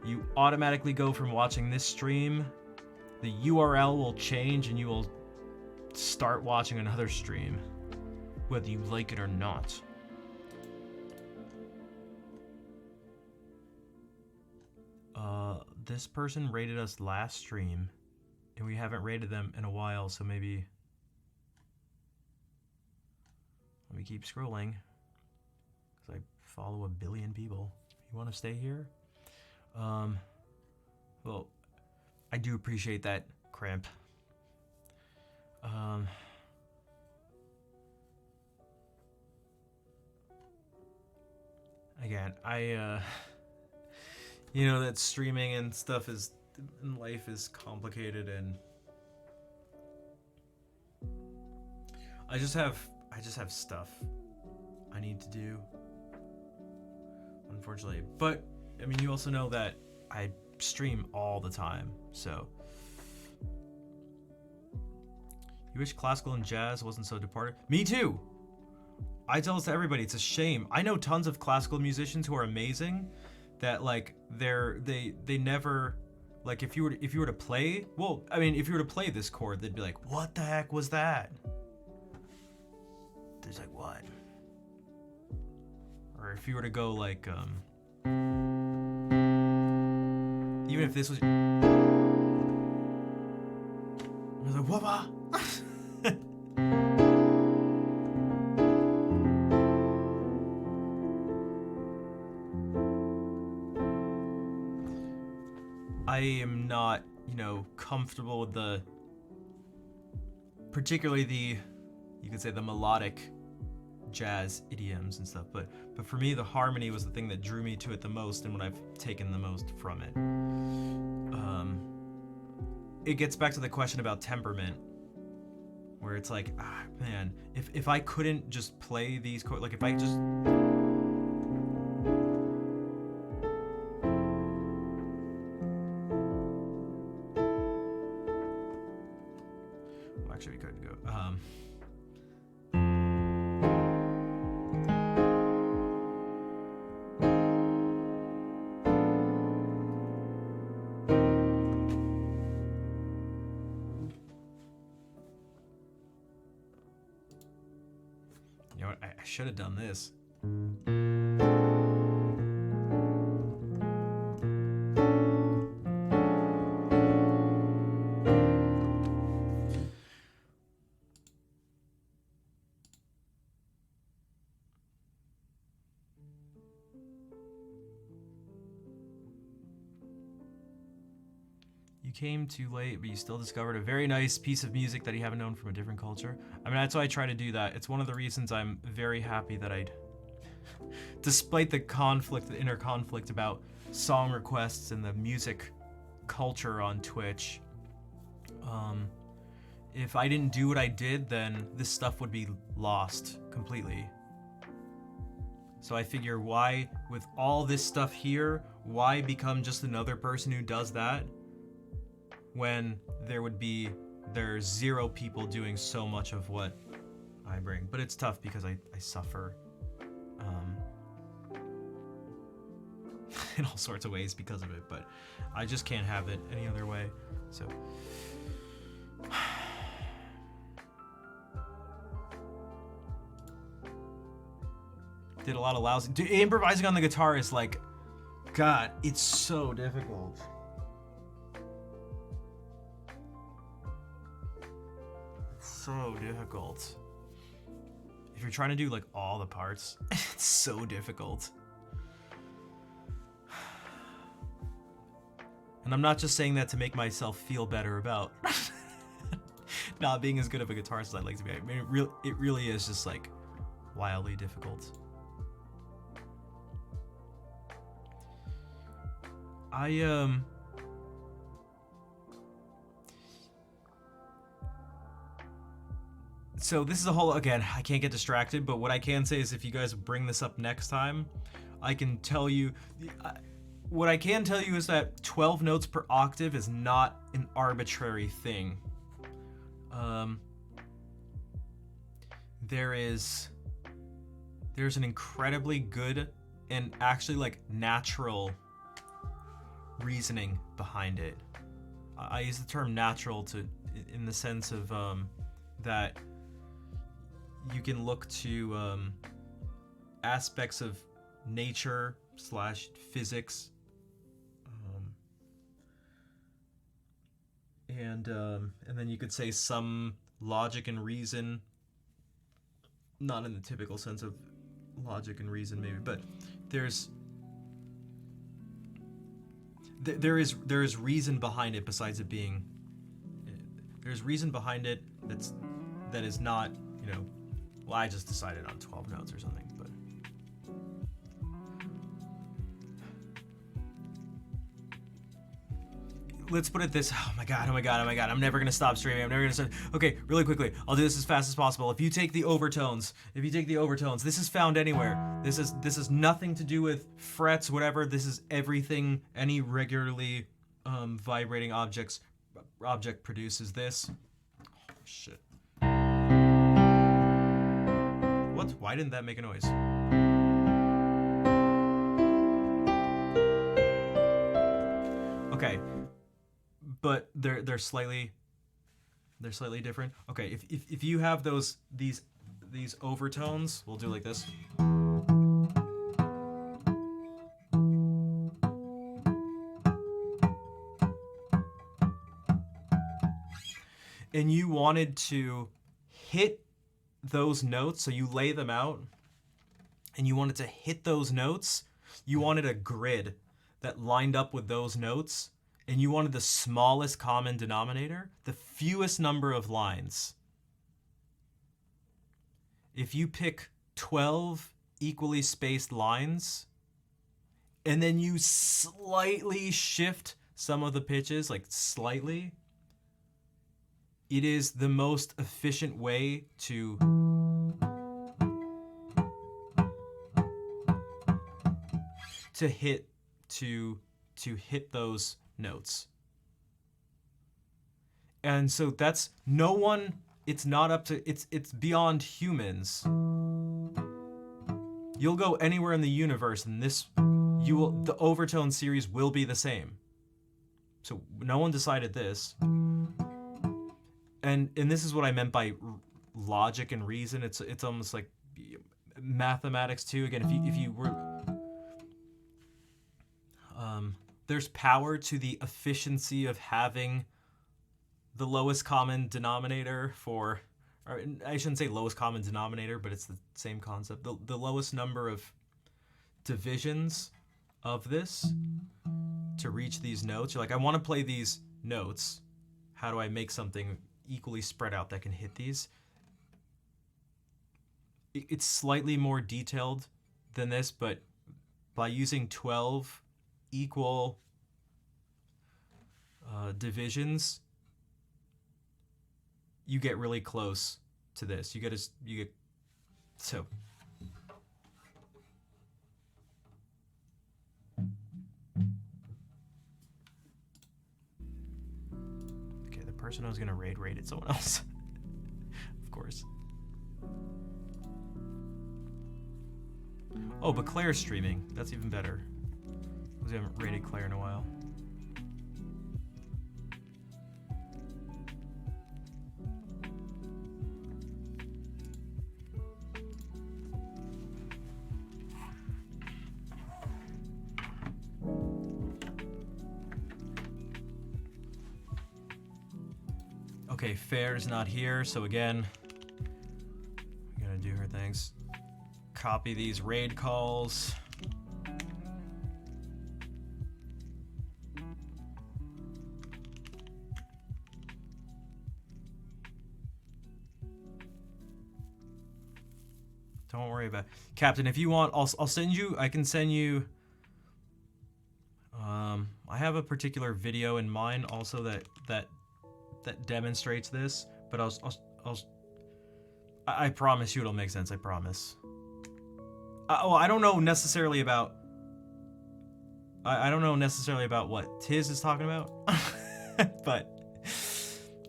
you automatically go from watching this stream, the URL will change and you will start watching another stream, whether you like it or not. This person rated us last stream, and we haven't rated them in a while, so maybe... Let me keep scrolling, because I follow a billion people. You want to stay here? Well, I do appreciate that, Cramp. Again, you know that streaming and stuff is in life is complicated, and I just have stuff I need to do, unfortunately. But I mean, you also know that I stream all the time, so You wish classical and jazz wasn't so departed? Me too! I tell this to everybody, it's a shame. I know tons of classical musicians who are amazing that like they never like if you were to play, well, I mean, if you were to play this chord, they'd be like, "What the heck was that?" There's like, "What?" Or if you were to go like even if this was I was like, "What?" I am not, comfortable with particularly you could say the melodic jazz idioms and stuff, but for me, the harmony was the thing that drew me to it the most and what I've taken the most from it. It gets back to the question about temperament, where it's like, man, if I couldn't just play these chords, like if I just... Actually, we couldn't go. You know what? I should have done this. You came too late, but you still discovered a very nice piece of music that you haven't known from a different culture. I mean, that's why I try to do that. It's one of the reasons I'm very happy that despite the inner conflict about song requests and the music culture on Twitch, if I didn't do what I did, then this stuff would be lost completely. So I figure, why, with all this stuff here, why become just another person who does that? When there's 0 people doing so much of what I bring. But it's tough because I suffer in all sorts of ways because of it, but I just can't have it any other way. So did a lot of lousy improvising on the guitar is like, God, it's so difficult. So difficult. If you're trying to do like all the parts, it's so difficult. And I'm not just saying that to make myself feel better about not being as good of a guitarist as I'd like to be. I mean, it really is just like wildly difficult. So this is a whole, again, I can't get distracted, but what I can say is if you guys bring this up next time, I can tell you, what I can tell you is that 12 notes per octave is not an arbitrary thing. There's an incredibly good and actually like natural reasoning behind it. I use the term natural in the sense of that you can look to aspects of nature / physics, and then you could say some logic and reason, not in the typical sense of logic and reason maybe, but there is reason behind it besides it being, there's reason behind it that is not, well, I just decided on 12 notes or something, but let's put it this, oh my god, I'm never gonna stop streaming, okay, really quickly, I'll do this as fast as possible. If you take the overtones, this is found anywhere. This is nothing to do with frets, whatever, this is everything, any regularly vibrating object produces this. Oh, shit. sound. Why didn't that make a noise? Okay, but they're slightly different. Okay, if you have these overtones, we'll do like this. And you wanted to hit those notes, so you lay them out, and you wanted to hit those notes. You wanted a grid that lined up with those notes, and you wanted the smallest common denominator, the fewest number of lines. If you pick 12 equally spaced lines, and then you slightly shift some of the pitches, like slightly, it is the most efficient way to hit those notes. And so that's no one, it's not up to, it's beyond humans. You'll go anywhere in the universe and the overtone series will be the same. So no one decided this. And this is what I meant by logic and reason. It's almost like mathematics too. Again, if you were there's power to the efficiency of having the lowest common denominator or I shouldn't say lowest common denominator, but it's the same concept. The lowest number of divisions of this to reach these notes. You're like, I want to play these notes. How do I make something equally spread out that can hit these? It's slightly more detailed than this, but by using 12 equal divisions, you get really close to this. You get so. Okay, the person I was gonna raided someone else. Of course. Oh, but Claire's streaming. That's even better. Because we haven't raided Claire in a while. Okay, Fair's not here, so again, I'm gonna do her things. Copy these raid calls. Don't worry about it. Captain, if you want, I'll send you, I can send you, I have a particular video in mind also that demonstrates this, but I promise you it'll make sense, I promise. I don't know necessarily about, I don't know necessarily about what Tiz is talking about, but,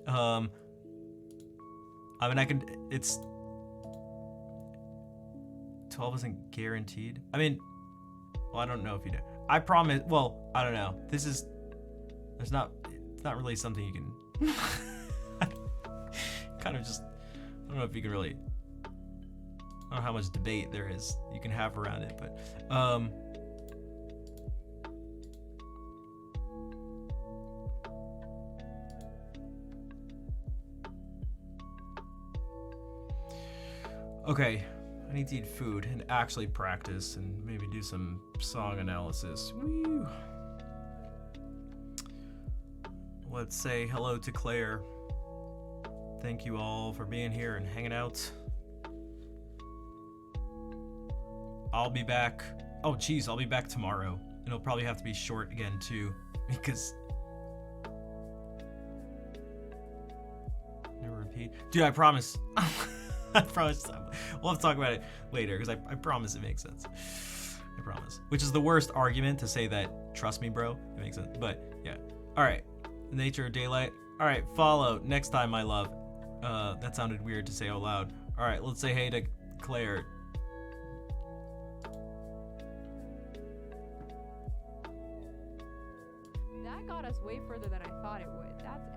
I mean, it's, 12 isn't guaranteed. I mean, well, I don't know if you do. I promise, well, I don't know. It's not really something you can, kind of just, I don't know if you can really, I don't know how much debate there is you can have around it, but okay, I need to eat food and actually practice and maybe do some song analysis. Woo. Let's say hello to Claire. Thank you all for being here and hanging out. I'll be back. Oh, geez, I'll be back tomorrow. And it'll probably have to be short again, too. Because... never repeat. Dude, I promise. I promise. We'll have to talk about it later, because I promise it makes sense. I promise. Which is the worst argument to say that, trust me, bro. It makes sense. But, yeah. Alright. Nature of Daylight. Alright, follow. Next time, my love. That sounded weird to say out loud. Alright, let's say hey to Claire, That got us way further than I thought it would. That's